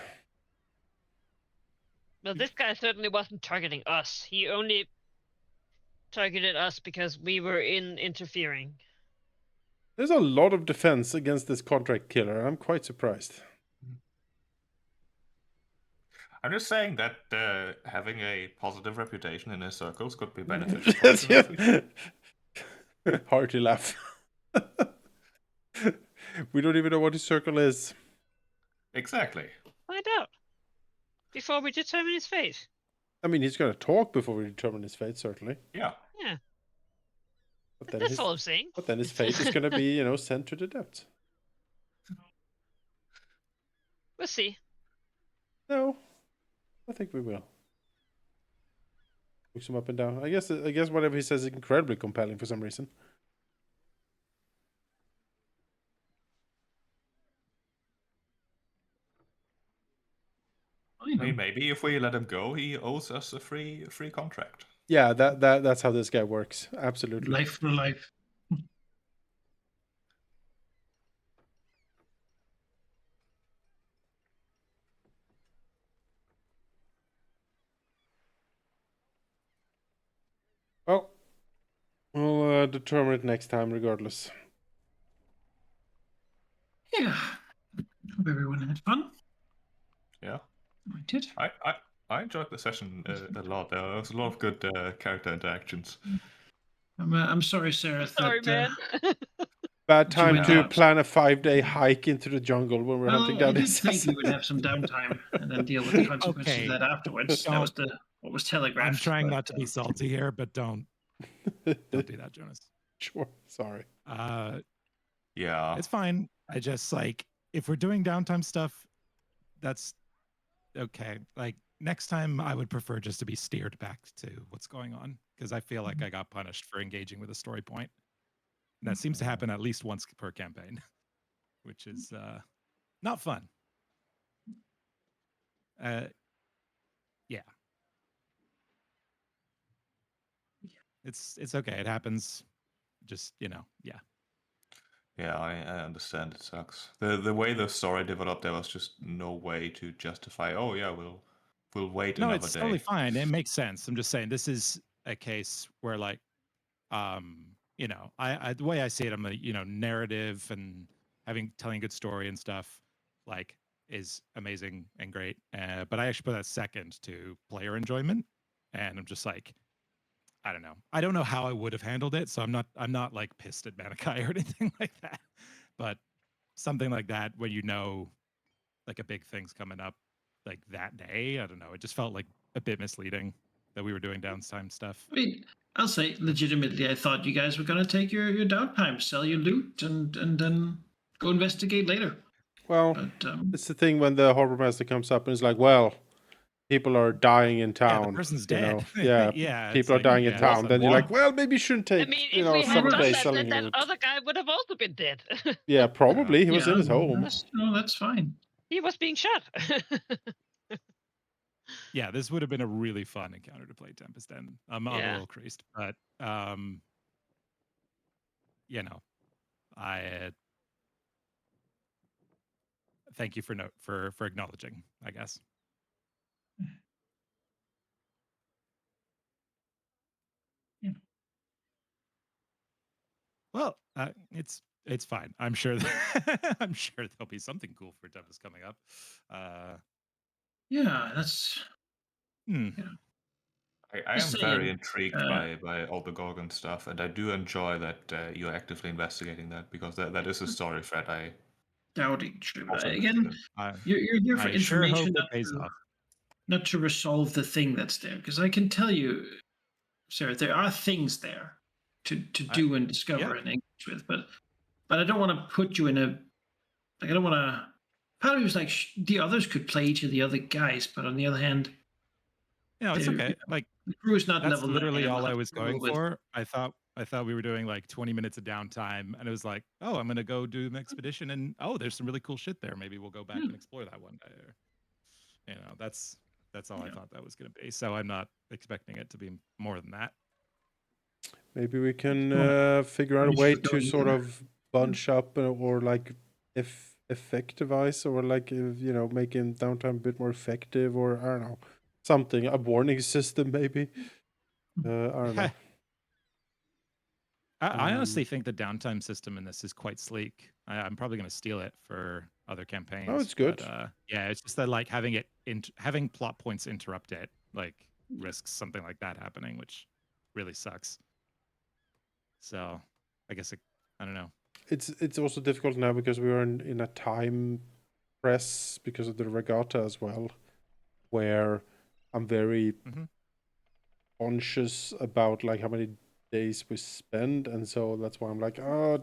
Well, this guy certainly wasn't targeting us. He only targeted us because we were interfering. There's a lot of defense against this contract killer. I'm quite surprised. I'm just saying that having a positive reputation in his circles could be beneficial. Hearty laugh. We don't even know what his circle is. Exactly. Find out before we determine his fate. I mean, he's going to talk before we determine his fate, certainly. Yeah. Yeah. But That's all I'm saying. But then his fate is going to be, sent to the depths. We'll see. No, I think we will. Looks him up and down. I guess whatever he says is incredibly compelling for some reason. I mean, maybe if we let him go, he owes us a free contract. Yeah, that's how this guy works. Absolutely. Life for life. Well, we'll determine it next time, regardless. Yeah. Hope everyone had fun. Yeah. I did. I enjoyed the session a lot. There was a lot of good character interactions. I'm sorry, Sarah. Sorry, man. Bad time went to out. plan a 5-day hike into the jungle when we're hunting down I did this. think we would have some downtime and then deal with the consequences Okay. of that afterwards. That was what was telegraphed. I'm trying but, not to be salty here, but don't do that, Jonas. Sure. Sorry. Yeah. It's fine. I just if we're doing downtime stuff, that's okay, like next time I would prefer just to be steered back to what's going on because I feel like I got punished for engaging with a story point. And that seems to happen at least once per campaign, which is not fun. Yeah. It's okay. It happens. Just, yeah. Yeah, I understand. It sucks. The way the story developed, there was just no way to justify. Oh yeah, we'll wait No, another it's totally day. fine. It makes sense. I'm just saying this is a case where like I the way I see it, I'm a, narrative and telling a good story and stuff like is amazing and great. But I actually put that second to player enjoyment. And I'm just like, I don't know. I don't know how I would have handled it. So I'm not like pissed at Manikai or anything like that. But something like that when like a big thing's coming up like that day, I don't know. It just felt like a bit misleading that we were doing downtime stuff. I mean, I'll say legitimately, I thought you guys were gonna take your downtime, sell your loot, and then go investigate later. Well, But it's the thing when the harbor master comes up and is like, "Well, people are dying in Yeah, the town." person's You dead. know, yeah, Yeah, it's people are like, dying in yeah, town. Then you're like, suddenly. "Well, maybe you shouldn't I take, mean, if we had several done days that, selling then your that loot." other guy would have also been dead. Yeah, probably he was yeah, in his home. that's fine. He was being shot. Yeah, this would have been a really fun encounter to play Tempest in. I'm a Yeah. little creased, but you know, I thank you for acknowledging, I guess. Yeah. Well, it's fine. I'm sure I'm sure there'll be something cool for Tempest coming up. Yeah, that's Hmm. yeah. I Just am very saying. intrigued Uh, by all the Gorgon stuff, and I do enjoy that you're actively investigating that because that is a story thread I doubting true. also interested Again, in. I you're here for I sure hope information, it pays off. not to resolve the thing that's there. Because I can tell you, Sarah, there are things there to I do and discover yeah. and engage with, but I don't want to put you in a like I don't want to. Part of me was like the others could play each of the other guys, but on the other hand, It's okay. Like the crew is not that's level 9. literally I'm all not I was comfortable going with. for. I thought we were doing like 20 minutes of downtime, and it was like, oh, I'm gonna go do an expedition, and oh, there's some really cool shit there. Maybe we'll go back Hmm, and explore that one day. Or, that's all I yeah. thought that was gonna be. So I'm not expecting it to be more than that. Maybe we can Well, figure out a you way should go to sort here. of bunch up or like if effectivize or like making downtime a bit more effective or I don't know something a warning system maybe. I don't know. I honestly think the downtime system in this is quite sleek. I'm probably going to steal it for other Oh, campaigns, it's but good. yeah, it's just that like having plot points interrupt it like risks something like that happening, which really sucks. So I guess I don't know. It's also difficult now because we are in a time press because of the regatta as well, where I'm very Mhm. conscious about like how many days we spend, and so that's why I'm like, oh,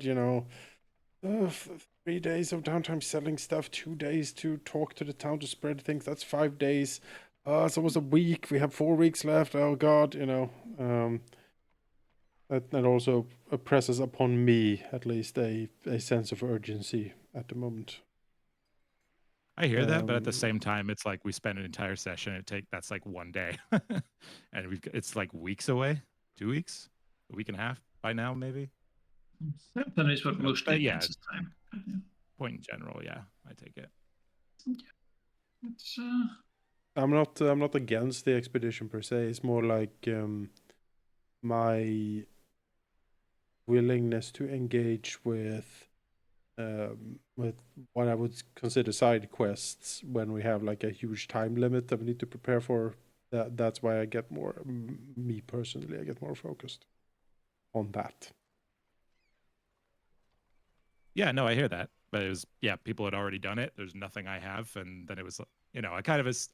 3 days of downtime selling stuff, 2 days to talk to the town to spread things. That's 5 days. It's almost a week. We have 4 weeks left. Oh God, that also presses upon me at least a sense of urgency at the moment. I hear that, but at the Um, same time, it's like we spend an entire session. That's like one day, and it's like weeks away, 2 weeks, a week and a half by now, maybe. That is what So, mostly but yeah, advances time. But, yeah. point in general, yeah, I take it. It's I'm not against the expedition per se. It's more like my willingness to engage with what I would consider side quests when we have like a huge time limit that we need to prepare for. That's why I get more. Me personally, I get more focused on that. Yeah, no, I hear that. But it was, yeah, people had already done it. There's nothing I have. And then it was,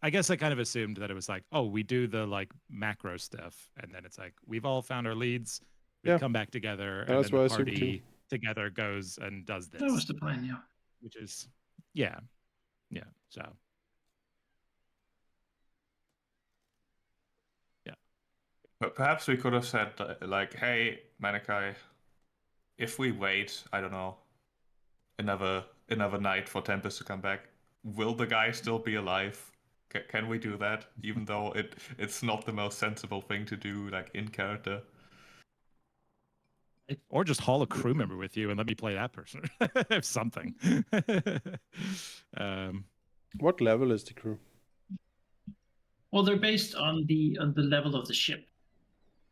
I guess I kind of assumed that it was like, oh, we do the like macro stuff. And then it's like, we've all found our leads. We Yeah, come back together. And that's then the what I assume too. party together goes and does that was this, the plan. Yeah. which is, yeah, yeah. So But perhaps we could have said, like, hey, Manikai, if we wait, I don't know, another night for Tempest to come back, will the guy still be alive? Can we do that? Even though it's not the most sensible thing to do, like, in character. Or just haul a crew member with you and let me play that person. Something. What level is the crew? Well, they're based on the level of the ship.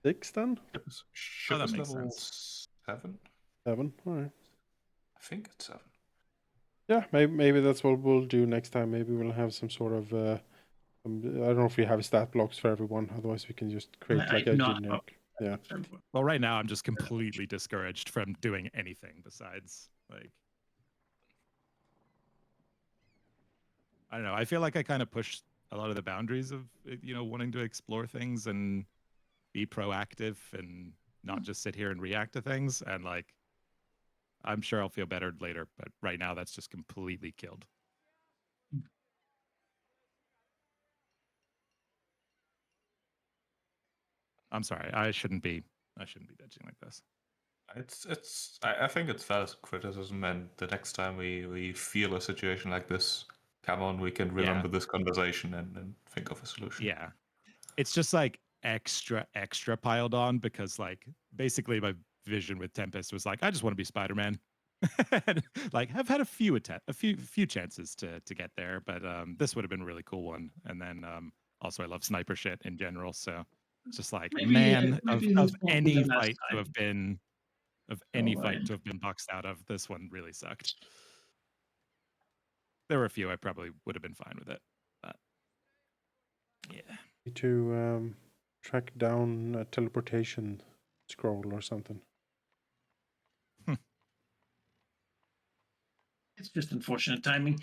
6 then? Ship that is makes level sense. 7? 7. All right. I think it's 7. Yeah, maybe that's what we'll do next time. Maybe we'll have some sort of I don't know if we have stat blocks for everyone. Otherwise, we can just create like a Not generic. Yeah. Well, right now I'm just completely discouraged from doing anything besides like. I don't know. I feel like I kind of pushed a lot of the boundaries of wanting to explore things and be proactive and not just sit here and react to things. And like, I'm sure I'll feel better later, but right now that's just completely killed. I'm sorry. I shouldn't be bitching like this. I think it's valid criticism, and the next time we feel a situation like this, come on, we can remember this conversation and think of a solution. Yeah. It's just like extra piled on because like basically my vision with Tempest was like, I just want to be Spider-Man. Like I've had a few chances to get there, but this would have been a really cool one. And then also I love sniper shit in general, so it's just like Maybe of this won't be any the last fight to time. have been fight to have been boxed out of, this one really sucked. There were a few I probably would have been fine with it, but yeah. Need to track down a teleportation scroll or something. It's just unfortunate timing.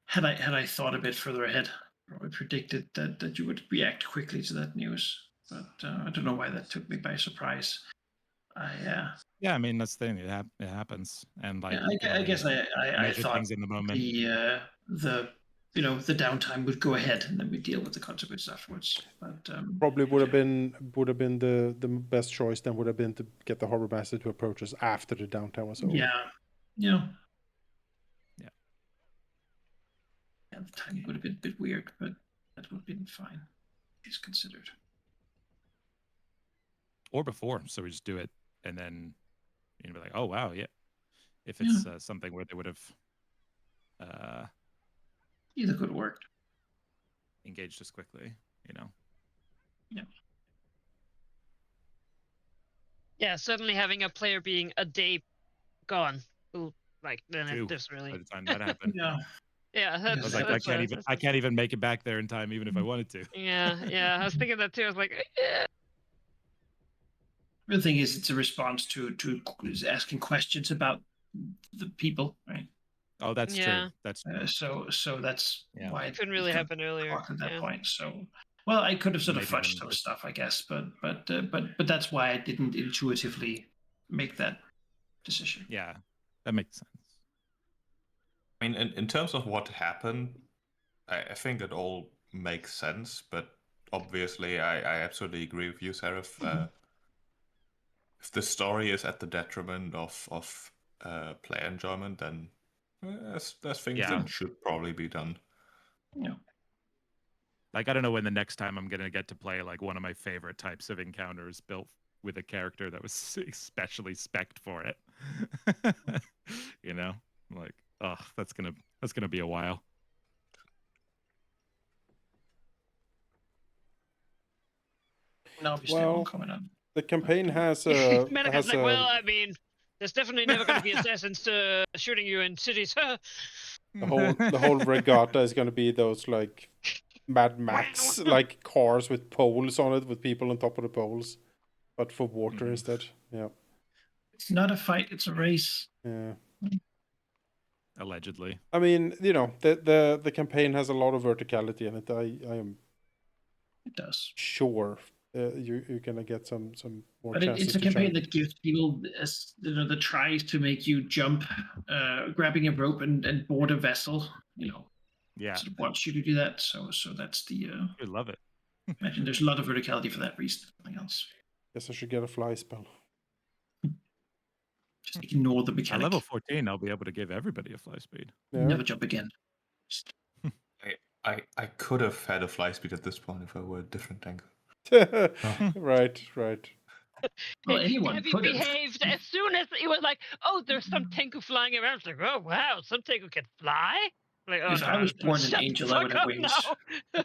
Had I thought a bit further ahead, probably predicted that you would react quickly to that news. But I don't know why that took me by surprise. Yeah, I mean that's the thing. It happens, and like I guess I measure thought things in the moment. The the downtime would go ahead, and then we deal with the consequences afterwards. But probably would have been the best choice. Then would have been to get the harbor master to approach us after the downtime was over. Yeah. Yeah. Yeah, the timing would have been a bit weird, but that would have been fine. It's considered. Or before, so we just do it, and then be like, oh wow, yeah. If it's something where they would have either could have worked. Engaged as quickly, Yeah. Yeah, certainly having a player being a day gone, like then it just really. By the time that happened. Yeah, that's, I was like, I can't even make it back there in time, even if I wanted to. Yeah, I was thinking that too. I was like, The thing is, it's a response to asking questions about the people, right? Oh, that's true. That's true. So that's why it couldn't really happen earlier at that point. So, well, I could have sort of fudged some stuff, I guess, but that's why I didn't intuitively make that decision. Yeah, that makes sense. I mean, in terms of what happened, I think it all makes sense, but obviously I absolutely agree with you, Seraph. If the story is at the detriment of player enjoyment, then there's things that should probably be done. Yeah. Like, I don't know when the next time I'm going to get to play like one of my favorite types of encounters built with a character that was especially spec'd for it. Like, oh, that's gonna be a while. No, obviously I won't comment on. The campaign has a. Manika's like, well, I mean, there's definitely never going to be assassins shooting you in cities. The whole regatta is going to be those like Mad Max like cars with poles on it, with people on top of the poles, but for water instead. Yeah. It's not a fight; it's a race. Yeah. Allegedly. I mean, the campaign has a lot of verticality in it. I am. It does. Sure. You're gonna get some more. But it's a campaign that gives people that tries to make you jump, grabbing a rope and board a vessel. Yeah. Sort of wants you to do that. So that's the. I love it. Imagine there's a lot of verticality for that reason. Nothing else. Guess I should get a fly spell. Just ignore the At mechanic. level 14, I'll be able to give everybody a fly speed. Yeah. Never jump again. I could have had a fly speed at this point if I were a different angle. Right. Well, anyone Heavy could have. behaved as soon as it was like, oh, there's some Tengu flying around. It's like, oh wow, some Tengu can fly. Like, oh If no, I was born an shut the angel, I would fuck have up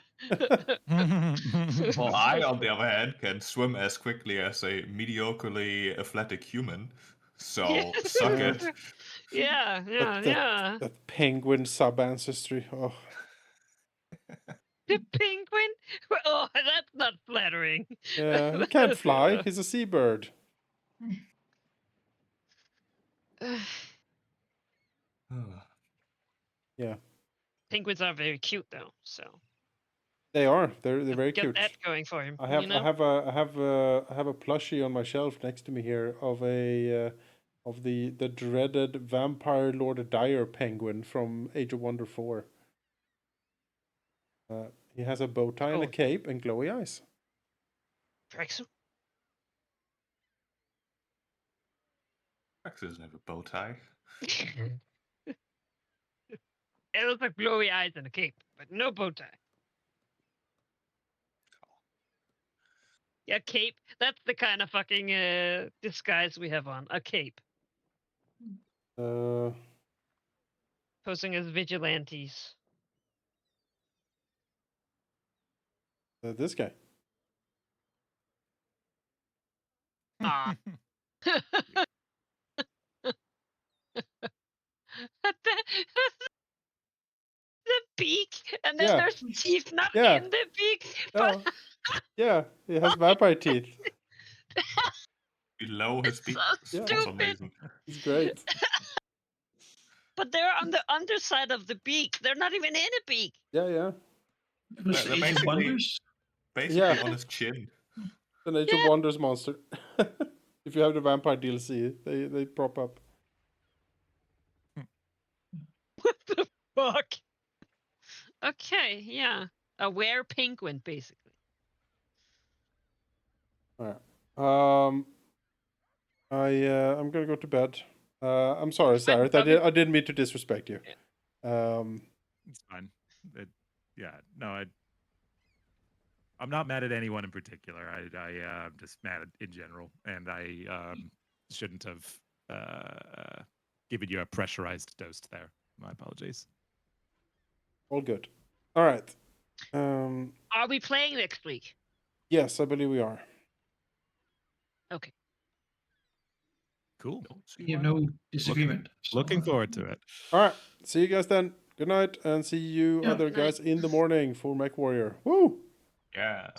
wings. Well, I, on the other hand, can swim as quickly as a mediocrely athletic human. So, suck Yeah. it. Yeah, That- That penguin sub ancestry. Oh, The penguin? Oh, that's not flattering. yeah. He can't fly. He's a seabird. Yeah, Penguins are very cute though, so they are. They're very got cute. that going for him. I have you know? I have a plushie on my shelf next to me here of a of the dreaded vampire Lord Dire penguin from Age of Wonder 4. He has a bow tie and a Oh. cape and glowy eyes. Drexel? Rex doesn't have a bow tie. It looks like glowy eyes and a cape, but no bow tie. Yeah, cape. That's the kind of fucking disguise we have on. A cape. Uh, Posing as vigilantes. this guy. Ah. The beak, and then Yeah. there's teeth not Yeah. in the beak. Oh, yeah, he has vampire teeth. Below his It's beak so for some stupid. reason. He's great. But they're on the underside of the beak. They're not even in a beak. Yeah. It was They're Age of basically- Wonders. Basically Yeah. on his chin. An Age of Yeah. Wonders monster. If you have the vampire DLC, they prop up. What the fuck? Okay, yeah. A were penguin, basically. Alright. I'm gonna go to bed. I'm sorry, Fine, Sarah. tell me- I didn't mean to disrespect you. It's fine. I'm not mad at anyone in particular. I'm just mad in general, and I shouldn't have given you a pressurized dose there. My apologies. All good. All right. Are we playing next week? Yes, I believe we are. Okay. Cool. Don't see You have why no not. disagreement. So, Looking forward to it. All right. See you guys then. Good night, and see you Yeah. other Good night. guys in the morning for Mech Warrior. Woo! Yeah.